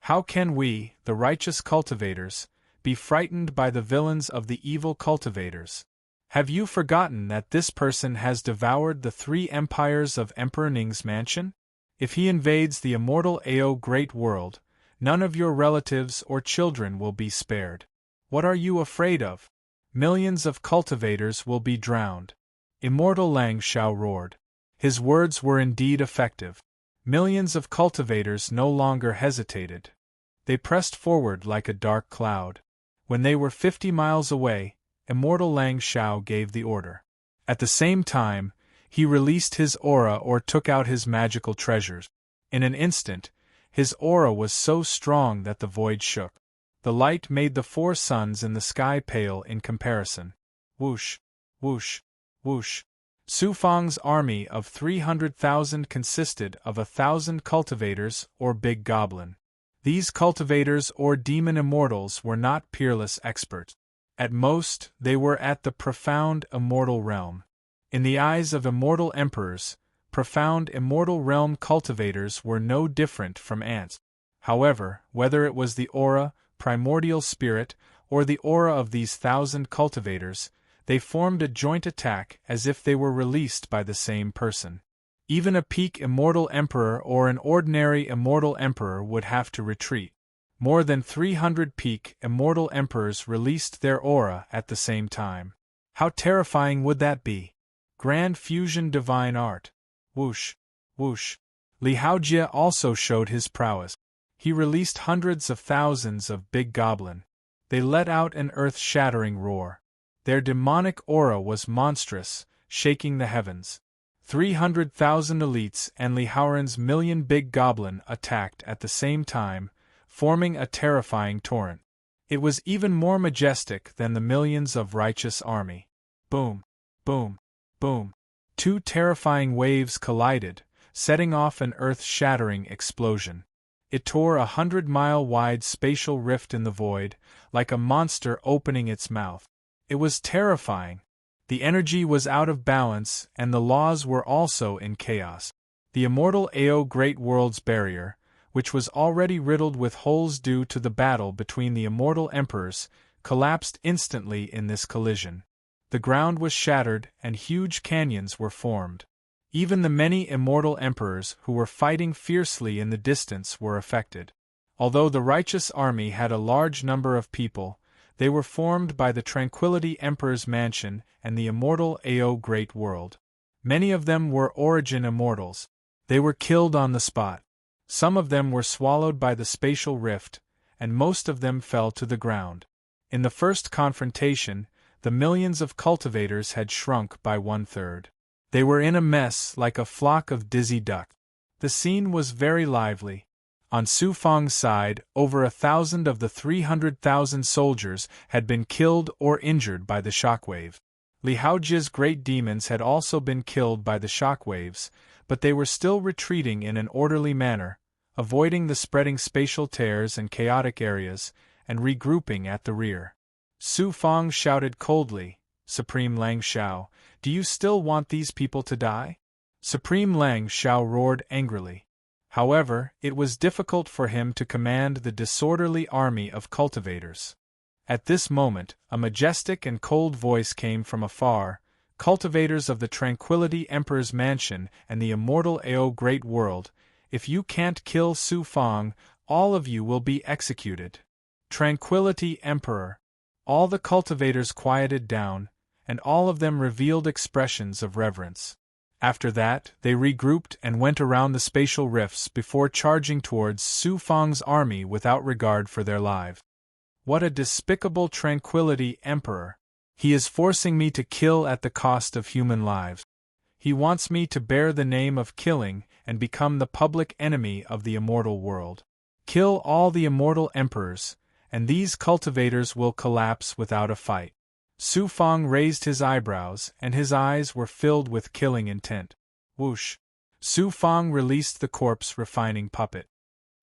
How can we, the righteous cultivators, be frightened by the villains of the evil cultivators? Have you forgotten that this person has devoured the 3 empires of Emperor Ning's mansion? If he invades the immortal Ao Great World, none of your relatives or children will be spared. What are you afraid of? Millions of cultivators will be drowned. Immortal Lang Shao roared. His words were indeed effective. Millions of cultivators no longer hesitated. They pressed forward like a dark cloud. When they were 50 miles away, Immortal Lang Shao gave the order. At the same time, he released his aura or took out his magical treasures. In an instant, his aura was so strong that the void shook. The light made the 4 suns in the sky pale in comparison. Whoosh, whoosh, whoosh. Su Fong's army of 300,000 consisted of 1,000 cultivators or big goblin. These cultivators or demon immortals were not peerless experts. At most, they were at the profound immortal realm. In the eyes of immortal emperors, profound immortal realm cultivators were no different from ants. However, whether it was the aura, primordial spirit, or the aura of these 1,000 cultivators, they formed a joint attack as if they were released by the same person. Even a peak immortal emperor or an ordinary immortal emperor would have to retreat. More than 300 peak immortal emperors released their aura at the same time. How terrifying would that be? Grand fusion divine art. Whoosh, whoosh. Li Haojie also showed his prowess. He released hundreds of thousands of big goblin. They let out an earth-shattering roar. Their demonic aura was monstrous, shaking the heavens. 300,000 elites and Lihauran's million big goblin attacked at the same time, forming a terrifying torrent. It was even more majestic than the millions of righteous army. Boom, boom, boom. Two terrifying waves collided, setting off an earth-shattering explosion. It tore a 100-mile-wide spatial rift in the void, like a monster opening its mouth. It was terrifying. The energy was out of balance, and the laws were also in chaos. The immortal Ao Great World's barrier, which was already riddled with holes due to the battle between the immortal emperors, collapsed instantly in this collision. The ground was shattered, and huge canyons were formed. Even the many immortal emperors who were fighting fiercely in the distance were affected. Although the righteous army had a large number of people, they were formed by the Tranquility Emperor's mansion and the immortal Ao Great World. Many of them were origin immortals. They were killed on the spot. Some of them were swallowed by the spatial rift, and most of them fell to the ground. In the first confrontation, the millions of cultivators had shrunk by 1/3. They were in a mess like a flock of dizzy ducks. The scene was very lively. On Su Fang's side, over 1,000 of the 300,000 soldiers had been killed or injured by the shockwave. Li Haojia's great demons had also been killed by the shockwaves, but they were still retreating in an orderly manner, avoiding the spreading spatial tears and chaotic areas, and regrouping at the rear. Su Fang shouted coldly, "Supreme Lang Xiao, do you still want these people to die?" Supreme Lang Xiao roared angrily. However, it was difficult for him to command the disorderly army of cultivators. At this moment, a majestic and cold voice came from afar, "Cultivators of the Tranquility Emperor's mansion and the immortal Ao Great World, if you can't kill Su Fang, all of you will be executed." Tranquility Emperor. All the cultivators quieted down, and all of them revealed expressions of reverence. After that, they regrouped and went around the spatial rifts before charging towards Su Fang's army without regard for their lives. What a despicable Tranquility Emperor! He is forcing me to kill at the cost of human lives. He wants me to bear the name of killing and become the public enemy of the immortal world. Kill all the immortal emperors, and these cultivators will collapse without a fight. Su Fang raised his eyebrows, and his eyes were filled with killing intent. Whoosh! Su Fang released the corpse refining puppet.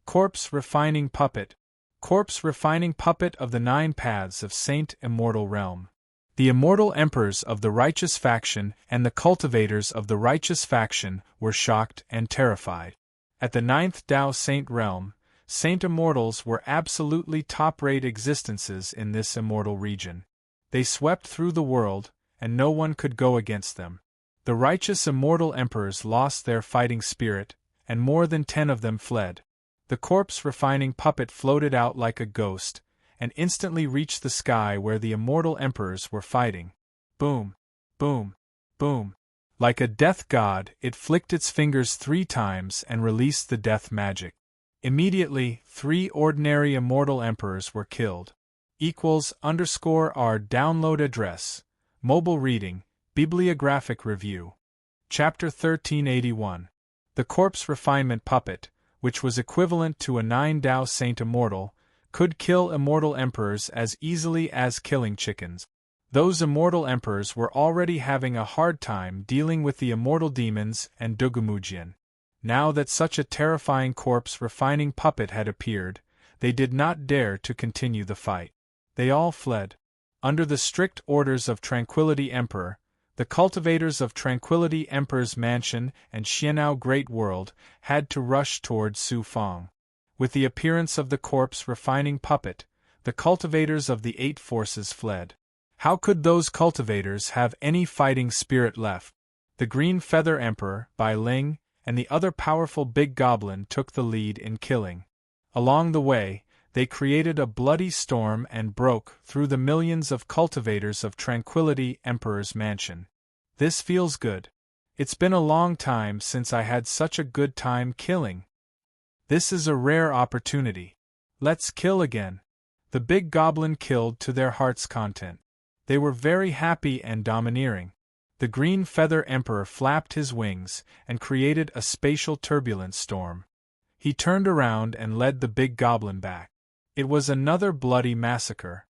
Corpse refining puppet. Corpse refining puppet of the 9 paths of Saint Immortal Realm. The immortal emperors of the righteous faction and the cultivators of the righteous faction were shocked and terrified. At the 9th Tao Saint Realm, Saint Immortals were absolutely top-rate existences in this immortal region. They swept through the world, and no one could go against them. The righteous immortal emperors lost their fighting spirit, and more than 10 of them fled. The corpse-refining puppet floated out like a ghost, and instantly reached the sky where the immortal emperors were fighting. Boom! Boom! Boom! Like a death god, it flicked its fingers 3 times and released the death magic. Immediately, 3 ordinary immortal emperors were killed. =R download address. Mobile reading, bibliographic review. Chapter 1381. The corpse refinement puppet, which was equivalent to a 9 Tao Saint Immortal, could kill immortal emperors as easily as killing chickens. Those immortal emperors were already having a hard time dealing with the immortal demons and Dugumujian. Now that such a terrifying corpse refining puppet had appeared, they did not dare to continue the fight. They all fled. Under the strict orders of Tranquility Emperor, the cultivators of Tranquility Emperor's mansion and Xian'ao Great World had to rush toward Su Fang. With the appearance of the corpse refining puppet, the cultivators of the 8 forces fled. How could those cultivators have any fighting spirit left? The Green Feather Emperor, Bai Ling, and the other powerful big goblin took the lead in killing. Along the way, they created a bloody storm and broke through the millions of cultivators of Tranquility Emperor's mansion. This feels good. It's been a long time since I had such a good time killing. This is a rare opportunity. Let's kill again. The big goblin killed to their heart's content. They were very happy and domineering. The green feather emperor flapped his wings and created a spatial turbulence storm. He turned around and led the big goblin back. It was another bloody massacre.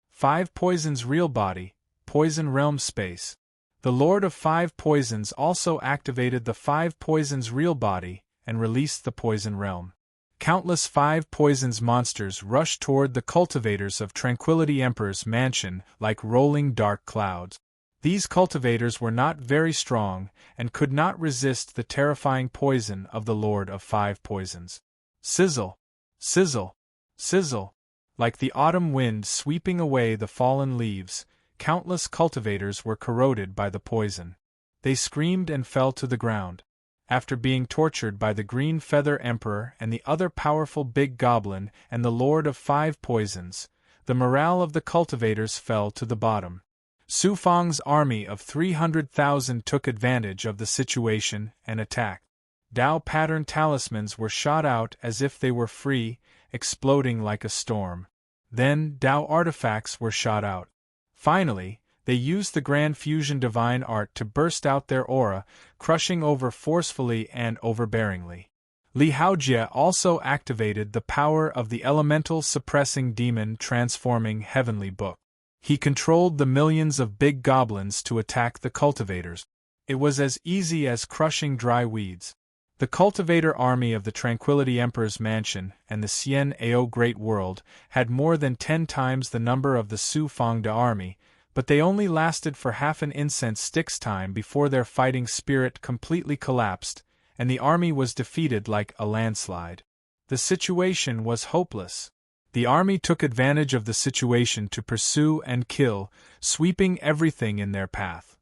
5 Poisons Real Body, Poison Realm Space. The Lord of 5 Poisons also activated the 5 Poisons Real Body and released the Poison Realm. Countless 5 Poisons monsters rushed toward the cultivators of Tranquility Emperor's mansion like rolling dark clouds. These cultivators were not very strong and could not resist the terrifying poison of the Lord of 5 Poisons. Sizzle! Sizzle! Sizzle! Like the autumn wind sweeping away the fallen leaves, countless cultivators were corroded by the poison. They screamed and fell to the ground. After being tortured by the Green Feather Emperor and the other powerful big goblin and the Lord of 5 Poisons, the morale of the cultivators fell to the bottom. Su Fang's army of 300,000 took advantage of the situation and attacked. Dao pattern talismans were shot out as if they were free, exploding like a storm. Then Dao artifacts were shot out. Finally, they used the Grand Fusion Divine Art to burst out their aura, crushing over forcefully and overbearingly. Li Haojie also activated the power of the elemental suppressing demon transforming heavenly book. He controlled the millions of big goblins to attack the cultivators. It was as easy as crushing dry weeds. The cultivator army of the Tranquility Emperor's mansion and the Xian Ao Great World had more than 10 times the number of the Su Fangda army, but they only lasted for half an incense stick's time before their fighting spirit completely collapsed, and the army was defeated like a landslide. The situation was hopeless. The army took advantage of the situation to pursue and kill, sweeping everything in their path.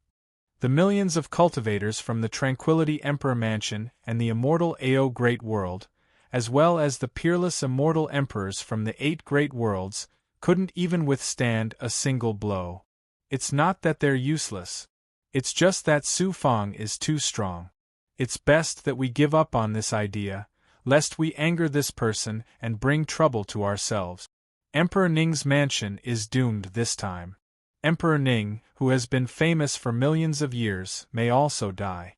The millions of cultivators from the Tranquility Emperor Mansion and the immortal Ao Great World, as well as the peerless immortal emperors from the 8 Great Worlds, couldn't even withstand a single blow. It's not that they're useless. It's just that Su Fang is too strong. It's best that we give up on this idea, lest we anger this person and bring trouble to ourselves. Emperor Ning's mansion is doomed this time. Emperor Ning, who has been famous for millions of years, may also die.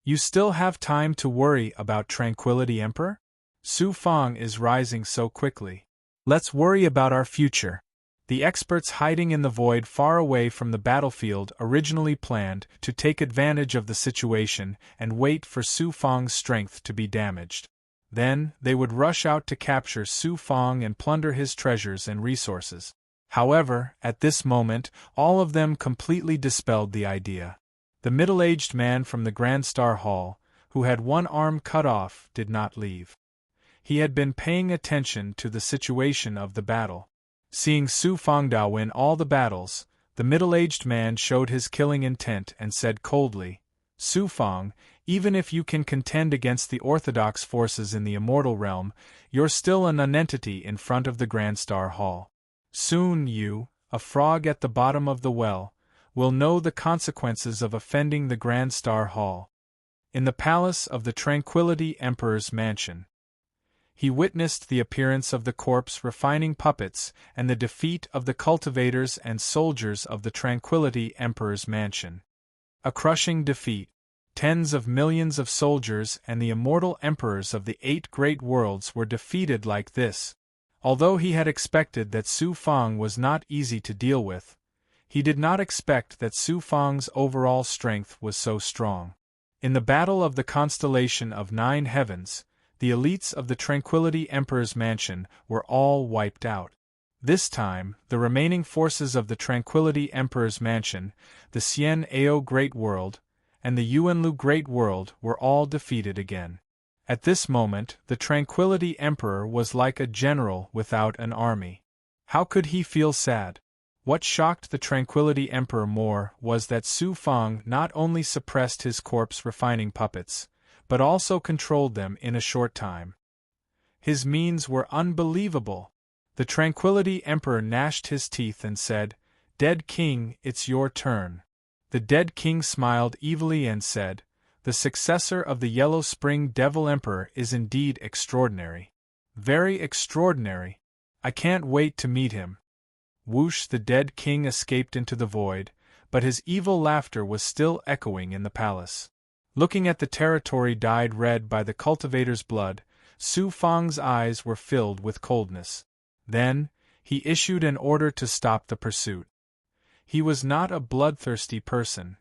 You still have time to worry about Tranquility Emperor? Su Fang is rising so quickly. Let's worry about our future. The experts hiding in the void far away from the battlefield originally planned to take advantage of the situation and wait for Su Fang's strength to be damaged. Then, they would rush out to capture Su Fang and plunder his treasures and resources. However, at this moment, all of them completely dispelled the idea. The middle-aged man from the Grand Star Hall, who had one arm cut off, did not leave. He had been paying attention to the situation of the battle. Seeing Su Fangdao win all the battles, the middle-aged man showed his killing intent and said coldly, "Su Fang, even if you can contend against the orthodox forces in the immortal realm, you're still a nonentity in front of the Grand Star Hall. Soon you, a frog at the bottom of the well, will know the consequences of offending the Grand Star Hall." In the palace of the Tranquility Emperor's mansion, he witnessed the appearance of the corpse refining puppets and the defeat of the cultivators and soldiers of the Tranquility Emperor's mansion. A crushing defeat. Tens of millions of soldiers and the immortal emperors of the 8 Great Worlds were defeated like this. Although he had expected that Su Fang was not easy to deal with, he did not expect that Su Fang's overall strength was so strong. In the battle of the constellation of 9 heavens, the elites of the Tranquility Emperor's mansion were all wiped out. This time, the remaining forces of the Tranquility Emperor's mansion, the Xian Ao Great World, and the Yuanlu Great World were all defeated again. At this moment, the Tranquility Emperor was like a general without an army. How could he feel sad? What shocked the Tranquility Emperor more was that Su Fang not only suppressed his corpse refining puppets, but also controlled them in a short time. His means were unbelievable. The Tranquility Emperor gnashed his teeth and said, "Dead King, it's your turn." The dead king smiled evilly and said, "The successor of the Yellow Spring Devil Emperor is indeed extraordinary. Very extraordinary. I can't wait to meet him. Whoosh! The dead king escaped into the void, but his evil laughter was still echoing in the palace. Looking at the territory dyed red by the cultivator's blood, Su Fang's eyes were filled with coldness. Then, he issued an order to stop the pursuit. He was not a bloodthirsty person.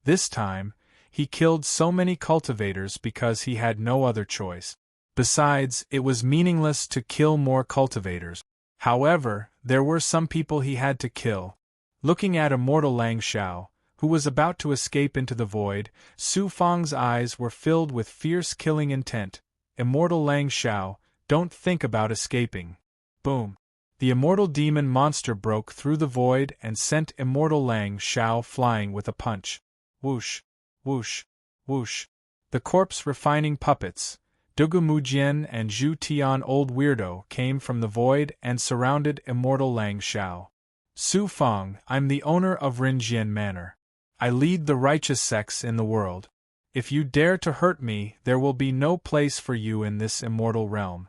This time, he killed so many cultivators because he had no other choice. Besides, it was meaningless to kill more cultivators. However, there were some people he had to kill. Looking at immortal Lang Xiao, who was about to escape into the void, Su Fang's eyes were filled with fierce killing intent. Immortal Lang Xiao, don't think about escaping. Boom! The immortal demon monster broke through the void and sent immortal Lang Xiao flying with a punch. Whoosh! Whoosh! Whoosh! The corpse refining puppets, Dugu Mujian and Zhu Tian Old Weirdo, came from the void and surrounded immortal Lang Xiao. Su Fang, I'm the owner of Rinjian Manor. I lead the righteous sects in the world. If you dare to hurt me, there will be no place for you in this immortal realm.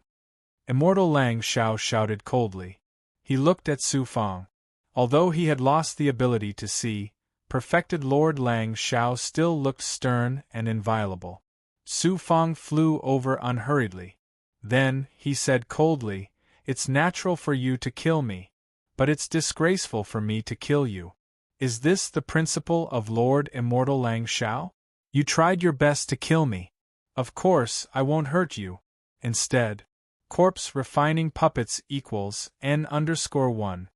Immortal Lang Xiao shouted coldly. He looked at Su Fang. Although he had lost the ability to see, perfected Lord Lang Xiao still looked stern and inviolable. Su Fang flew over unhurriedly. Then, he said coldly, "It's natural for you to kill me. But it's disgraceful for me to kill you. Is this the principle of Lord Immortal Lang Xiao? You tried your best to kill me. Of course, I won't hurt you. Instead, corpse refining puppets equals N_1.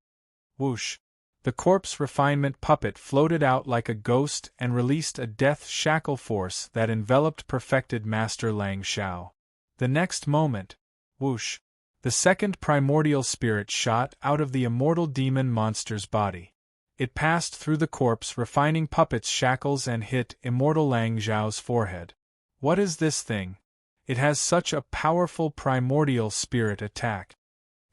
Whoosh! The corpse refinement puppet floated out like a ghost and released a death shackle force that enveloped perfected Master Lang Xiao. The next moment, whoosh! The second primordial spirit shot out of the immortal demon monster's body. It passed through the corpse refining puppet's shackles and hit immortal Lang Xiao's forehead. What is this thing? It has such a powerful primordial spirit attack.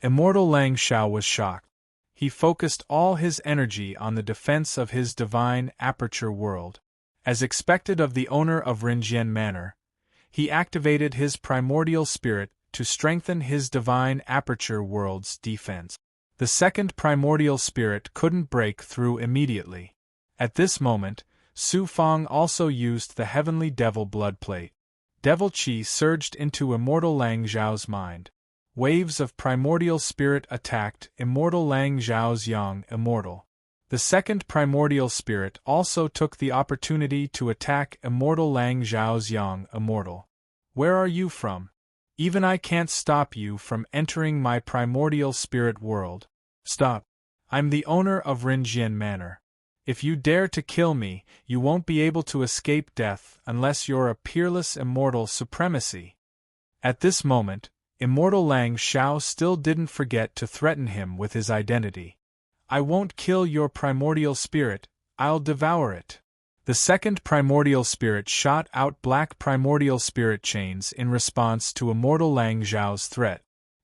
Immortal Lang Xiao was shocked. He focused all his energy on the defense of his divine aperture world. As expected of the owner of Rinjian Manor, he activated his primordial spirit to strengthen his divine aperture world's defense. The second primordial spirit couldn't break through immediately. At this moment, Su Fang also used the heavenly devil blood plate. Devil Qi surged into immortal Lang Xiao's mind. Waves of primordial spirit attacked immortal Lang Xiao's young immortal. The second primordial spirit also took the opportunity to attack immortal Lang Xiao's young immortal. Where are you from? Even I can't stop you from entering my primordial spirit world. Stop. I'm the owner of Rinjian Manor. If you dare to kill me, you won't be able to escape death unless you're a peerless immortal supremacy. At this moment, immortal Lang Xiao still didn't forget to threaten him with his identity. I won't kill your primordial spirit, I'll devour it. The second primordial spirit shot out black primordial spirit chains in response to immortal Lang Xiao's threat.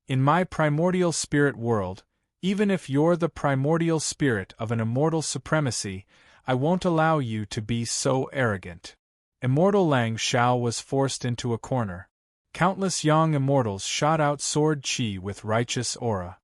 In my primordial spirit world, even if you're the primordial spirit of an immortal supremacy, I won't allow you to be so arrogant. Immortal Lang Xiao was forced into a corner. Countless young immortals shot out sword qi with righteous aura.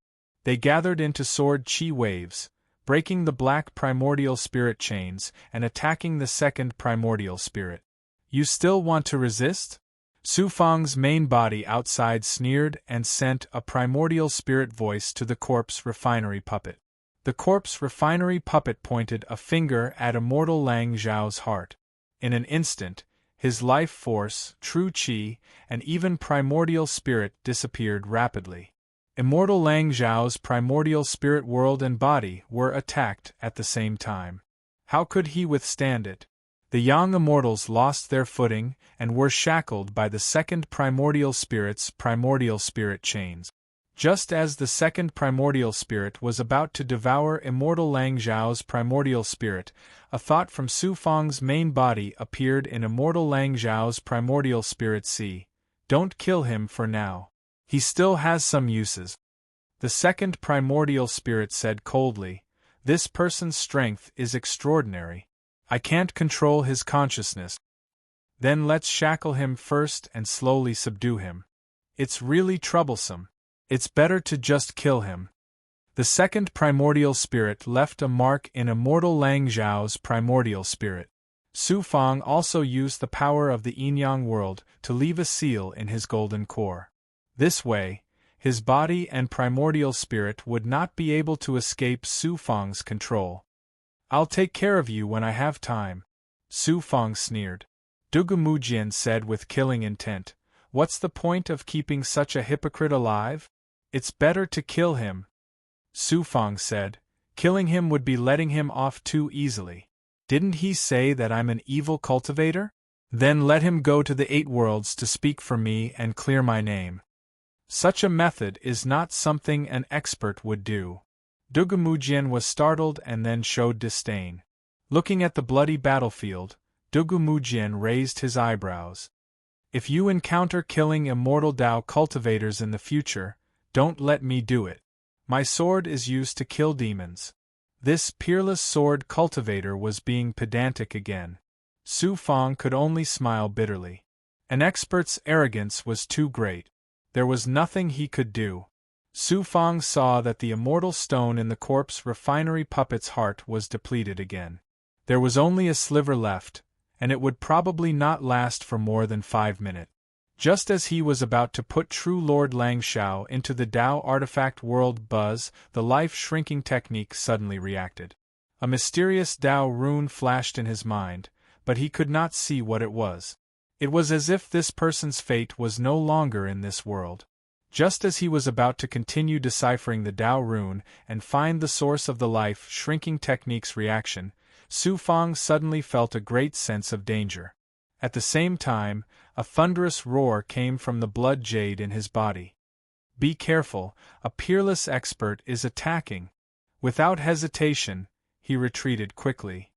They gathered into sword qi waves, breaking the black primordial spirit chains and attacking the second primordial spirit. You still want to resist? Su Fang's main body outside sneered and sent a primordial spirit voice to the corpse refinery puppet. The corpse refinery puppet pointed a finger at immortal Lang Xiao's heart. In an instant, his life force, true qi, and even primordial spirit disappeared rapidly. Immortal Lang Xiao's primordial spirit world and body were attacked at the same time. How could he withstand it? The young immortals lost their footing and were shackled by the second primordial spirit's primordial spirit chains. Just as the second primordial spirit was about to devour immortal Lang Xiao's primordial spirit, a thought from Su Fang's main body appeared in immortal Lang Xiao's primordial spirit. See, don't kill him for now. He still has some uses. The second primordial spirit said coldly, this person's strength is extraordinary. I can't control his consciousness. Then let's shackle him first and slowly subdue him. It's really troublesome. It's better to just kill him. The second primordial spirit left a mark in immortal Lang Zhao's primordial spirit. Su Fang also used the power of the yin-yang world to leave a seal in his golden core. This way, his body and primordial spirit would not be able to escape Su Fang's control. I'll take care of you when I have time, Su Fang sneered. Dugu Mujian said with killing intent, "What's the point of keeping such a hypocrite alive? It's better to kill him." Su Fang said, "Killing him would be letting him off too easily. Didn't he say that I'm an evil cultivator? Then let him go to the 8 worlds to speak for me and clear my name. Such a method is not something an expert would do." Dugu Mujian was startled and then showed disdain. Looking at the bloody battlefield, Dugu Mujian raised his eyebrows. "If you encounter killing immortal Dao cultivators in the future, don't let me do it. My sword is used to kill demons." This peerless sword cultivator was being pedantic again. Su Fang could only smile bitterly. An expert's arrogance was too great. There was nothing he could do. Su Fang saw that the immortal stone in the corpse refinery puppet's heart was depleted again. There was only a sliver left, and it would probably not last for more than 5 minutes. Just as he was about to put true Lord Langshao into the Dao artifact world buzz, the life-shrinking technique suddenly reacted. A mysterious Dao rune flashed in his mind, but he could not see what it was. It was as if this person's fate was no longer in this world. Just as he was about to continue deciphering the Dao rune and find the source of the life-shrinking technique's reaction, Su Fang suddenly felt a great sense of danger. At the same time, a thunderous roar came from the blood jade in his body. "Be careful, a peerless expert is attacking." Without hesitation, he retreated quickly.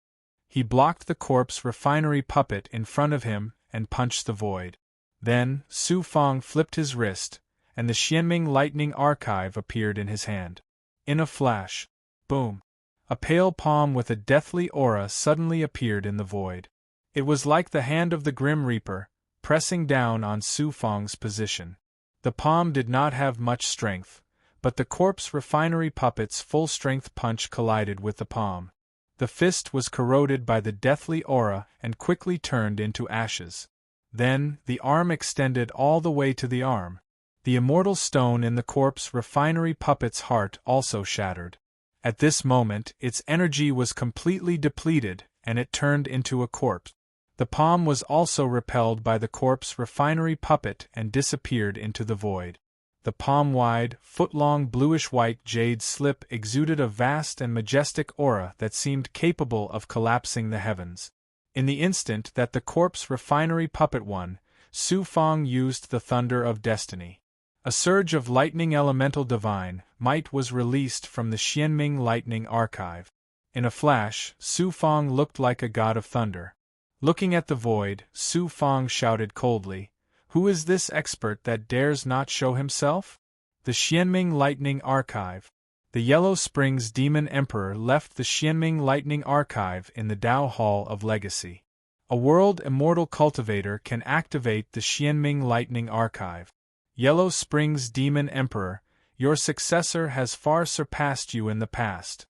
He blocked the corpse refinery puppet in front of him and punched the void. Then, Su Fang flipped his wrist, and the Xianming lightning archive appeared in his hand. In a flash, boom! A pale palm with a deathly aura suddenly appeared in the void. It was like the hand of the Grim Reaper, pressing down on Su Fang's position. The palm did not have much strength, but the corpse refinery puppet's full-strength punch collided with the palm. The fist was corroded by the deathly aura and quickly turned into ashes. Then, the arm extended all the way to the arm. The immortal stone in the corpse refinery puppet's heart also shattered. At this moment, its energy was completely depleted, and it turned into a corpse. The palm was also repelled by the corpse refinery puppet and disappeared into the void. The palm-wide, foot-long bluish-white jade slip exuded a vast and majestic aura that seemed capable of collapsing the heavens. In the instant that the corpse refinery puppet won, Su Fang used the thunder of destiny. A surge of lightning elemental divine might was released from the Xianming lightning archive. In a flash, Su Fang looked like a god of thunder. Looking at the void, Su Fang shouted coldly, "Who is this expert that dares not show himself?" The Xianming lightning archive. The Yellow Springs Demon Emperor left the Xianming lightning archive in the Dao Hall of Legacy. A world immortal cultivator can activate the Xianming lightning archive. Yellow Springs Demon Emperor, your successor has far surpassed you in the past.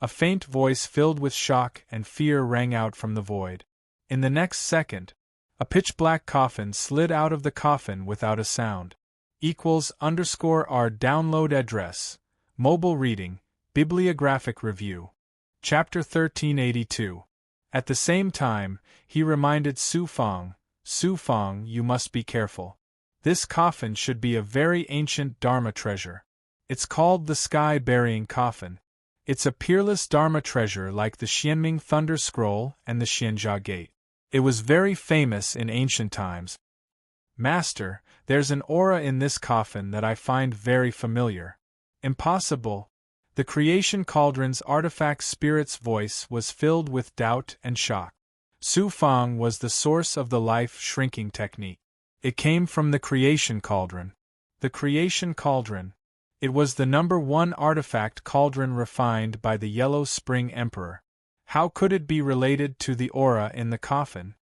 A faint voice filled with shock and fear rang out from the void. In the next second, a pitch-black coffin slid out of the coffin without a sound. =R download address. Mobile reading, Bibliographic Review. Chapter 1382. At the same time, he reminded Su Fang, "Su Fang, you must be careful. This coffin should be a very ancient Dharma treasure. It's called the Sky-Burying Coffin. It's a peerless Dharma treasure like the Xianming Thunder Scroll and the Xianjia Gate. It was very famous in ancient times. Master, there's an aura in this coffin that I find very familiar." "Impossible." The creation cauldron's artifact spirit's voice was filled with doubt and shock. Su Fang was the source of the life-shrinking technique. It came from the creation cauldron. The creation cauldron. It was the #1 artifact cauldron refined by the Yellow Spring Emperor. How could it be related to the aura in the coffin?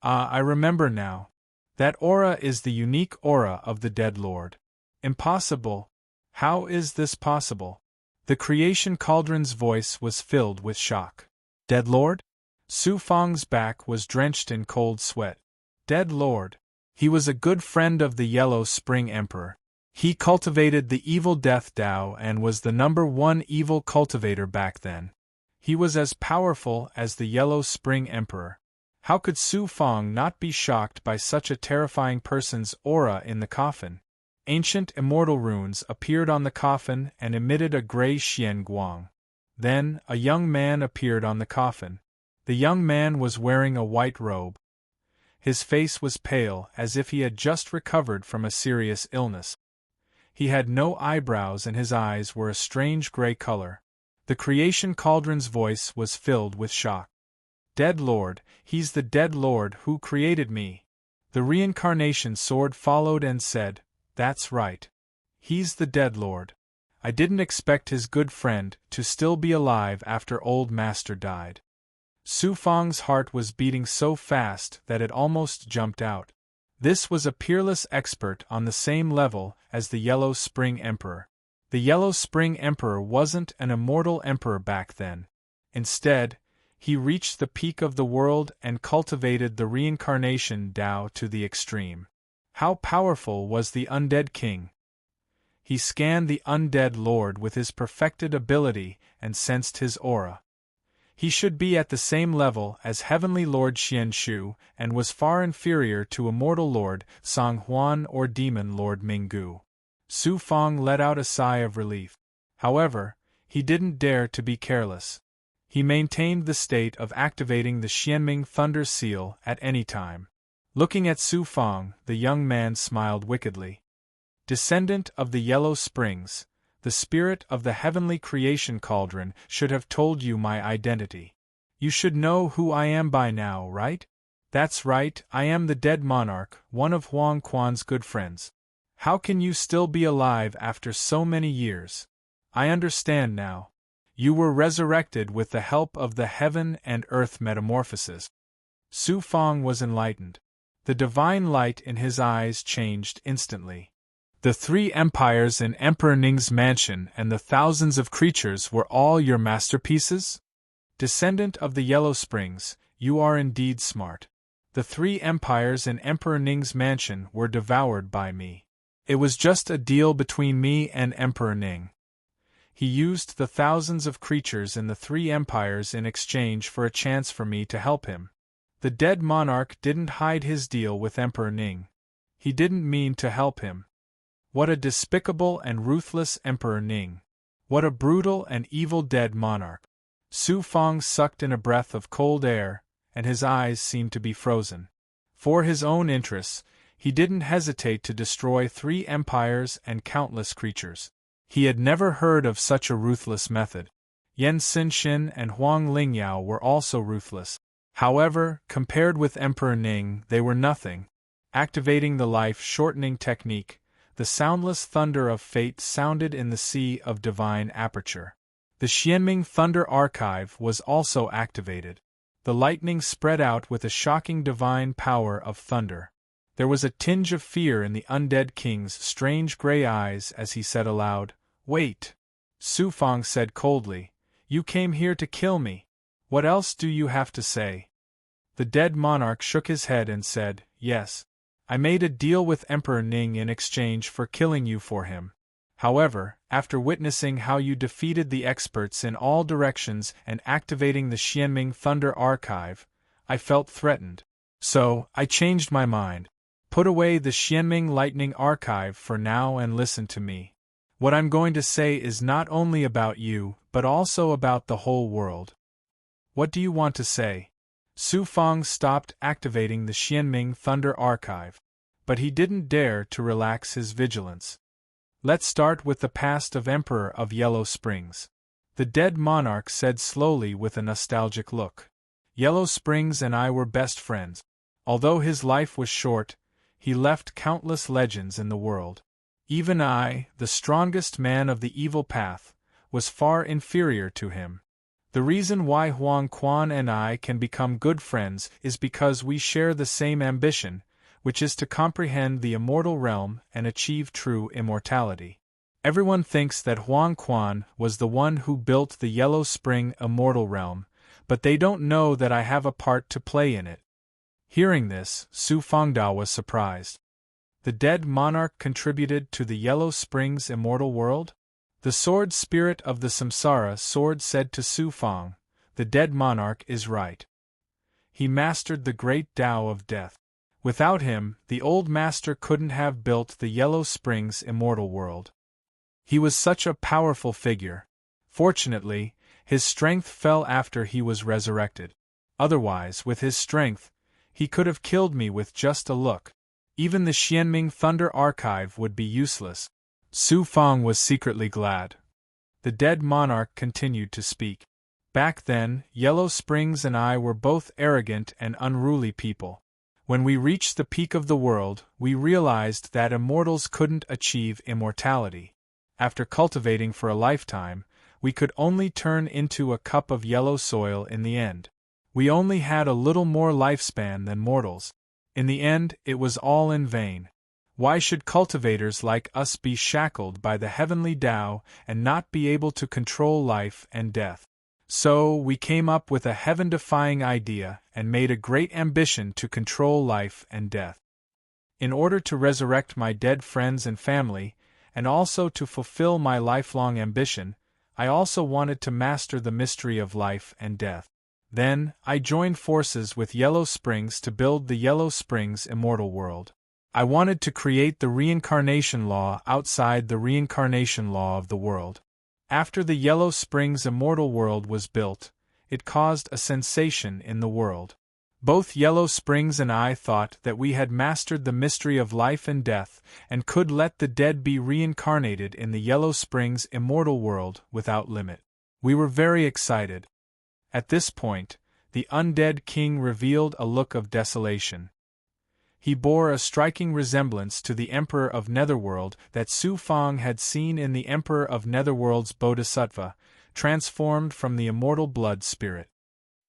Ah, I remember now. That aura is the unique aura of the dead lord. Impossible. How is this possible? The creation cauldron's voice was filled with shock. Dead Lord? Su Fang's back was drenched in cold sweat. Dead Lord. He was a good friend of the Yellow Spring Emperor. He cultivated the evil Death Dao and was the #1 evil cultivator back then. He was as powerful as the Yellow Spring Emperor. How could Su Fang not be shocked by such a terrifying person's aura in the coffin? Ancient immortal runes appeared on the coffin and emitted a gray xian guang. Then, a young man appeared on the coffin. The young man was wearing a white robe. His face was pale, as if he had just recovered from a serious illness. He had no eyebrows and his eyes were a strange gray color. The creation cauldron's voice was filled with shock. Dead Lord, he's the Dead Lord who created me. The reincarnation sword followed and said, that's right. He's the Dead Lord. I didn't expect his good friend to still be alive after old master died. Su Fang's heart was beating so fast that it almost jumped out. This was a peerless expert on the same level as the Yellow Spring Emperor. The Yellow Spring Emperor wasn't an immortal emperor back then. Instead, he reached the peak of the world and cultivated the reincarnation Dao to the extreme. How powerful was the undead king? He scanned the undead lord with his perfected ability and sensed his aura. He should be at the same level as Heavenly Lord Xianshu and was far inferior to Immortal Lord Song Huan or Demon Lord Minggu. Su Fang let out a sigh of relief. However, he didn't dare to be careless. He maintained the state of activating the Xianming Thunder Seal at any time. Looking at Su Fang, the young man smiled wickedly. Descendant of the Yellow Springs, the spirit of the heavenly creation cauldron should have told you my identity. You should know who I am by now, right? That's right, I am the dead monarch, one of Huang Quan's good friends. How can you still be alive after so many years? I understand now. You were resurrected with the help of the heaven and earth metamorphosis. Su Fang was enlightened. The divine light in his eyes changed instantly. The 3 empires in Emperor Ning's mansion and the thousands of creatures were all your masterpieces? Descendant of the Yellow Springs, you are indeed smart. The 3 empires in Emperor Ning's mansion were devoured by me. It was just a deal between me and Emperor Ning. He used the thousands of creatures in the 3 empires in exchange for a chance for me to help him. The dead monarch didn't hide his deal with Emperor Ning. He didn't mean to help him. What a despicable and ruthless Emperor Ning. What a brutal and evil dead monarch. Su Fang sucked in a breath of cold air, and his eyes seemed to be frozen. For his own interests, he didn't hesitate to destroy 3 empires and countless creatures. He had never heard of such a ruthless method. Yan Xinxin and Huang Lingyao were also ruthless. However, compared with Emperor Ning, they were nothing. Activating the life-shortening technique, the soundless thunder of fate sounded in the sea of divine aperture. The Xianming Thunder Archive was also activated. The lightning spread out with a shocking divine power of thunder. There was a tinge of fear in the undead king's strange gray eyes as he said aloud, "Wait." Su Fang said coldly, "You came here to kill me. What else do you have to say?" The dead monarch shook his head and said, "Yes. I made a deal with Emperor Ning in exchange for killing you for him. However, after witnessing how you defeated the experts in all directions and activating the Xianming Thunder Archive, I felt threatened. So, I changed my mind. Put away the Xianming Lightning Archive for now and listen to me. What I'm going to say is not only about you, but also about the whole world." "What do you want to say?" Su Fang stopped activating the Xianming Thunder Archive. But he didn't dare to relax his vigilance. "Let's start with the past of Emperor of Yellow Springs," the dead monarch said slowly with a nostalgic look. "Yellow Springs and I were best friends. Although his life was short, he left countless legends in the world. Even I, the strongest man of the evil path, was far inferior to him. The reason why Huang Quan and I can become good friends is because we share the same ambition, which is to comprehend the immortal realm and achieve true immortality. Everyone thinks that Huang Quan was the one who built the Yellow Spring immortal realm, but they don't know that I have a part to play in it." Hearing this, Su Fangdao was surprised. The dead monarch contributed to the Yellow Spring's immortal world? The sword spirit of the Samsara sword said to Su Fang, "The dead monarch is right. He mastered the great Tao of death. Without him, the old master couldn't have built the Yellow Spring's immortal world. He was such a powerful figure. Fortunately, his strength fell after he was resurrected. Otherwise, with his strength, he could have killed me with just a look. Even the Xianming Thunder Archive would be useless." Su Fang was secretly glad. The dead monarch continued to speak. "Back then, Yellow Springs and I were both arrogant and unruly people. When we reached the peak of the world, we realized that immortals couldn't achieve immortality. After cultivating for a lifetime, we could only turn into a cup of yellow soil in the end. We only had a little more lifespan than mortals. In the end, it was all in vain. Why should cultivators like us be shackled by the heavenly Tao and not be able to control life and death? So, we came up with a heaven-defying idea and made a great ambition to control life and death. In order to resurrect my dead friends and family, and also to fulfill my lifelong ambition, I also wanted to master the mystery of life and death. Then, I joined forces with Yellow Springs to build the Yellow Springs immortal world. I wanted to create the reincarnation law outside the reincarnation law of the world. After the Yellow Springs immortal world was built, it caused a sensation in the world. Both Yellow Springs and I thought that we had mastered the mystery of life and death and could let the dead be reincarnated in the Yellow Springs immortal world without limit. We were very excited. At this point, the undead king revealed a look of desolation. He bore a striking resemblance to the Emperor of Netherworld that Su Fang had seen in the Emperor of Netherworld's Bodhisattva, transformed from the immortal blood spirit.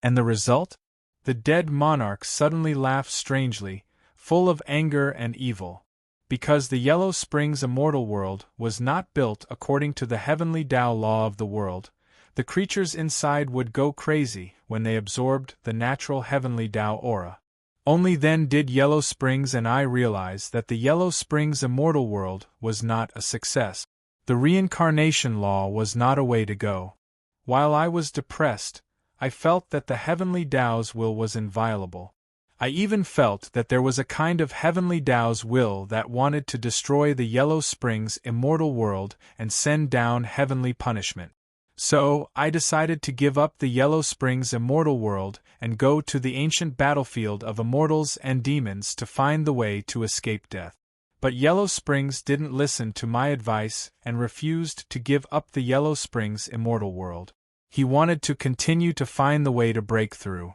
And the result? The dead monarch suddenly laughed strangely, full of anger and evil. Because the Yellow Springs immortal world was not built according to the heavenly Tao law of the world, the creatures inside would go crazy when they absorbed the natural heavenly Tao aura. Only then did Yellow Springs and I realize that the Yellow Springs immortal world was not a success. The reincarnation law was not a way to go. While I was depressed, I felt that the heavenly Tao's will was inviolable. I even felt that there was a kind of heavenly Tao's will that wanted to destroy the Yellow Springs immortal world and send down heavenly punishment. So, I decided to give up the Yellow Springs immortal world and go to the ancient battlefield of immortals and demons to find the way to escape death. But Yellow Springs didn't listen to my advice and refused to give up the Yellow Springs immortal world. He wanted to continue to find the way to break through.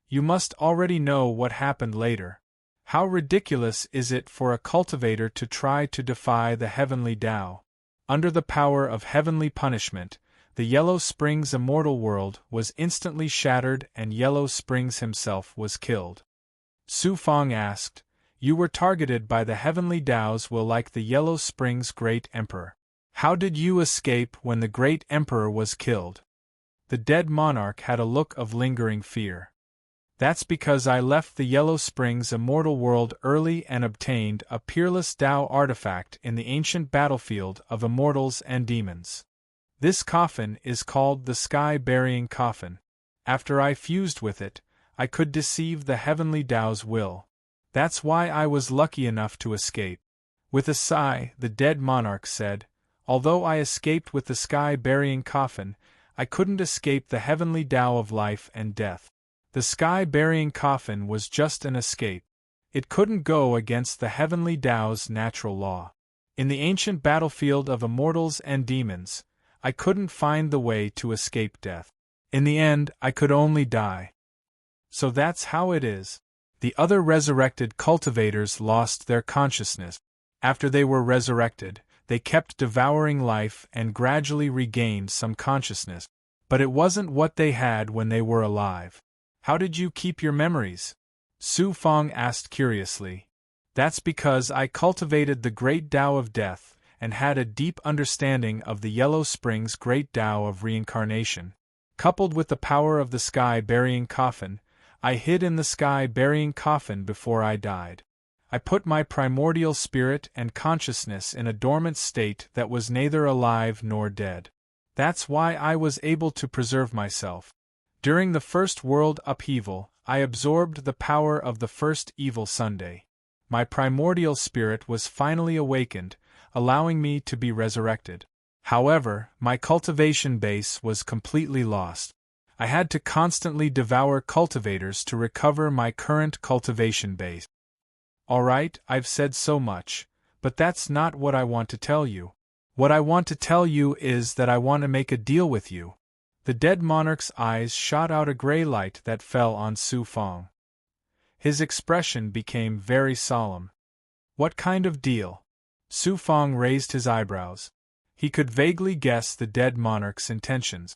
You must already know what happened later. How ridiculous is it for a cultivator to try to defy the heavenly Tao? Under the power of heavenly punishment, the Yellow Springs immortal world was instantly shattered and Yellow Springs himself was killed. Su Fang asked, "You were targeted by the heavenly Tao's will like the Yellow Springs great emperor. How did you escape when the great emperor was killed?" The dead monarch had a look of lingering fear. "That's because I left the Yellow Springs immortal world early and obtained a peerless Tao artifact in the ancient battlefield of immortals and demons. This coffin is called the Sky-Burying Coffin. After I fused with it, I could deceive the heavenly Tao's will. That's why I was lucky enough to escape." With a sigh, the dead monarch said, "Although I escaped with the Sky-Burying Coffin, I couldn't escape the heavenly Tao of life and death. The Sky-Burying Coffin was just an escape. It couldn't go against the heavenly Tao's natural law. In the ancient battlefield of immortals and demons, I couldn't find the way to escape death. In the end, I could only die. So that's how it is." The other resurrected cultivators lost their consciousness. After they were resurrected, they kept devouring life and gradually regained some consciousness. But it wasn't what they had when they were alive. "How did you keep your memories?" Su Fang asked curiously. "That's because I cultivated the great Tao of death, and had a deep understanding of the Yellow Springs' great Tao of reincarnation. Coupled with the power of the sky-burying coffin, I hid in the sky-burying coffin before I died. I put my primordial spirit and consciousness in a dormant state that was neither alive nor dead. That's why I was able to preserve myself. During the first world upheaval, I absorbed the power of the first evil Sunday. My primordial spirit was finally awakened, allowing me to be resurrected. However, my cultivation base was completely lost. I had to constantly devour cultivators to recover my current cultivation base. Alright, I've said so much, but that's not what I want to tell you. What I want to tell you is that I want to make a deal with you. The dead monarch's eyes shot out a gray light that fell on Su Fong. His expression became very solemn. What kind of deal? Su Fong raised his eyebrows. He could vaguely guess the dead monarch's intentions.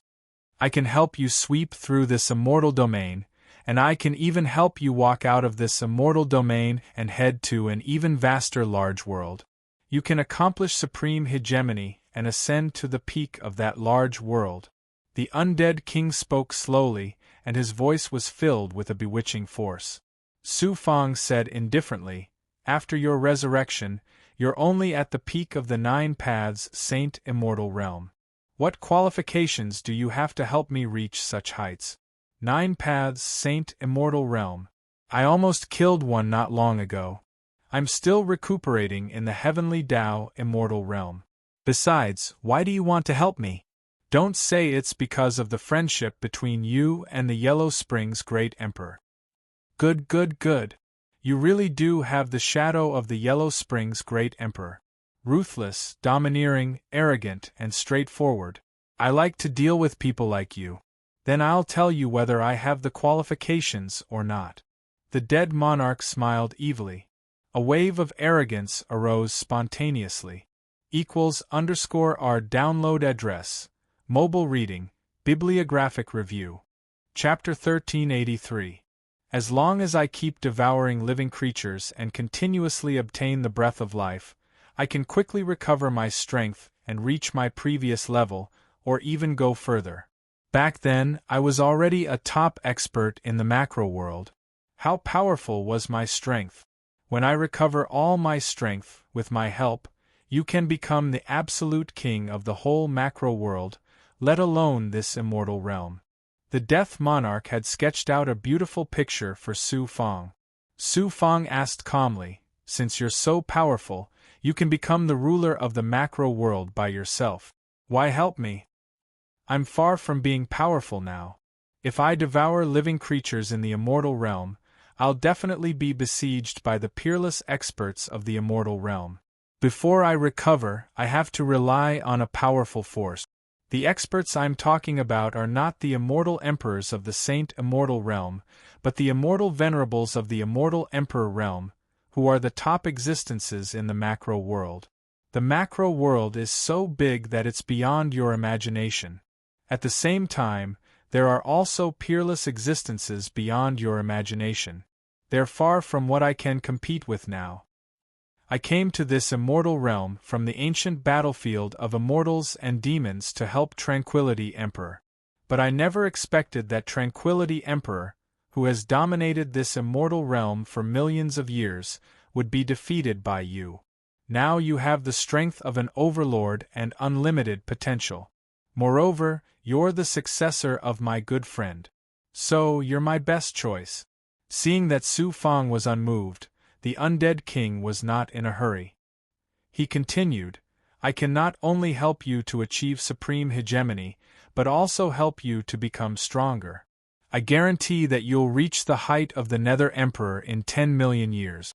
I can help you sweep through this immortal domain, and I can even help you walk out of this immortal domain and head to an even vaster large world. You can accomplish supreme hegemony and ascend to the peak of that large world. The undead king spoke slowly, and his voice was filled with a bewitching force. Su Fong said indifferently, "After your resurrection, you're only at the peak of the 9 Paths Saint Immortal Realm. What qualifications do you have to help me reach such heights? 9 Paths Saint Immortal Realm. I almost killed one not long ago. I'm still recuperating in the Heavenly Tao Immortal Realm. Besides, why do you want to help me? Don't say it's because of the friendship between you and the Yellow Springs Great Emperor. Good, good, good. You really do have the shadow of the Yellow Springs Great Emperor. Ruthless, domineering, arrogant, and straightforward. I like to deal with people like you. Then I'll tell you whether I have the qualifications or not." The dead monarch smiled evilly. A wave of arrogance arose spontaneously. =_our download address. Mobile reading, bibliographic review. Chapter 1383. As long as I keep devouring living creatures and continuously obtain the breath of life, I can quickly recover my strength and reach my previous level, or even go further. Back then, I was already a top expert in the macro world. How powerful was my strength? When I recover all my strength, with my help, you can become the absolute king of the whole macro world, let alone this immortal realm. The Death Monarch had sketched out a beautiful picture for Su Fong. Su Fong asked calmly, "Since you're so powerful, you can become the ruler of the macro world by yourself. Why help me? I'm far from being powerful now. If I devour living creatures in the immortal realm, I'll definitely be besieged by the peerless experts of the immortal realm. Before I recover, I have to rely on a powerful force. The experts I'm talking about are not the immortal emperors of the Saint Immortal Realm, but the immortal venerables of the Immortal Emperor Realm, who are the top existences in the macro world. The macro world is so big that it's beyond your imagination. At the same time, there are also peerless existences beyond your imagination. They're far from what I can compete with now. I came to this immortal realm from the ancient battlefield of immortals and demons to help Tranquility Emperor. But I never expected that Tranquility Emperor, who has dominated this immortal realm for millions of years, would be defeated by you. Now you have the strength of an overlord and unlimited potential. Moreover, you're the successor of my good friend. So, you're my best choice." Seeing that Su Fong was unmoved, the undead king was not in a hurry. He continued, "I can not only help you to achieve supreme hegemony, but also help you to become stronger. I guarantee that you'll reach the height of the Nether Emperor in 10 million years.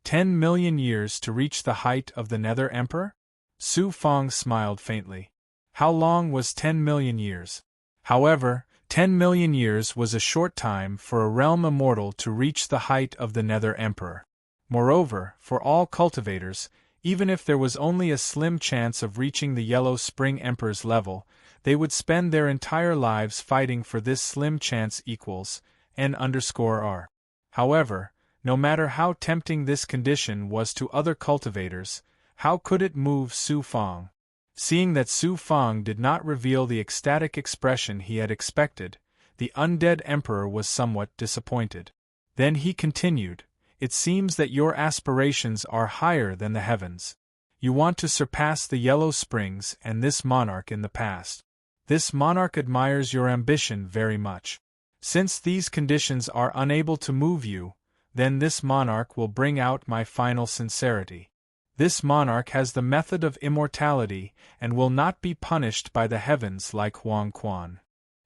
10 million years to reach the height of the Nether Emperor?" Su Fong smiled faintly. How long was 10 million years? However, 10 million years was a short time for a realm immortal to reach the height of the Nether Emperor. Moreover, for all cultivators, even if there was only a slim chance of reaching the Yellow Spring Emperor's level, they would spend their entire lives fighting for this slim chance equals N_R. However, no matter how tempting this condition was to other cultivators, How could it move Su Fang? Seeing that Su Fang did not reveal the ecstatic expression he had expected, the undead emperor was somewhat disappointed. Then he continued, "It seems that your aspirations are higher than the heavens. You want to surpass the Yellow Springs and this monarch in the past. This monarch admires your ambition very much. Since these conditions are unable to move you, then this monarch will bring out my final sincerity. This monarch has the method of immortality and will not be punished by the heavens like Huang Quan.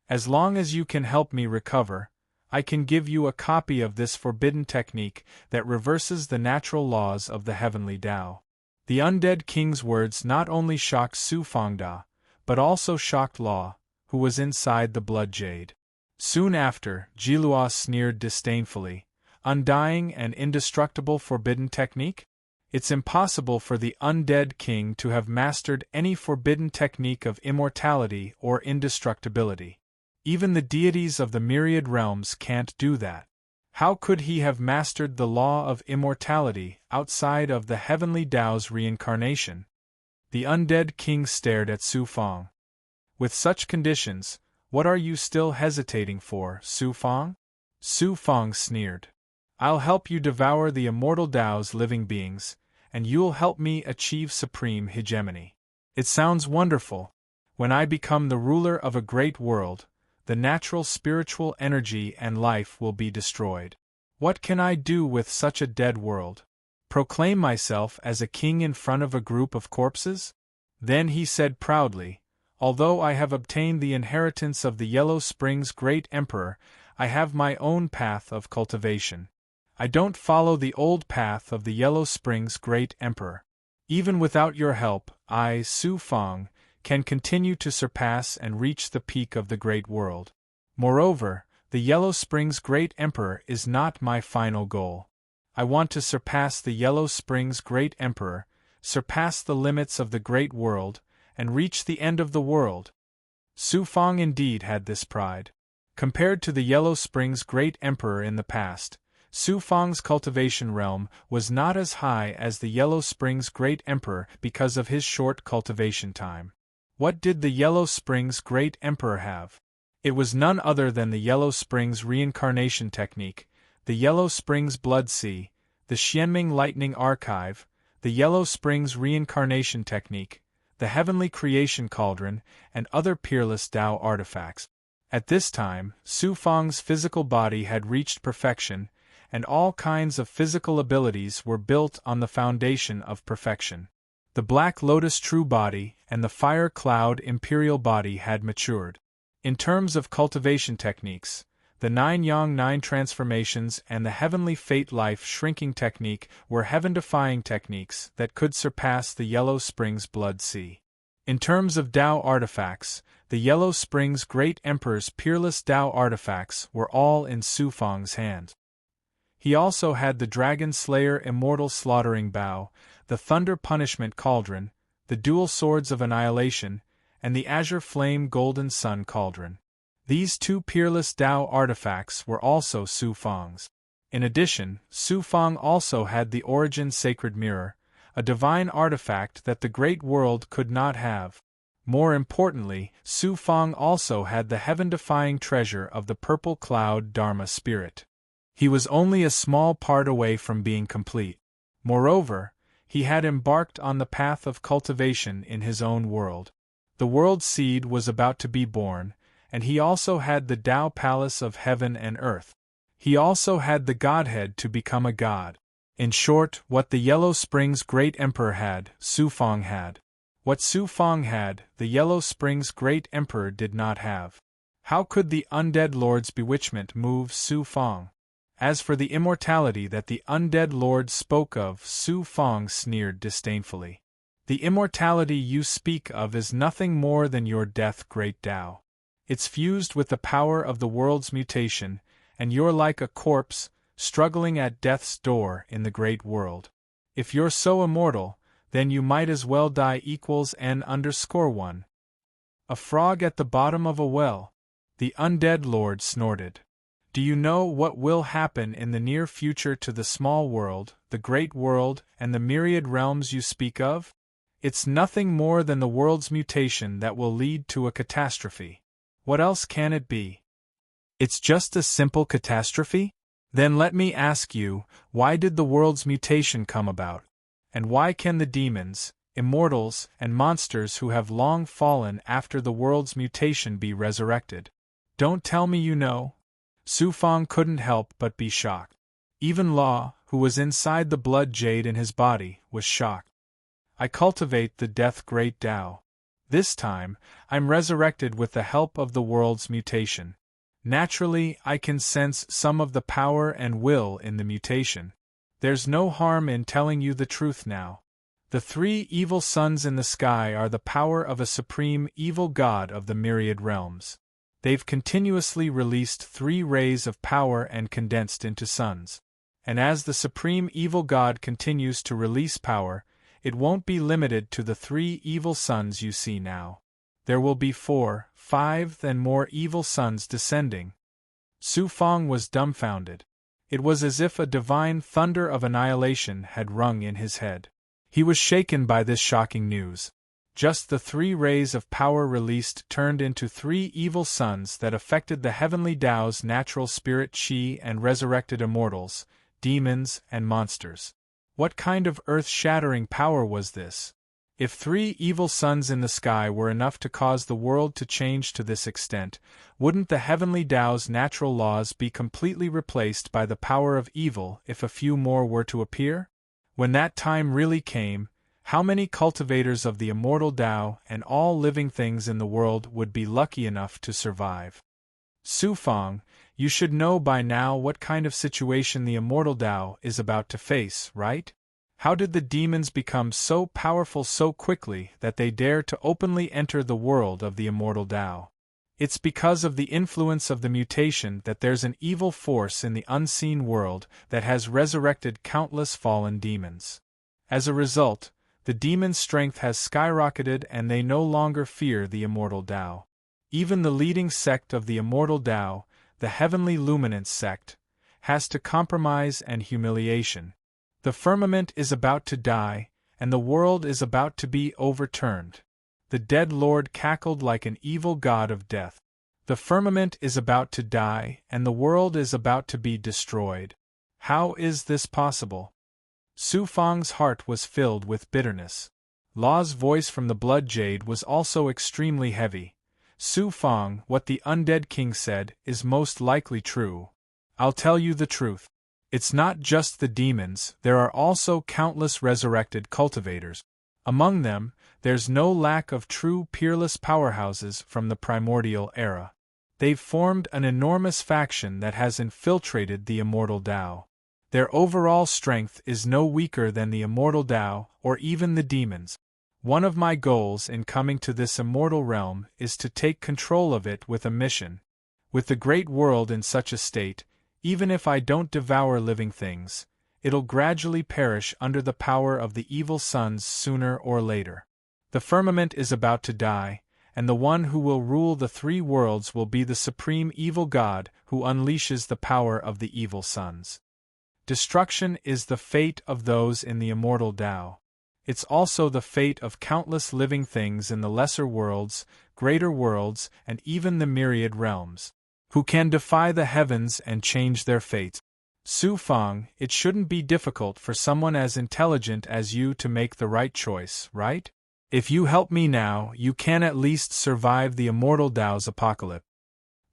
As long as you can help me recover, I can give you a copy of this forbidden technique that reverses the natural laws of the heavenly Tao." The undead king's words not only shocked Su Fangda, but also shocked Law, who was inside the blood jade. Soon after, Jilua sneered disdainfully, "Undying and indestructible forbidden technique? It's impossible for the undead king to have mastered any forbidden technique of immortality or indestructibility. Even the deities of the myriad realms can't do that. How could he have mastered the law of immortality outside of the heavenly Tao's reincarnation?" The undead king stared at Su Fang. "With such conditions, what are you still hesitating for, Su Fang?" Su Fang sneered. "I'll help you devour the immortal Tao's living beings, and you'll help me achieve supreme hegemony. It sounds wonderful. When I become the ruler of a great world, the natural spiritual energy and life will be destroyed. What can I do with such a dead world? Proclaim myself as a king in front of a group of corpses?" Then he said proudly, "Although I have obtained the inheritance of the Yellow Springs Great Emperor, I have my own path of cultivation. I don't follow the old path of the Yellow Springs Great Emperor. Even without your help, I, Su Fang, can continue to surpass and reach the peak of the great world. Moreover, the Yellow Springs Great Emperor is not my final goal. I want to surpass the Yellow Springs Great Emperor, surpass the limits of the great world, and reach the end of the world." Su Fang indeed had this pride. Compared to the Yellow Springs Great Emperor in the past, Su Fang's cultivation realm was not as high as the Yellow Springs Great Emperor because of his short cultivation time. What did the Yellow Springs Great Emperor have? It was none other than the Yellow Springs reincarnation technique, the Yellow Springs Blood Sea, the Xianming Lightning Archive, the Yellow Springs reincarnation technique, the Heavenly Creation Cauldron, and other peerless Tao artifacts. At this time, Su Fang's physical body had reached perfection, and all kinds of physical abilities were built on the foundation of perfection. The Black Lotus True Body and the Fire Cloud Imperial Body had matured. In terms of cultivation techniques, the 9 Yang 9 transformations and the Heavenly Fate Life Shrinking technique were heaven-defying techniques that could surpass the Yellow Springs Blood Sea. In terms of Tao artifacts, the Yellow Springs Great Emperor's peerless Tao artifacts were all in Su Fang's hands. He also had the Dragon Slayer Immortal Slaughtering Bow, the Thunder Punishment Cauldron, the Dual Swords of Annihilation, and the Azure Flame Golden Sun Cauldron. These 2 peerless Tao artifacts were also Su Fang's. In addition, Su Fang also had the Origin Sacred Mirror, a divine artifact that the great world could not have. More importantly, Su Fang also had the heaven-defying treasure of the Purple Cloud Dharma Spirit. He was only a small part away from being complete. Moreover, he had embarked on the path of cultivation in his own world. The world seed was about to be born, and he also had the Tao Palace of Heaven and Earth. He also had the Godhead to become a god. In short, what the Yellow Springs Great Emperor had, Su Fang had. What Su Fang had, the Yellow Springs Great Emperor did not have. How could the undead lord's bewitchment move Su Fang? As for the immortality that the undead lord spoke of, Su Fang sneered disdainfully. The immortality you speak of is nothing more than your death, great Tao. It's fused with the power of the world's mutation, and you're like a corpse, struggling at death's door in the great world. If you're so immortal, then you might as well die equals N_1. A frog at the bottom of a well. The undead lord snorted. Do you know what will happen in the near future to the small world, the great world, and the myriad realms you speak of? It's nothing more than the world's mutation that will lead to a catastrophe. What else can it be? It's just a simple catastrophe? Then let me ask you, why did the world's mutation come about? And why can the demons, immortals, and monsters who have long fallen after the world's mutation be resurrected? Don't tell me you know. Su Fang couldn't help but be shocked. Even Law, who was inside the blood jade in his body, was shocked. I cultivate the death great Tao. This time, I'm resurrected with the help of the world's mutation. Naturally, I can sense some of the power and will in the mutation. There's no harm in telling you the truth now. The 3 evil suns in the sky are the power of a supreme evil god of the myriad realms. They've continuously released 3 rays of power and condensed into suns. And as the supreme evil god continues to release power, it won't be limited to the 3 evil suns you see now. There will be 4, 5, and more evil suns descending. Su Fang was dumbfounded. It was as if a divine thunder of annihilation had rung in his head. He was shaken by this shocking news. Just the 3 rays of power released turned into 3 evil suns that affected the heavenly Tao's natural spirit Qi and resurrected immortals, demons, and monsters. What kind of earth-shattering power was this? If 3 evil suns in the sky were enough to cause the world to change to this extent, wouldn't the heavenly Tao's natural laws be completely replaced by the power of evil if a few more were to appear? When that time really came, how many cultivators of the immortal Tao and all living things in the world would be lucky enough to survive? Su Fang, you should know by now what kind of situation the immortal Tao is about to face, right? How did the demons become so powerful so quickly that they dare to openly enter the world of the immortal Tao? It's because of the influence of the mutation that there's an evil force in the unseen world that has resurrected countless fallen demons. As a result, the demons' strength has skyrocketed and they no longer fear the immortal Tao. Even the leading sect of the immortal Tao, the Heavenly Luminance sect, has to compromise and humiliation. The firmament is about to die, and the world is about to be overturned. The dead Lord cackled like an evil god of death. The firmament is about to die, and the world is about to be destroyed. How is this possible? Su Fang's heart was filled with bitterness. Law's voice from the blood jade was also extremely heavy. Su Fang, what the undead king said, is most likely true. I'll tell you the truth. It's not just the demons, there are also countless resurrected cultivators. Among them, there's no lack of true peerless powerhouses from the primordial era. They've formed an enormous faction that has infiltrated the immortal Tao. Their overall strength is no weaker than the immortal Tao or even the demons. One of my goals in coming to this immortal realm is to take control of it with a mission. With the great world in such a state, even if I don't devour living things, it'll gradually perish under the power of the evil suns sooner or later. The firmament is about to die, and the one who will rule the 3 worlds will be the supreme evil god who unleashes the power of the evil suns. Destruction is the fate of those in the immortal Tao. It's also the fate of countless living things in the lesser worlds, greater worlds, and even the myriad realms, who can defy the heavens and change their fates. Su Fang, it shouldn't be difficult for someone as intelligent as you to make the right choice, right? If you help me now, you can at least survive the immortal Tao's apocalypse.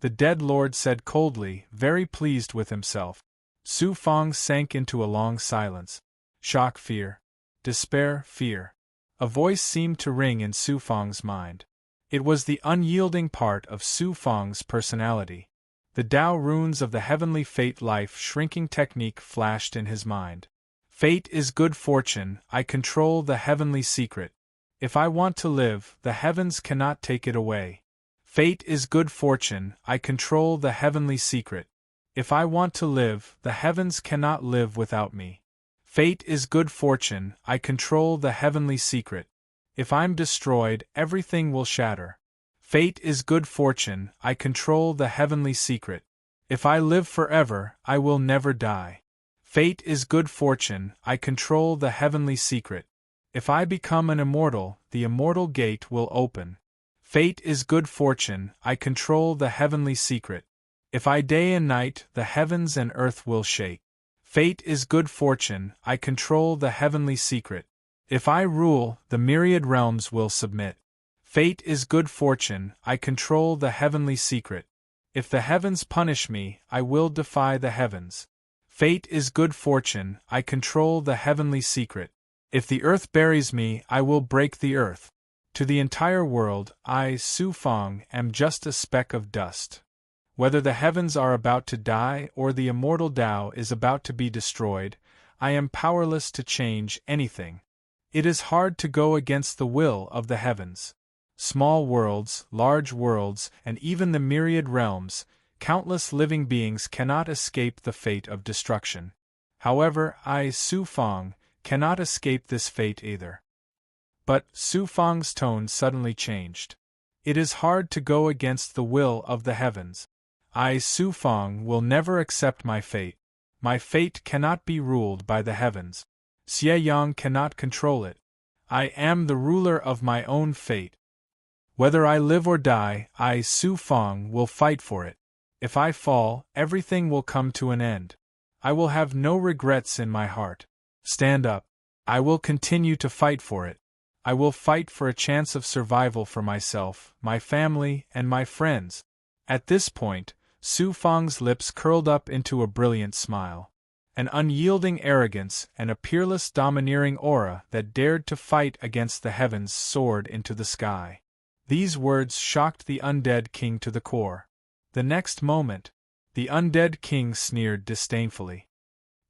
The dead lord said coldly, very pleased with himself. Su Fang sank into a long silence. Shock, fear. Despair, fear. A voice seemed to ring in Su Fang's mind. It was the unyielding part of Su Fang's personality. The Tao runes of the heavenly fate life shrinking technique flashed in his mind. Fate is good fortune, I control the heavenly secret. If I want to live, the heavens cannot take it away. Fate is good fortune, I control the heavenly secret. If I want to live, the heavens cannot live without me. Fate is good fortune, I control the heavenly secret. If I'm destroyed, everything will shatter. Fate is good fortune, I control the heavenly secret. If I live forever, I will never die. Fate is good fortune, I control the heavenly secret. If I become an immortal, the immortal gate will open. Fate is good fortune, I control the heavenly secret. If I day and night, the heavens and earth will shake. Fate is good fortune, I control the heavenly secret. If I rule, the myriad realms will submit. Fate is good fortune, I control the heavenly secret. If the heavens punish me, I will defy the heavens. Fate is good fortune, I control the heavenly secret. If the earth buries me, I will break the earth. To the entire world, I, Su Fong, am just a speck of dust. Whether the heavens are about to die or the immortal Tao is about to be destroyed, I am powerless to change anything. It is hard to go against the will of the heavens. Small worlds, large worlds, and even the myriad realms, countless living beings cannot escape the fate of destruction. However, I, Su Fong, cannot escape this fate either. But Su Fong's tone suddenly changed. It is hard to go against the will of the heavens. I, Su Fong, will never accept my fate. My fate cannot be ruled by the heavens. Xie Yang cannot control it. I am the ruler of my own fate. Whether I live or die, I, Su Fong, will fight for it. If I fall, everything will come to an end. I will have no regrets in my heart. Stand up. I will continue to fight for it. I will fight for a chance of survival for myself, my family, and my friends. At this point, Su Fong's lips curled up into a brilliant smile. An unyielding arrogance and a peerless domineering aura that dared to fight against the heavens soared into the sky. These words shocked the undead king to the core. The next moment, the undead king sneered disdainfully.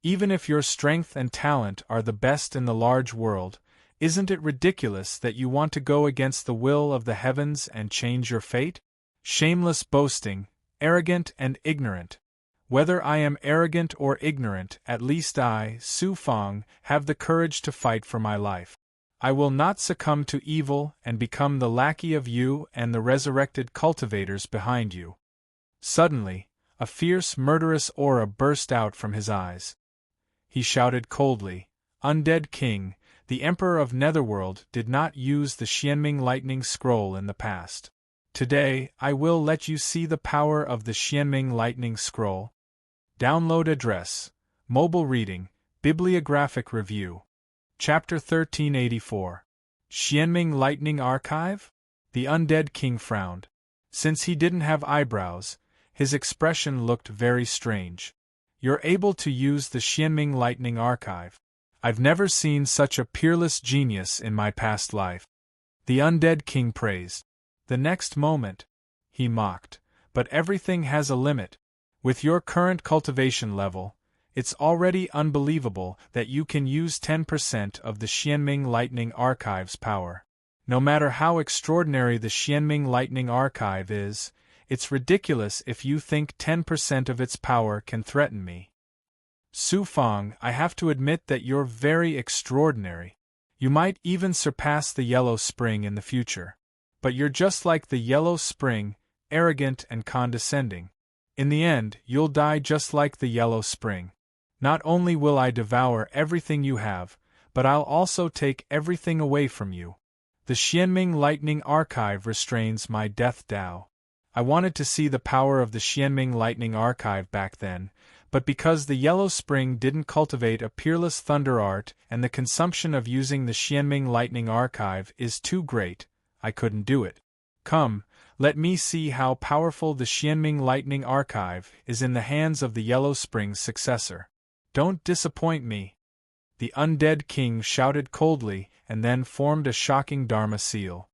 Even if your strength and talent are the best in the large world, isn't it ridiculous that you want to go against the will of the heavens and change your fate? Shameless boasting, arrogant and ignorant. Whether I am arrogant or ignorant, at least I, Su Fong, have the courage to fight for my life. I will not succumb to evil and become the lackey of you and the resurrected cultivators behind you. Suddenly, a fierce, murderous aura burst out from his eyes. He shouted coldly, "Undead King, the Emperor of Netherworld did not use the Xianming lightning scroll in the past. Today, I will let you see the power of the Xianming lightning scroll." Download address, mobile reading, bibliographic review. Chapter 1384. Xianming Lightning Archive? The Undead King frowned. Since he didn't have eyebrows, his expression looked very strange. You're able to use the Xianming Lightning Archive. I've never seen such a peerless genius in my past life. The Undead King praised. The next moment, he mocked, but everything has a limit. With your current cultivation level, it's already unbelievable that you can use 10% of the Xianming Lightning Archive's power. No matter how extraordinary the Xianming Lightning Archive is, it's ridiculous if you think 10% of its power can threaten me. Su Fong, I have to admit that you're very extraordinary. You might even surpass the Yellow Spring in the future. But you're just like the Yellow Spring, arrogant and condescending. In the end, you'll die just like the Yellow Spring. Not only will I devour everything you have, but I'll also take everything away from you. The Xianming Lightning Archive restrains my death Tao. I wanted to see the power of the Xianming Lightning Archive back then, but because the Yellow Spring didn't cultivate a peerless thunder art and the consumption of using the Xianming Lightning Archive is too great, I couldn't do it. Come, let me see how powerful the Xianming Lightning Archive is in the hands of the Yellow Spring's successor. Don't disappoint me. The Undead King shouted coldly and then formed a shocking Dharma seal.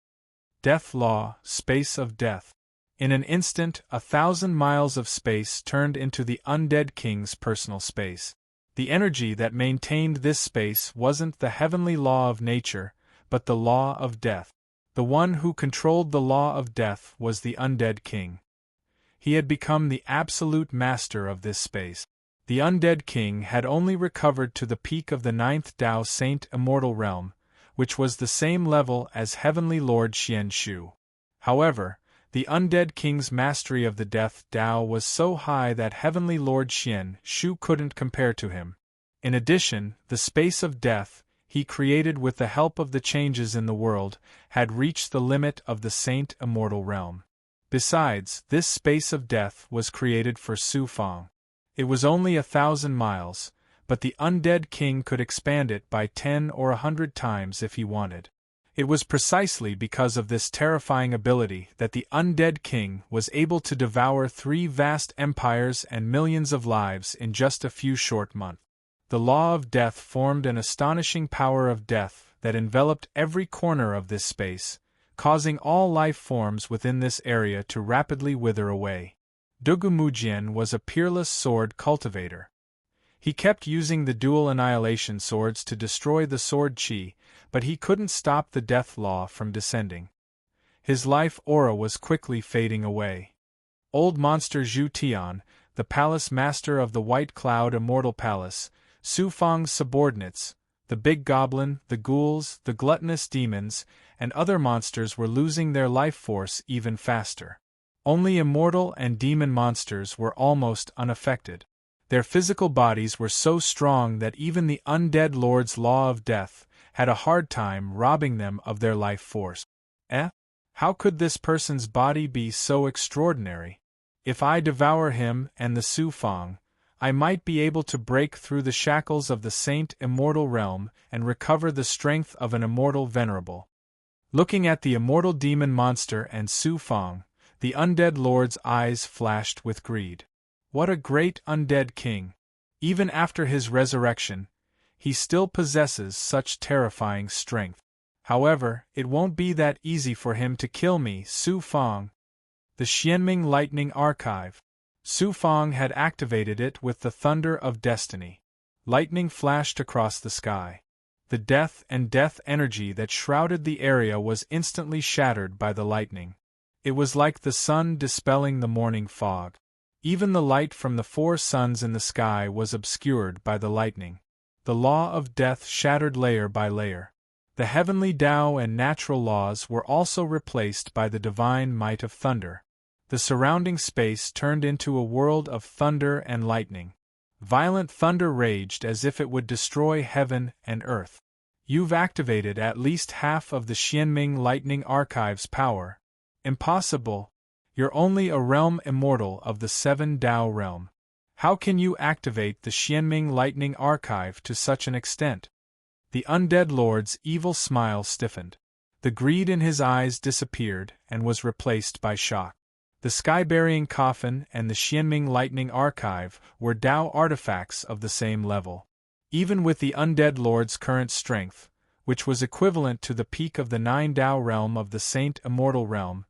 Death Law, Space of Death. In an instant, 1,000 miles of space turned into the Undead King's personal space. The energy that maintained this space wasn't the heavenly law of nature, but the law of death. The one who controlled the law of death was the Undead King. He had become the absolute master of this space. The Undead King had only recovered to the peak of the 9th Tao Saint Immortal Realm, which was the same level as Heavenly Lord Xian Shu. However, The undead king's mastery of the death Tao was so high that Heavenly Lord Xian Shu couldn't compare to him. In addition, the space of death, he created with the help of the changes in the world, had reached the limit of the saint immortal realm. Besides, this space of death was created for Su Fang. It was only 1,000 miles, but the undead king could expand it by 10 or 100 times if he wanted. It was precisely because of this terrifying ability that the undead king was able to devour 3 vast empires and millions of lives in just a few short months. The law of death formed an astonishing power of death that enveloped every corner of this space, causing all life forms within this area to rapidly wither away. Dugu Mujian was a peerless sword cultivator. He kept using the dual annihilation swords to destroy the sword chi, but he couldn't stop the death law from descending. His life aura was quickly fading away. Old monster Zhu Tian, the palace master of the White Cloud Immortal Palace, Su Fang's subordinates, the big goblin, the ghouls, the gluttonous demons, and other monsters were losing their life force even faster. Only immortal and demon monsters were almost unaffected. Their physical bodies were so strong that even the undead lord's law of death had a hard time robbing them of their life force. How could this person's body be so extraordinary? If I devour him and the Su Fang, I might be able to break through the shackles of the saint immortal realm and recover the strength of an immortal venerable. Looking at the immortal demon monster and Su Fang, the undead lord's eyes flashed with greed. What a great undead king! Even after his resurrection, he still possesses such terrifying strength. However, it won't be that easy for him to kill me, Su Fang. The Xianming Lightning Archive. Su Fang had activated it with the thunder of destiny. Lightning flashed across the sky. The death and death energy that shrouded the area was instantly shattered by the lightning. It was like the sun dispelling the morning fog. Even the light from the 4 suns in the sky was obscured by the lightning. The law of death shattered layer by layer. The heavenly Tao and natural laws were also replaced by the divine might of thunder. The surrounding space turned into a world of thunder and lightning. Violent thunder raged as if it would destroy heaven and earth. You've activated at least half of the Xianming Lightning Archive's power. Impossible. You're only a realm immortal of the 7 Tao realm. How can you activate the Xianming Lightning Archive to such an extent? The undead lord's evil smile stiffened. The greed in his eyes disappeared and was replaced by shock. The sky-burying coffin and the Xianming Lightning Archive were Tao artifacts of the same level. Even with the undead lord's current strength, which was equivalent to the peak of the 9 Tao realm of the Saint Immortal Realm,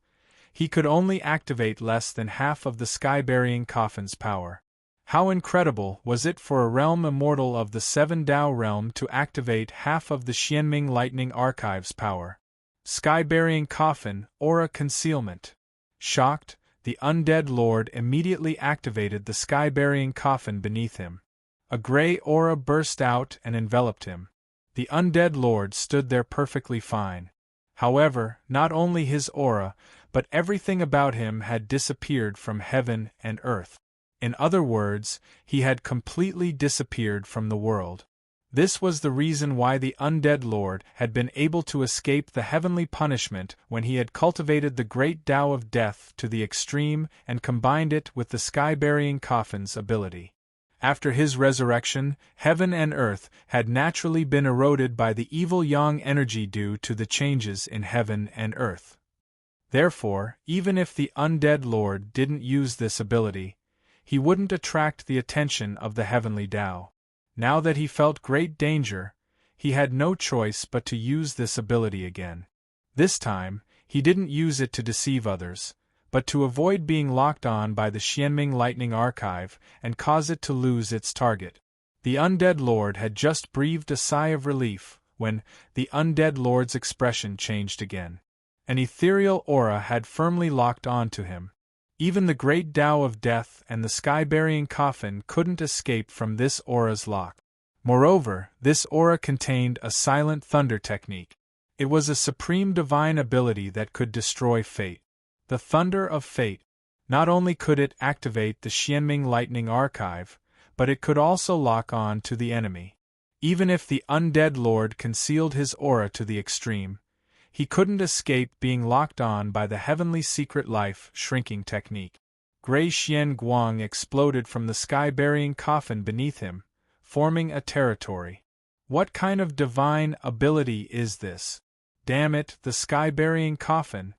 he could only activate less than half of the sky-burying coffin's power. How incredible was it for a realm immortal of the 7 Tao realm to activate half of the Xianming Lightning Archive's power. Sky-burying coffin, aura concealment. Shocked, the undead lord immediately activated the sky-burying coffin beneath him. A gray aura burst out and enveloped him. The undead lord stood there perfectly fine. However, not only his aura, but everything about him had disappeared from heaven and earth. In other words, he had completely disappeared from the world. This was the reason why the undead lord had been able to escape the heavenly punishment when he had cultivated the great Tao of death to the extreme and combined it with the sky-burying coffin's ability. After his resurrection, heaven and earth had naturally been eroded by the evil yang energy due to the changes in heaven and earth. Therefore, even if the undead lord didn't use this ability, he wouldn't attract the attention of the heavenly Tao. Now that he felt great danger, he had no choice but to use this ability again. This time, he didn't use it to deceive others, but to avoid being locked on by the Xianming Lightning Archive and cause it to lose its target. The undead lord had just breathed a sigh of relief when the undead lord's expression changed again. An ethereal aura had firmly locked on to him. Even the great Tao of death and the sky-burying coffin couldn't escape from this aura's lock. Moreover, this aura contained a silent thunder technique. It was a supreme divine ability that could destroy fate. The thunder of fate. Not only could it activate the Xianming lightning archive, but it could also lock on to the enemy. Even if the undead lord concealed his aura to the extreme, he couldn't escape being locked on by the heavenly secret life shrinking technique. Gray Xian Guang exploded from the sky-burying coffin beneath him, forming a territory. What kind of divine ability is this? Damn it, the sky-burying coffin!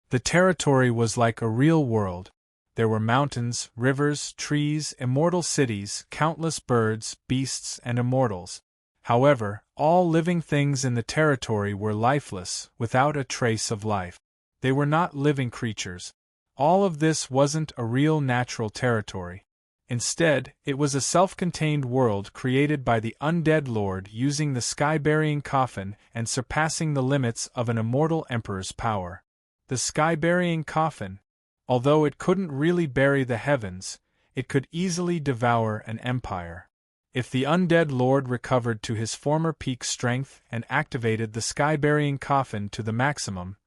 The territory was like a real world. There were mountains, rivers, trees, immortal cities, countless birds, beasts, and immortals. However, all living things in the territory were lifeless, without a trace of life. They were not living creatures. All of this wasn't a real natural territory. Instead, it was a self-contained world created by the undead lord using the sky-burying coffin and surpassing the limits of an immortal emperor's power. The sky-burying coffin, although it couldn't really bury the heavens, it could easily devour an empire. If the undead lord recovered to his former peak strength and activated the sky-burying coffin to the maximum,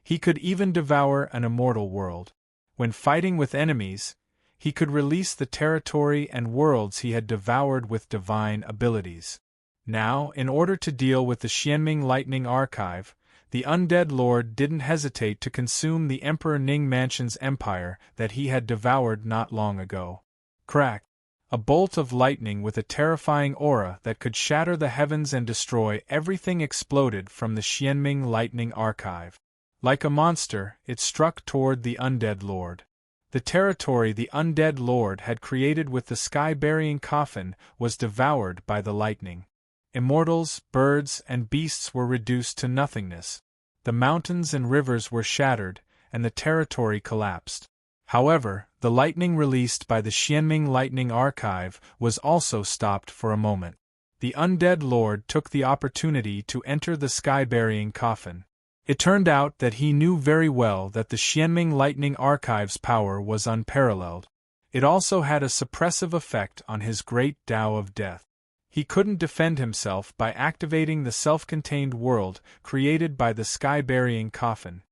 he could even devour an immortal world. When fighting with enemies, he could release the territory and worlds he had devoured with divine abilities. Now, in order to deal with the Xianming lightning archive, the undead lord didn't hesitate to consume the Emperor Ning Mansion's empire that he had devoured not long ago. Crack! A bolt of lightning with a terrifying aura that could shatter the heavens and destroy everything exploded from the Xianming lightning archive. Like a monster, it struck toward the undead lord. The territory the undead lord had created with the sky-burying coffin was devoured by the lightning. Immortals, birds, and beasts were reduced to nothingness. The mountains and rivers were shattered, and the territory collapsed. However, the lightning released by the Xianming lightning archive was also stopped for a moment. The undead lord took the opportunity to enter the sky-burying coffin. It turned out that he knew very well that the Xianming lightning archive's power was unparalleled. It also had a suppressive effect on his great Tao of death. He couldn't defend himself by activating the self-contained world created by the sky-burying coffin.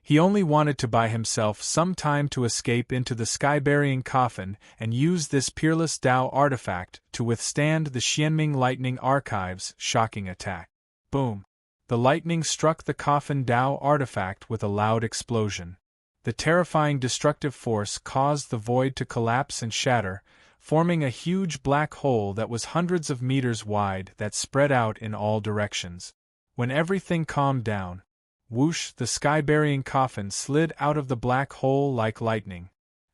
He only wanted to buy himself some time to escape into the sky-burying coffin and use this peerless Tao artifact to withstand the Xianming lightning archive's shocking attack. Boom! The lightning struck the coffin Tao artifact with a loud explosion. The terrifying destructive force caused the void to collapse and shatter, forming a huge black hole that was hundreds of meters wide that spread out in all directions. When everything calmed down, whoosh, the sky-burying coffin slid out of the black hole like lightning.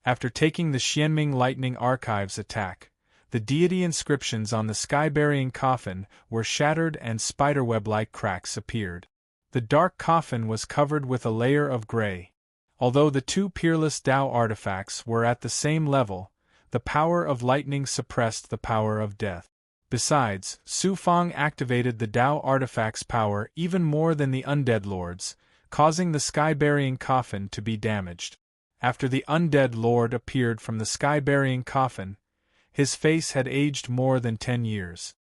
After taking the Xianming lightning archive's attack, the deity inscriptions on the sky-burying coffin were shattered and spiderweb-like cracks appeared. The dark coffin was covered with a layer of gray. Although the two peerless Tao artifacts were at the same level, the power of lightning suppressed the power of death. Besides, Su Fang activated the Tao artifact's power even more than the undead lord's, causing the sky-burying coffin to be damaged. After the undead lord appeared from the sky-burying coffin, his face had aged more than 10 years.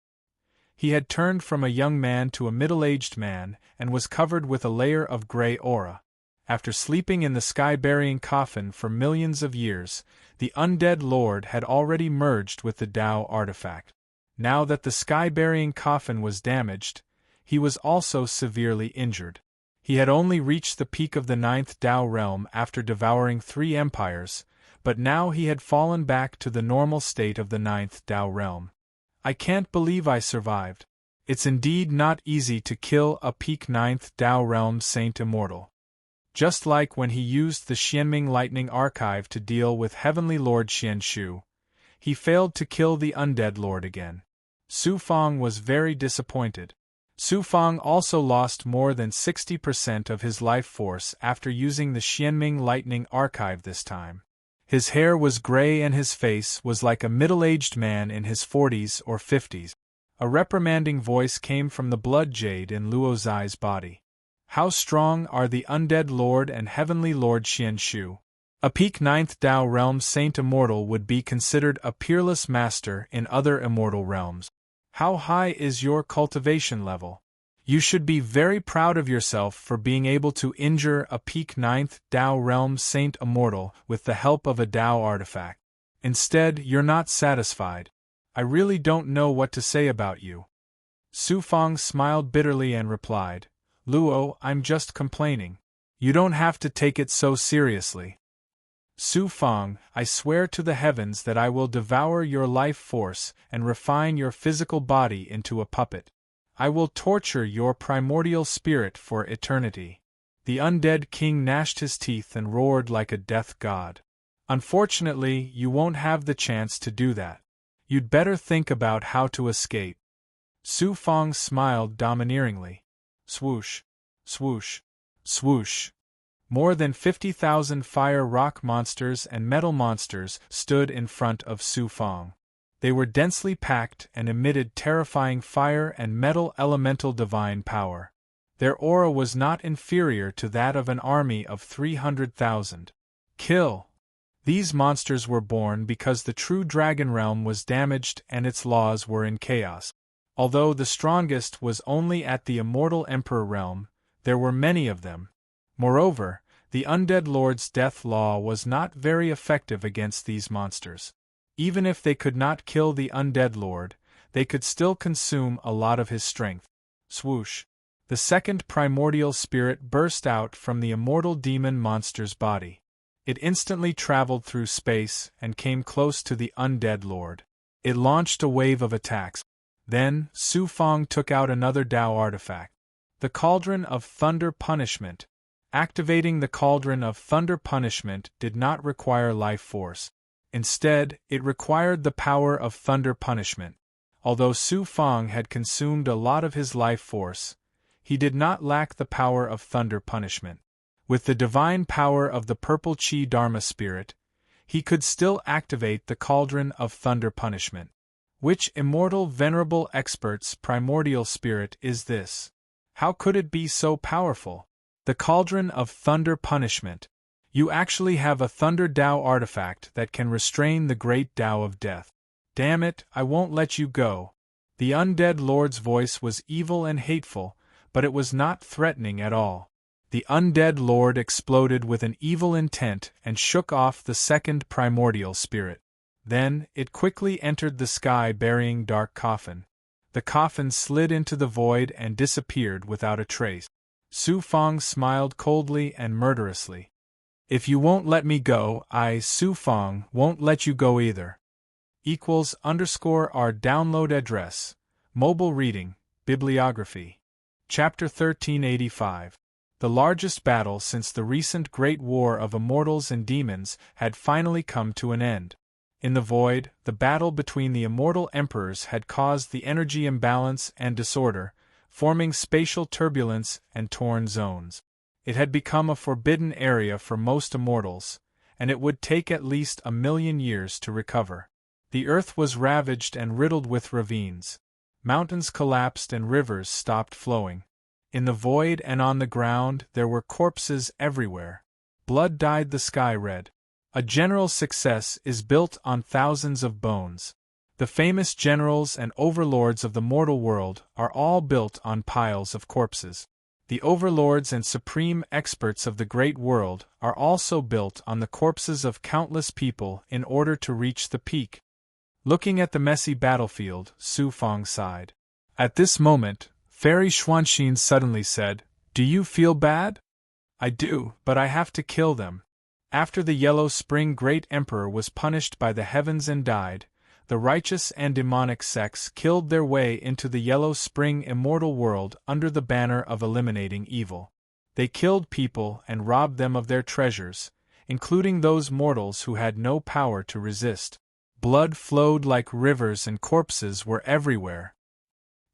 He had turned from a young man to a middle-aged man and was covered with a layer of gray aura. After sleeping in the sky-burying coffin for millions of years, the undead lord had already merged with the Tao artifact. Now that the sky-burying coffin was damaged, he was also severely injured. He had only reached the peak of the 9th Tao realm after devouring 3 empires, but now he had fallen back to the normal state of the 9th Tao realm. I can't believe I survived. It's indeed not easy to kill a peak 9th Tao realm saint immortal. Just like when he used the Xianming lightning archive to deal with Heavenly Lord Xianshu, he failed to kill the undead lord again. Su Fang was very disappointed. Su Fang also lost more than 60% of his life force after using the Xianming lightning archive this time. His hair was gray and his face was like a middle-aged man in his 40s or 50s. A reprimanding voice came from the blood jade in Luo Zai's body. How strong are the undead lord and heavenly lord Xianshu? A peak 9th Tao realm saint immortal would be considered a peerless master in other immortal realms. How high is your cultivation level? You should be very proud of yourself for being able to injure a peak 9th Dao Realm Saint Immortal with the help of a Dao artifact. Instead, you're not satisfied. I really don't know what to say about you. Su Fang smiled bitterly and replied, Luo, I'm just complaining. You don't have to take it so seriously. Su Fang, I swear to the heavens that I will devour your life force and refine your physical body into a puppet. I will torture your primordial spirit for eternity. The undead king gnashed his teeth and roared like a death god. Unfortunately, you won't have the chance to do that. You'd better think about how to escape. Su Fang smiled domineeringly. Swoosh, swoosh, swoosh. More than 50,000 fire rock monsters and metal monsters stood in front of Su Fang. They were densely packed and emitted terrifying fire and metal elemental divine power. Their aura was not inferior to that of an army of 300,000. Kill! These monsters were born because the true dragon realm was damaged and its laws were in chaos. Although the strongest was only at the immortal emperor realm, there were many of them. Moreover, the undead lord's death law was not very effective against these monsters. Even if they could not kill the undead lord, they could still consume a lot of his strength. Swoosh! The second primordial spirit burst out from the immortal demon monster's body. It instantly traveled through space and came close to the undead lord. It launched a wave of attacks. Then, Su Fang took out another Dao artifact. The Cauldron of Thunder Punishment. Activating the Cauldron of Thunder Punishment did not require life force. Instead, it required the power of Thunder Punishment. Although Su Fang had consumed a lot of his life force, he did not lack the power of Thunder Punishment. With the divine power of the Purple Chi Dharma Spirit, he could still activate the Cauldron of Thunder Punishment. Which immortal venerable expert's primordial spirit is this? How could it be so powerful? The Cauldron of Thunder Punishment. You actually have a Thunder Dao artifact that can restrain the great Dao of death. Damn it, I won't let you go. The undead lord's voice was evil and hateful, but it was not threatening at all. The undead lord exploded with an evil intent and shook off the second primordial spirit. Then, it quickly entered the sky-burying dark coffin. The coffin slid into the void and disappeared without a trace. Su Fang smiled coldly and murderously. If you won't let me go, I, Su Fang, won't let you go either. =our download address. Mobile reading, bibliography. Chapter 1385. The largest battle since the recent Great War of Immortals and Demons had finally come to an end. In the void, the battle between the immortal emperors had caused the energy imbalance and disorder, forming spatial turbulence and torn zones. It had become a forbidden area for most immortals, and it would take at least 1,000,000 years to recover. The earth was ravaged and riddled with ravines. Mountains collapsed and rivers stopped flowing. In the void and on the ground there were corpses everywhere. Blood dyed the sky red. A general success is built on thousands of bones. The famous generals and overlords of the mortal world are all built on piles of corpses. The overlords and supreme experts of the great world are also built on the corpses of countless people in order to reach the peak. Looking at the messy battlefield, Su Fang sighed. At this moment, Fairy Xuanxin suddenly said, "Do you feel bad?" "I do, but I have to kill them." After the Yellow Spring Great Emperor was punished by the heavens and died, the righteous and demonic sects killed their way into the Yellow Spring immortal world under the banner of eliminating evil. They killed people and robbed them of their treasures, including those mortals who had no power to resist. Blood flowed like rivers and corpses were everywhere.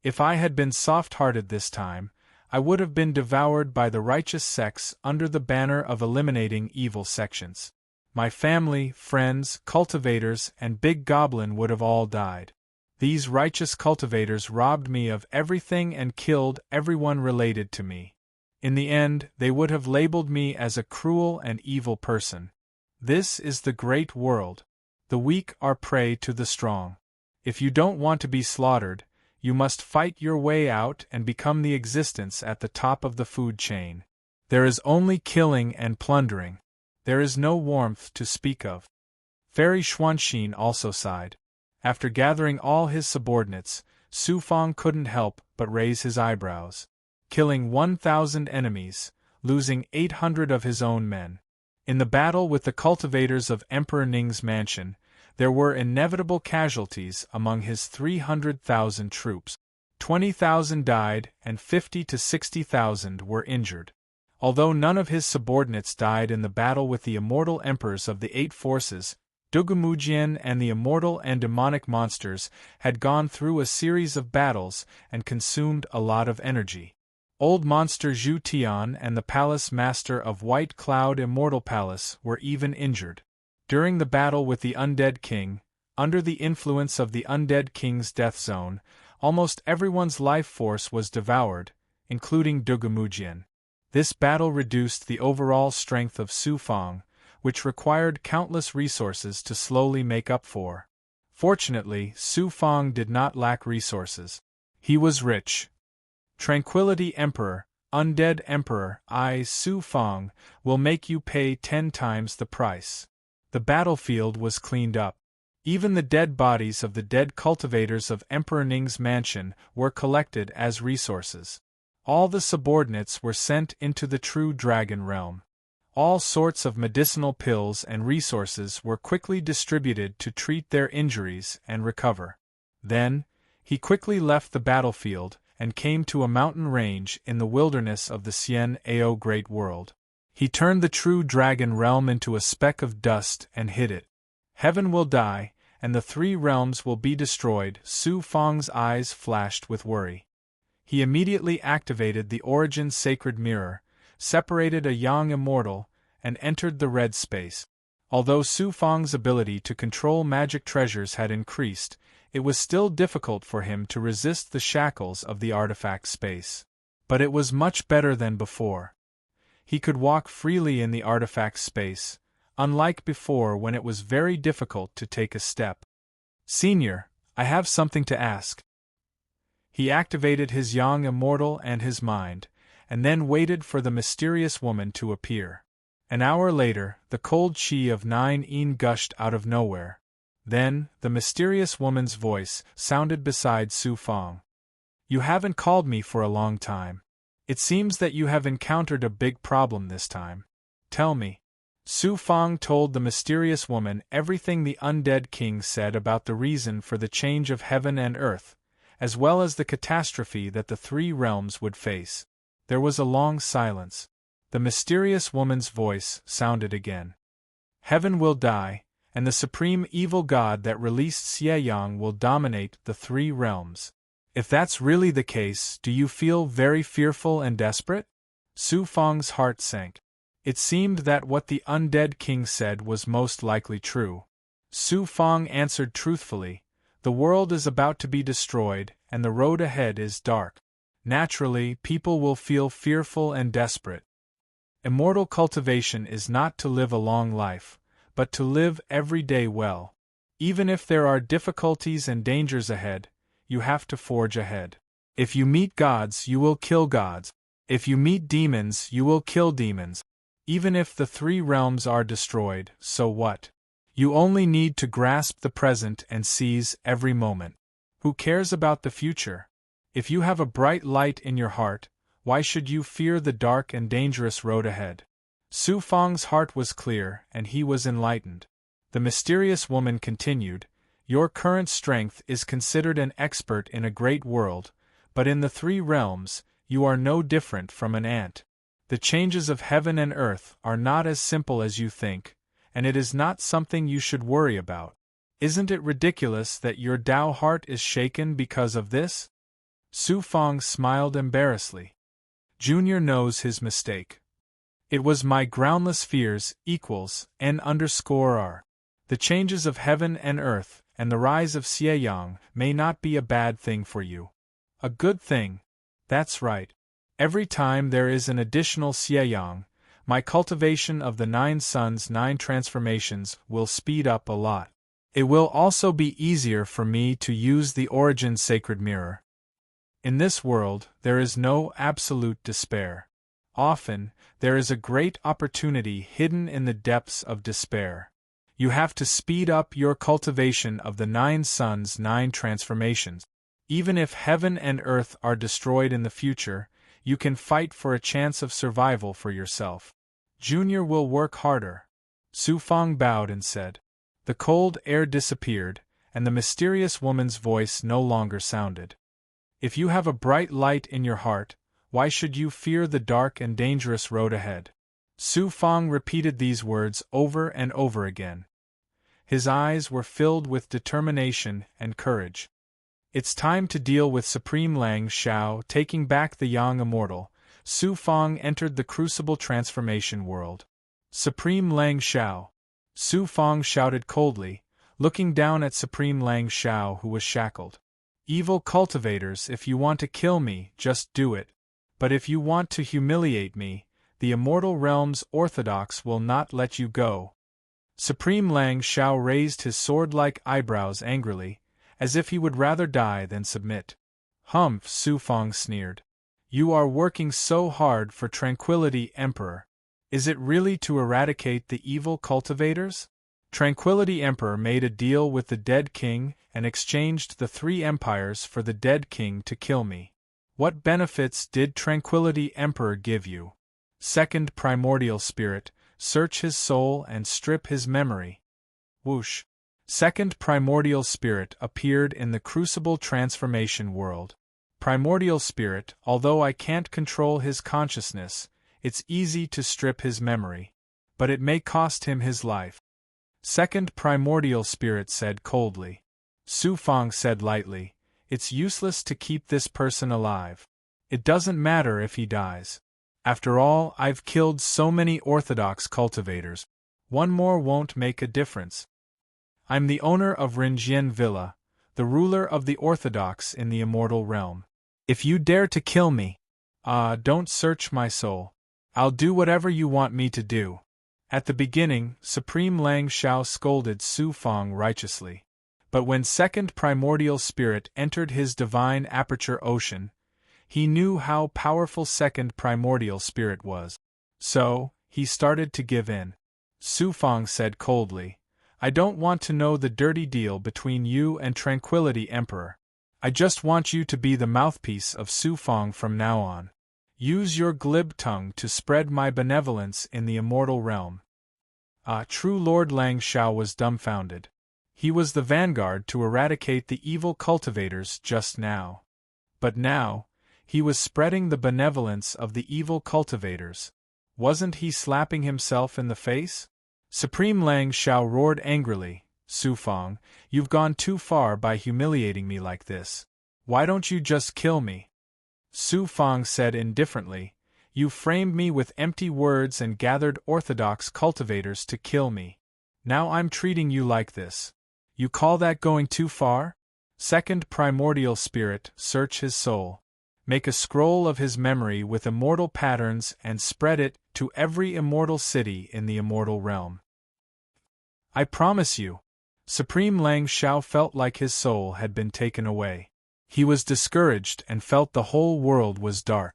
If I had been soft-hearted this time, I would have been devoured by the righteous sects under the banner of eliminating evil sections. My family, friends, cultivators, and Big Goblin would have all died. These righteous cultivators robbed me of everything and killed everyone related to me. In the end, they would have labeled me as a cruel and evil person. This is the great world. The weak are prey to the strong. If you don't want to be slaughtered, You must fight your way out and become the existence at the top of the food chain. There is only killing and plundering. There is no warmth to speak of. Fairy Xuanxin also sighed. After gathering all his subordinates, Su Fang couldn't help but raise his eyebrows. Killing 1,000 enemies, losing 800 of his own men. In the battle with the cultivators of Emperor Ning's mansion, there were inevitable casualties among his 300,000 troops. 20,000 died and 50 to 60,000 were injured. Although none of his subordinates died in the battle with the immortal emperors of the 8 forces, Dugumujian and the immortal and demonic monsters had gone through a series of battles and consumed a lot of energy. Old monster Zhu Tian and the palace master of White Cloud Immortal Palace were even injured. During the battle with the Undead King, under the influence of the Undead King's death zone, almost everyone's life force was devoured, including Dugumujian. This battle reduced the overall strength of Su Fang, which required countless resources to slowly make up for. Fortunately, Su Fang did not lack resources. He was rich. Tranquility Emperor, Undead Emperor, Su Fang, will make you pay 10 times the price. The battlefield was cleaned up. Even the dead bodies of the dead cultivators of Emperor Ning's mansion were collected as resources. All the subordinates were sent into the true dragon realm. All sorts of medicinal pills and resources were quickly distributed to treat their injuries and recover. Then, he quickly left the battlefield and came to a mountain range in the wilderness of the Xian Ao Great World. He turned the true dragon realm into a speck of dust and hid it. Heaven will die, and the 3 realms will be destroyed. Su Fang's eyes flashed with worry. He immediately activated the Origin Sacred Mirror, separated a Yang Immortal, and entered the red space. Although Su Fang's ability to control magic treasures had increased, it was still difficult for him to resist the shackles of the artifact space. But it was much better than before. He could walk freely in the artifact space, unlike before when it was very difficult to take a step. Senior, I have something to ask. He activated his Yang Immortal and his mind, and then waited for the mysterious woman to appear. An hour later, the cold chi of 9 Yin gushed out of nowhere. Then, the mysterious woman's voice sounded beside Su Fang. You haven't called me for a long time. It seems that you have encountered a big problem this time. Tell me. Su Fang told the mysterious woman everything the Undead King said about the reason for the change of heaven and earth, as well as the catastrophe that the 3 realms would face. There was a long silence. The mysterious woman's voice sounded again. Heaven will die, and the supreme evil god that released Xieyang will dominate the 3 realms. If that's really the case, do you feel very fearful and desperate? Su Fang's heart sank. It seemed that what the Undead King said was most likely true. Su Fang answered truthfully, the world is about to be destroyed, and the road ahead is dark. Naturally, people will feel fearful and desperate. Immortal cultivation is not to live a long life, but to live every day well. Even if there are difficulties and dangers ahead, you have to forge ahead. If you meet gods, you will kill gods. If you meet demons, you will kill demons. Even if the 3 realms are destroyed, so what? You only need to grasp the present and seize every moment. Who cares about the future? If you have a bright light in your heart, why should you fear the dark and dangerous road ahead? Su Fang's heart was clear, and he was enlightened. The mysterious woman continued, your current strength is considered an expert in a great world, but in the 3 realms, you are no different from an ant. The changes of heaven and earth are not as simple as you think, and it is not something you should worry about. Isn't it ridiculous that your Tao heart is shaken because of this? Su Fang smiled embarrassedly. Junior knows his mistake. It was my groundless fears equals N_R. The changes of heaven and earth and the rise of Xieyang may not be a bad thing for you. A good thing. That's right. Every time there is an additional Xieyang, my cultivation of the 9 suns' 9 transformations will speed up a lot. It will also be easier for me to use the Origin Sacred Mirror. In this world, there is no absolute despair. Often, there is a great opportunity hidden in the depths of despair. You have to speed up your cultivation of the 9 suns' 9 transformations. Even if heaven and earth are destroyed in the future, you can fight for a chance of survival for yourself. Junior will work harder. Su Fang bowed and said. The cold air disappeared, and the mysterious woman's voice no longer sounded. If you have a bright light in your heart, why should you fear the dark and dangerous road ahead? Su Fang repeated these words over and over again. His eyes were filled with determination and courage. It's time to deal with Supreme Lang Shao. Taking back the young immortal, Su Fang entered the crucible transformation world. Supreme Lang Shao! Su Fang shouted coldly, looking down at Supreme Lang Shao, who was shackled. Evil cultivators, if you want to kill me, just do it. But if you want to humiliate me, the immortal realm's orthodox will not let you go. Supreme Lang Shao raised his sword-like eyebrows angrily, as if he would rather die than submit. Humph, Su Fang sneered. You are working so hard for tranquility, Emperor. Is it really to eradicate the evil cultivators? Tranquility Emperor made a deal with the dead king and exchanged the 3 empires for the dead king to kill me. What benefits did Tranquility Emperor give you? Second primordial spirit, search his soul and strip his memory. Whoosh! Second primordial spirit appeared in the crucible transformation world. Primordial spirit, although I can't control his consciousness, it's easy to strip his memory. But it may cost him his life. Second primordial spirit said coldly. Su Fang said lightly, it's useless to keep this person alive. It doesn't matter if he dies. After all, I've killed so many orthodox cultivators. One more won't make a difference. I'm the owner of Rinjian Villa, the ruler of the orthodox in the immortal realm. If you dare to kill me, don't search my soul. I'll do whatever you want me to do. At the beginning, Supreme Lang Shao scolded Su Fang righteously. But when second primordial spirit entered his divine aperture ocean, he knew how powerful second primordial spirit was. So, he started to give in. Su Fang said coldly, I don't want to know the dirty deal between you and Tranquility Emperor. I just want you to be the mouthpiece of Su Fang from now on. Use your glib tongue to spread my benevolence in the immortal realm. True Lord Lang Shao was dumbfounded. He was the vanguard to eradicate the evil cultivators just now. But now, he was spreading the benevolence of the evil cultivators. Wasn't he slapping himself in the face? Supreme Lang Shao roared angrily, Su Fang, you've gone too far by humiliating me like this. Why don't you just kill me? Su Fang said indifferently, you framed me with empty words and gathered orthodox cultivators to kill me. Now I'm treating you like this. You call that going too far? Second primordial spirit, search his soul. Make a scroll of his memory with immortal patterns and spread it to every immortal city in the immortal realm. I promise you. Supreme Lang Shao felt like his soul had been taken away. He was discouraged and felt the whole world was dark.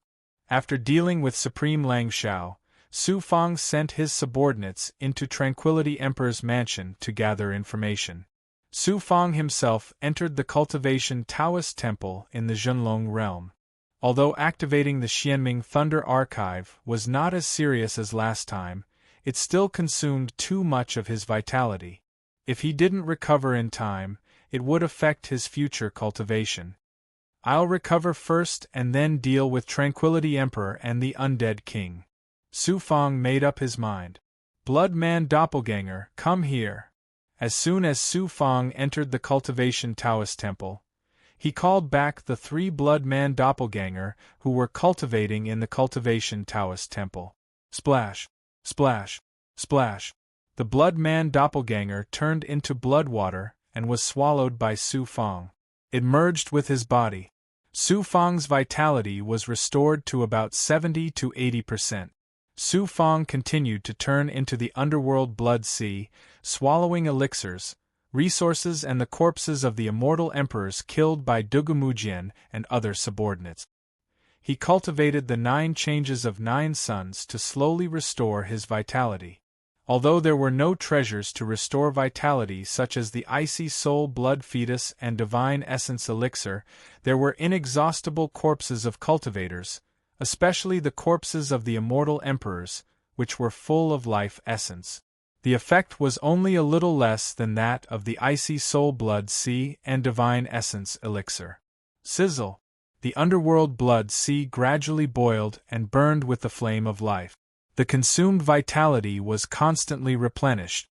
After dealing with Supreme Lang Shao, Su Fang sent his subordinates into Tranquility Emperor's mansion to gather information. Su Fang himself entered the Cultivation Taoist Temple in the Zhenlong realm. Although activating the Xianming Thunder Archive was not as serious as last time, it still consumed too much of his vitality. If he didn't recover in time, it would affect his future cultivation. I'll recover first and then deal with Tranquility Emperor and the Undead King. Su Fang made up his mind. Blood Man Doppelganger, come here. As soon as Su Fang entered the Cultivation Taoist Temple, he called back the 3 Blood Man Doppelganger who were cultivating in the Cultivation Taoist Temple. Splash! Splash! Splash! The Blood Man Doppelganger turned into blood water and was swallowed by Su Fang. It merged with his body. Su Fang's vitality was restored to about 70 to 80%. Su Fang continued to turn into the underworld blood sea, swallowing elixirs, resources and the corpses of the immortal emperors killed by Dugumujian and other subordinates. He cultivated the 9 changes of 9 suns to slowly restore his vitality. Although there were no treasures to restore vitality such as the icy soul blood fetus and divine essence elixir, there were inexhaustible corpses of cultivators, especially the corpses of the immortal emperors, which were full of life essence. The effect was only a little less than that of the icy soul blood sea and divine essence elixir. Sizzle! The underworld blood sea gradually boiled and burned with the flame of life. The consumed vitality was constantly replenished.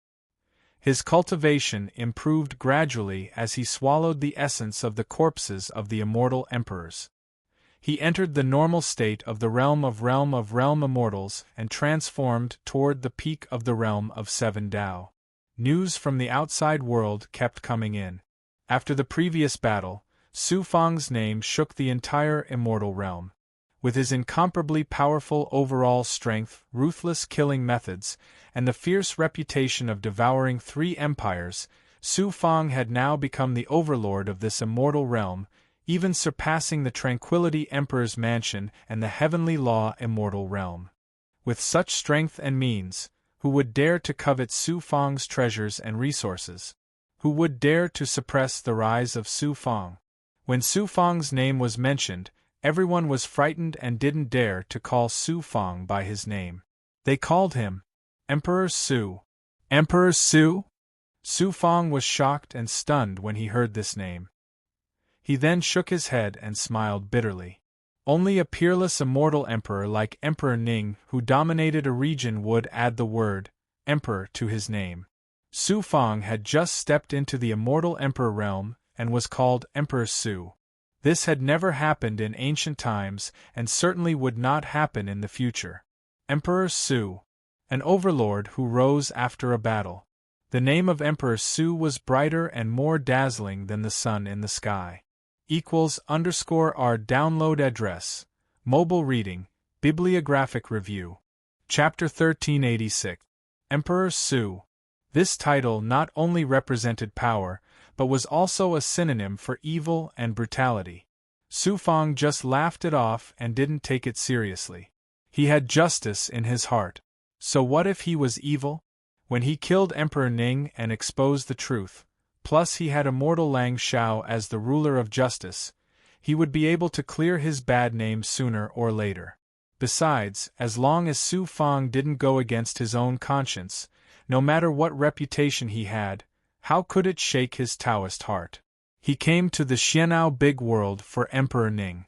His cultivation improved gradually as he swallowed the essence of the corpses of the immortal emperors. He entered the normal state of the realm of realm immortals and transformed toward the peak of the realm of 7 Tao. News from the outside world kept coming in. After the previous battle, Su Fang's name shook the entire immortal realm. With his incomparably powerful overall strength, ruthless killing methods, and the fierce reputation of devouring 3 empires, Su Fang had now become the overlord of this immortal realm, even surpassing the Tranquility Emperor's mansion and the Heavenly Law immortal realm. With such strength and means, who would dare to covet Su Fang's treasures and resources? Who would dare to suppress the rise of Su Fang? When Su Fang's name was mentioned, everyone was frightened and didn't dare to call Su Fang by his name. They called him Emperor Su. Emperor Su? Su Fang was shocked and stunned when he heard this name. He then shook his head and smiled bitterly. Only a peerless immortal emperor like Emperor Ning, who dominated a region, would add the word emperor to his name. Su Fang had just stepped into the immortal emperor realm and was called Emperor Su. This had never happened in ancient times and certainly would not happen in the future. Emperor Su, an overlord who rose after a battle. The name of Emperor Su was brighter and more dazzling than the sun in the sky. _our download address. Mobile reading, bibliographic review. Chapter 1386. Emperor Su. This title not only represented power, but was also a synonym for evil and brutality. Su Fang just laughed it off and didn't take it seriously. He had justice in his heart. So what if he was evil? When he killed Emperor Ning and exposed the truth, plus he had immortal Lang Shao as the ruler of justice, he would be able to clear his bad name sooner or later. Besides, as long as Su Fang didn't go against his own conscience, no matter what reputation he had, how could it shake his Taoist heart? He came to the Xian'ao Big World for Emperor Ning.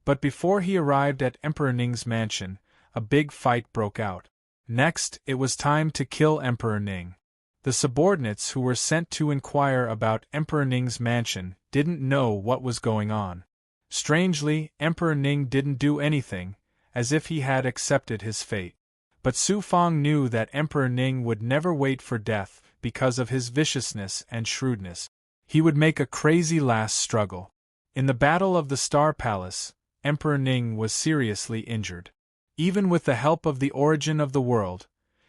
But before he arrived at Emperor Ning's mansion, a big fight broke out. Next, it was time to kill Emperor Ning. The subordinates who were sent to inquire about Emperor Ning's mansion didn't know what was going on. Strangely, Emperor Ning didn't do anything, as if he had accepted his fate. But Su Fang knew that Emperor Ning would never wait for death because of his viciousness and shrewdness. He would make a crazy last struggle. In the Battle of the Star Palace, Emperor Ning was seriously injured. Even with the help of the Origin of the World,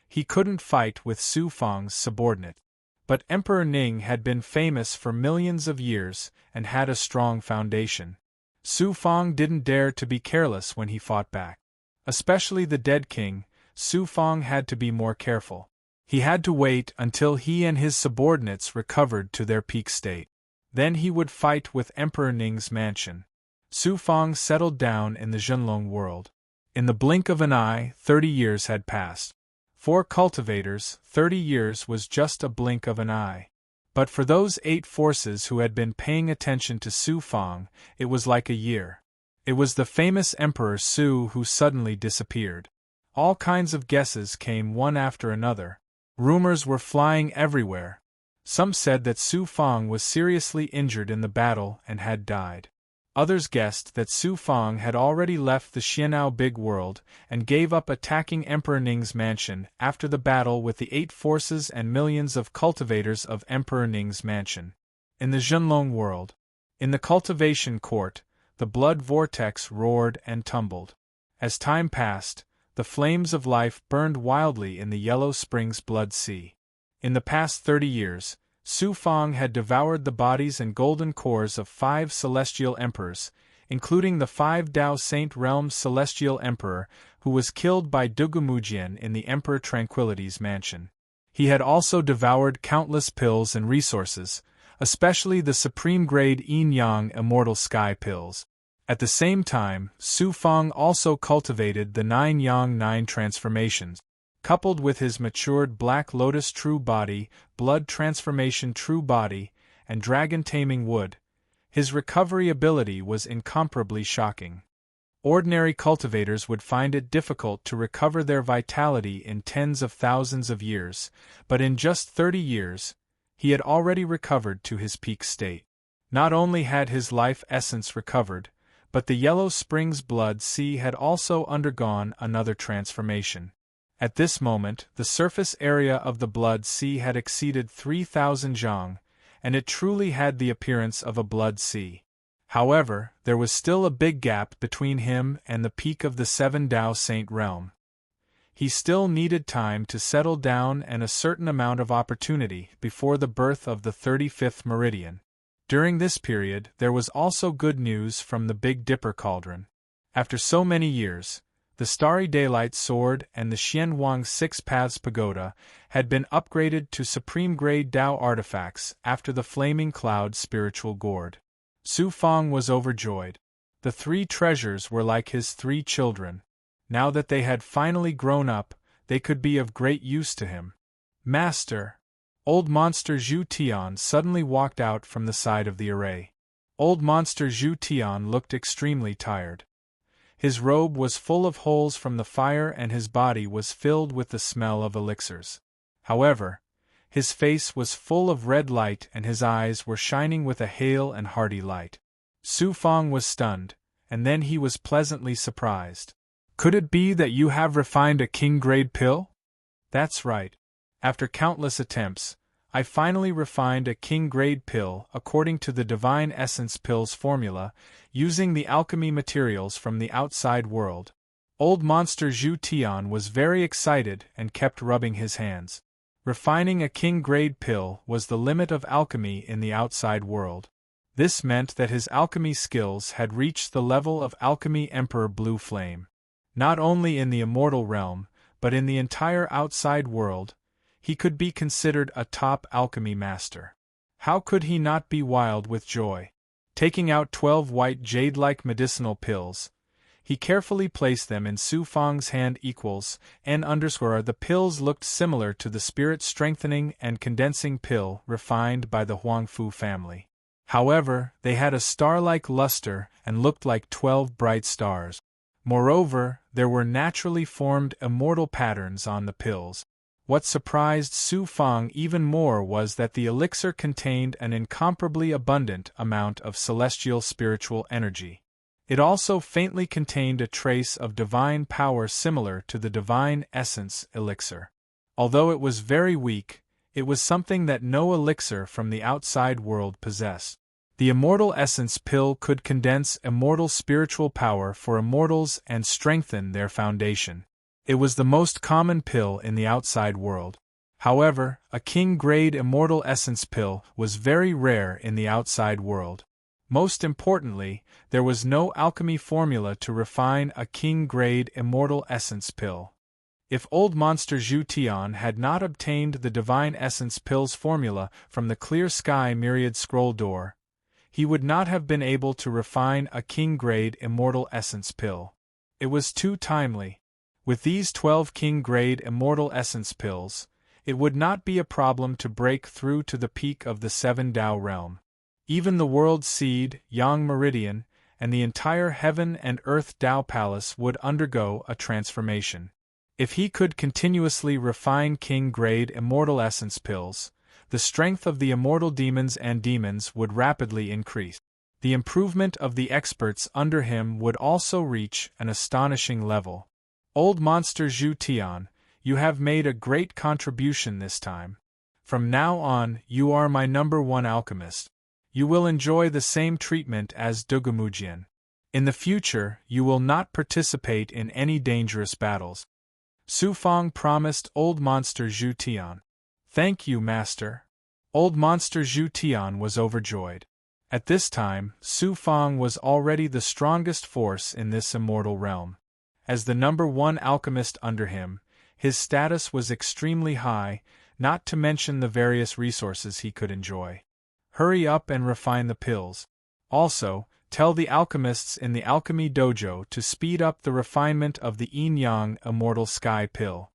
he couldn't fight with Su Fang's subordinate. But Emperor Ning had been famous for millions of years and had a strong foundation. Su Fang didn't dare to be careless when he fought back. Especially the dead king, Su Fang had to be more careful. He had to wait until he and his subordinates recovered to their peak state. Then he would fight with Emperor Ning's mansion. Su Fang settled down in the Zhenlong world. In the blink of an eye, 30 years had passed. For cultivators, 30 years was just a blink of an eye. But for those 8 forces who had been paying attention to Su Fang, it was like a year. It was the famous Emperor Su who suddenly disappeared. All kinds of guesses came one after another. Rumors were flying everywhere. Some said that Su Fang was seriously injured in the battle and had died. Others guessed that Su Fang had already left the Xian'ao Big World and gave up attacking Emperor Ning's mansion after the battle with the 8 forces and millions of cultivators of Emperor Ning's mansion. In the Zhenlong world, in the cultivation court, the blood vortex roared and tumbled. As time passed, the flames of life burned wildly in the Yellow Springs Blood Sea. In the past 30 years, Su Fang had devoured the bodies and golden cores of 5 celestial emperors, including the 5 Dao Saint Realm's celestial emperor, who was killed by Dugumujian in the Emperor Tranquility's mansion. He had also devoured countless pills and resources, especially the supreme-grade yin-yang immortal sky pills. At the same time, Su Fang also cultivated the 9 Yang 9 transformations. Coupled with his matured Black Lotus True Body, Blood Transformation True Body, and Dragon Taming Wood, his recovery ability was incomparably shocking. Ordinary cultivators would find it difficult to recover their vitality in tens of thousands of years, but in just 30 years, he had already recovered to his peak state. Not only had his life essence recovered, but the Yellow Springs Blood Sea had also undergone another transformation. At this moment, the surface area of the Blood Sea had exceeded 3,000 zhang, and it truly had the appearance of a blood sea. However, there was still a big gap between him and the peak of the 7 Dao Saint Realm. He still needed time to settle down and a certain amount of opportunity before the birth of the 35th meridian. During this period, there was also good news from the Big Dipper Cauldron. After so many years, the Starry Daylight Sword and the Xianwang Six Paths Pagoda had been upgraded to supreme-grade Dao artifacts after the Flaming Cloud Spiritual Gourd. Su Fang was overjoyed. The 3 treasures were like his 3 children. Now that they had finally grown up, they could be of great use to him. Master! Old Monster Zhu Tian suddenly walked out from the side of the array. Old Monster Zhu Tian looked extremely tired. His robe was full of holes from the fire and his body was filled with the smell of elixirs. However, his face was full of red light and his eyes were shining with a hale and hearty light. Su Fang was stunned, and then he was pleasantly surprised. Could it be that you have refined a king-grade pill? That's right. After countless attempts, I finally refined a king-grade pill according to the Divine Essence Pill's formula, using the alchemy materials from the outside world. Old Monster Zhu Tian was very excited and kept rubbing his hands. Refining a king-grade pill was the limit of alchemy in the outside world. This meant that his alchemy skills had reached the level of Alchemy Emperor Blue Flame. Not only in the immortal realm, but in the entire outside world, he could be considered a top alchemy master. How could he not be wild with joy? Taking out 12 white jade-like medicinal pills, he carefully placed them in Su Fang's hand equals, the pills looked similar to the spirit-strengthening and condensing pill refined by the Huangfu family. However, they had a star-like luster and looked like 12 bright stars. Moreover, there were naturally formed immortal patterns on the pills. What surprised Su Fang even more was that the elixir contained an incomparably abundant amount of celestial spiritual energy. It also faintly contained a trace of divine power similar to the divine essence elixir. Although it was very weak, it was something that no elixir from the outside world possessed. The immortal essence pill could condense immortal spiritual power for immortals and strengthen their foundation. It was the most common pill in the outside world. However, a king-grade immortal essence pill was very rare in the outside world. Most importantly, there was no alchemy formula to refine a king-grade immortal essence pill. If old Monster Zhu Tian had not obtained the divine essence pill's formula from the Clear Sky Myriad Scroll Door, he would not have been able to refine a king-grade immortal essence pill. It was too timely. With these 12 king-grade immortal essence pills, it would not be a problem to break through to the peak of the 7 Dao realm. Even the World Seed, Yang Meridian, and the entire Heaven and Earth Dao Palace would undergo a transformation. If he could continuously refine king-grade immortal essence pills, the strength of the immortal demons and demons would rapidly increase. The improvement of the experts under him would also reach an astonishing level. Old Monster Zhu Tian, you have made a great contribution this time. From now on, you are my #1 alchemist. You will enjoy the same treatment as Dugumujian. In the future, you will not participate in any dangerous battles. Su Fang promised old Monster Zhu Tian. Thank you, Master. Old monster Zhu Tian was overjoyed. At this time, Su Fang was already the strongest force in this immortal realm. As the #1 alchemist under him, his status was extremely high, not to mention the various resources he could enjoy. Hurry up and refine the pills. Also, tell the alchemists in the alchemy dojo to speed up the refinement of the yin-yang immortal sky pill.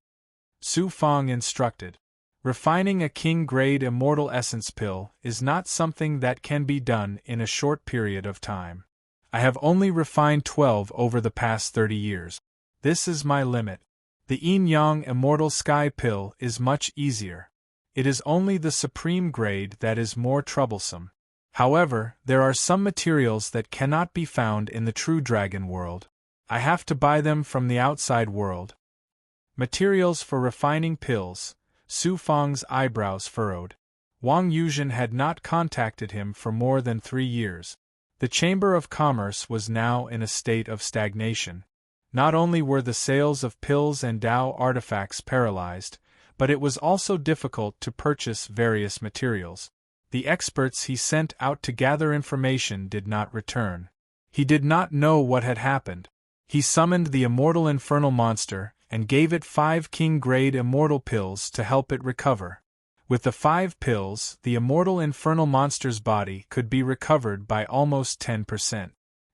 Su Fang instructed. Refining a king-grade immortal essence pill is not something that can be done in a short period of time. I have only refined 12 over the past 30 years. This is my limit. The yin-yang immortal sky pill is much easier. It is only the supreme grade that is more troublesome. However, there are some materials that cannot be found in the true dragon world. I have to buy them from the outside world. Materials for refining pills. Su Fang's eyebrows furrowed. Wang Yuzhen had not contacted him for more than 3 years. The Chamber of Commerce was now in a state of stagnation. Not only were the sales of pills and Dao artifacts paralyzed, but it was also difficult to purchase various materials. The experts he sent out to gather information did not return. He did not know what had happened. He summoned the immortal infernal monster and gave it 5 king-grade immortal pills to help it recover. With the 5 pills, the immortal infernal monster's body could be recovered by almost 10%.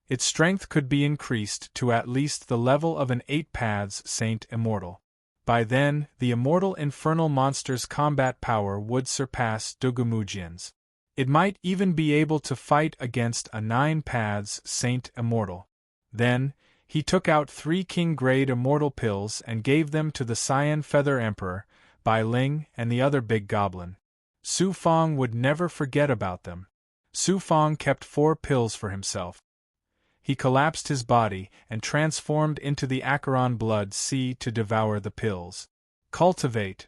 Its strength could be increased to at least the level of an 8 paths saint immortal. By then, the immortal infernal monster's combat power would surpass Dogumujian's. It might even be able to fight against a 9 paths saint immortal. Then, he took out 3 king-grade immortal pills and gave them to the Cyan Feather Emperor, Bai Ling, and the other big goblin. Su Fang would never forget about them. Su Fang kept 4 pills for himself. He collapsed his body and transformed into the Acheron blood sea to devour the pills. Cultivate.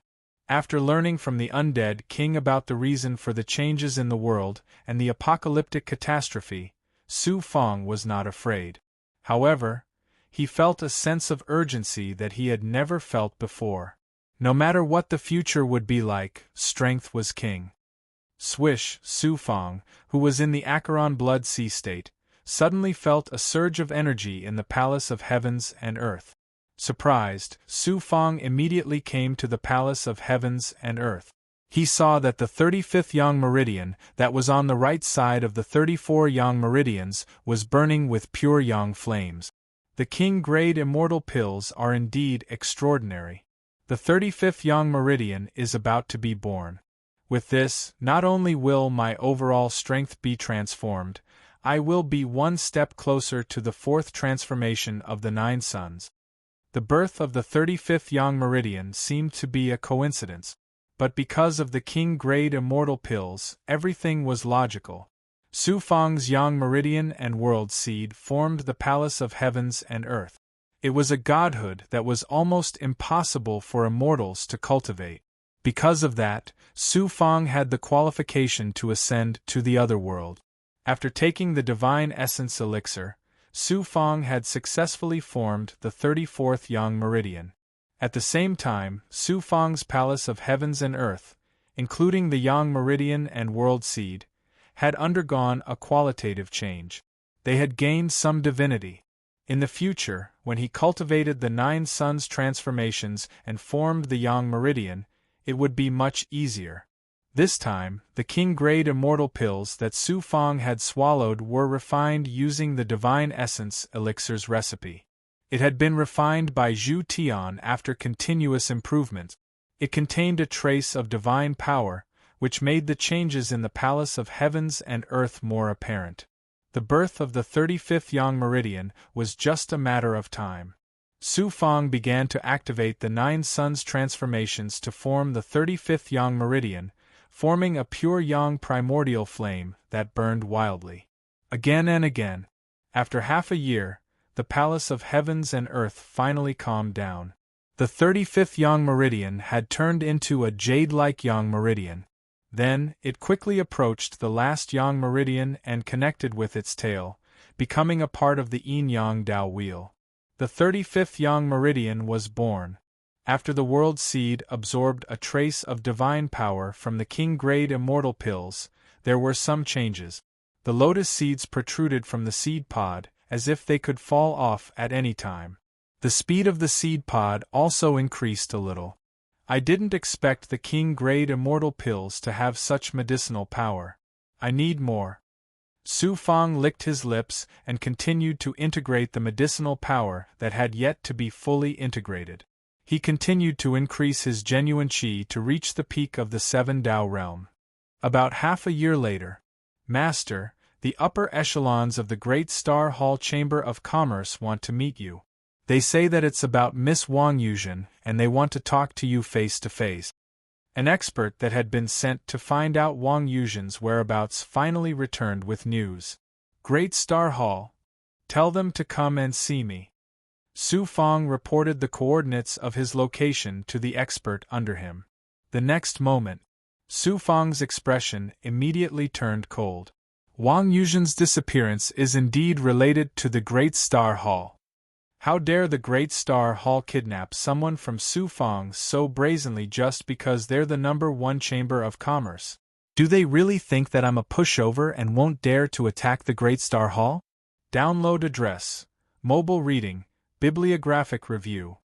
After learning from the undead king about the reason for the changes in the world and the apocalyptic catastrophe, Su Fang was not afraid. However, he felt a sense of urgency that he had never felt before. No matter what the future would be like, strength was king. Swish, Su Fang, who was in the Acheron blood sea state, suddenly felt a surge of energy in the palace of heavens and earth. Surprised, Su Fang immediately came to the palace of heavens and earth. He saw that the 35th yang meridian, that was on the right side of the 34 yang meridians, was burning with pure yang flames. The king-grade immortal pills are indeed extraordinary. The 35th yang meridian is about to be born. With this, not only will my overall strength be transformed, I will be one step closer to the 4th transformation of the 9 suns. The birth of the 35th yang meridian seemed to be a coincidence, but because of the king-grade immortal pills, everything was logical. Su Fang's yang meridian and world seed formed the palace of heavens and earth. It was a godhood that was almost impossible for immortals to cultivate. Because of that, Su Fang had the qualification to ascend to the other world. After taking the divine essence elixir, Su Fang had successfully formed the 34th yang meridian. At the same time, Su Fang's palace of heavens and earth, including the yang meridian and world seed, had undergone a qualitative change. They had gained some divinity. In the future, when he cultivated the 9 suns transformations and formed the yang meridian, it would be much easier. This time, the king-grade immortal pills that Su Fang had swallowed were refined using the divine essence elixir's recipe. It had been refined by Zhu Tian after continuous improvement. It contained a trace of divine power, which made the changes in the palace of heavens and earth more apparent. The birth of the 35th yang meridian was just a matter of time. Su Fang began to activate the 9 suns transformations to form the 35th yang meridian, forming a pure yang primordial flame that burned wildly. Again and again. After half a year, the palace of heavens and earth finally calmed down. The 35th yang meridian had turned into a jade-like yang meridian. Then, it quickly approached the last yang meridian and connected with its tail, becoming a part of the yin-yang Dao wheel. The 35th yang meridian was born. After the world seed absorbed a trace of divine power from the king-grade immortal pills, there were some changes. The lotus seeds protruded from the seed pod, as if they could fall off at any time. The speed of the seed pod also increased a little. I didn't expect the king-grade immortal pills to have such medicinal power. I need more. Su Fang licked his lips and continued to integrate the medicinal power that had yet to be fully integrated. He continued to increase his genuine qi to reach the peak of the 7 Tao realm. About half a year later, Master, the upper echelons of the Great Star Hall Chamber of Commerce want to meet you. They say that it's about Miss Wang Yuzhen, and they want to talk to you face to face. An expert that had been sent to find out Wang Yuzhen's whereabouts finally returned with news. Great Star Hall. Tell them to come and see me. Su Fang reported the coordinates of his location to the expert under him. The next moment, Su Fang's expression immediately turned cold. Wang Yuzhen's disappearance is indeed related to the Great Star Hall. How dare the Great Star Hall kidnap someone from Su Fang so brazenly just because they're the #1 chamber of commerce? Do they really think that I'm a pushover and won't dare to attack the Great Star Hall? Download address, mobile reading, bibliographic review.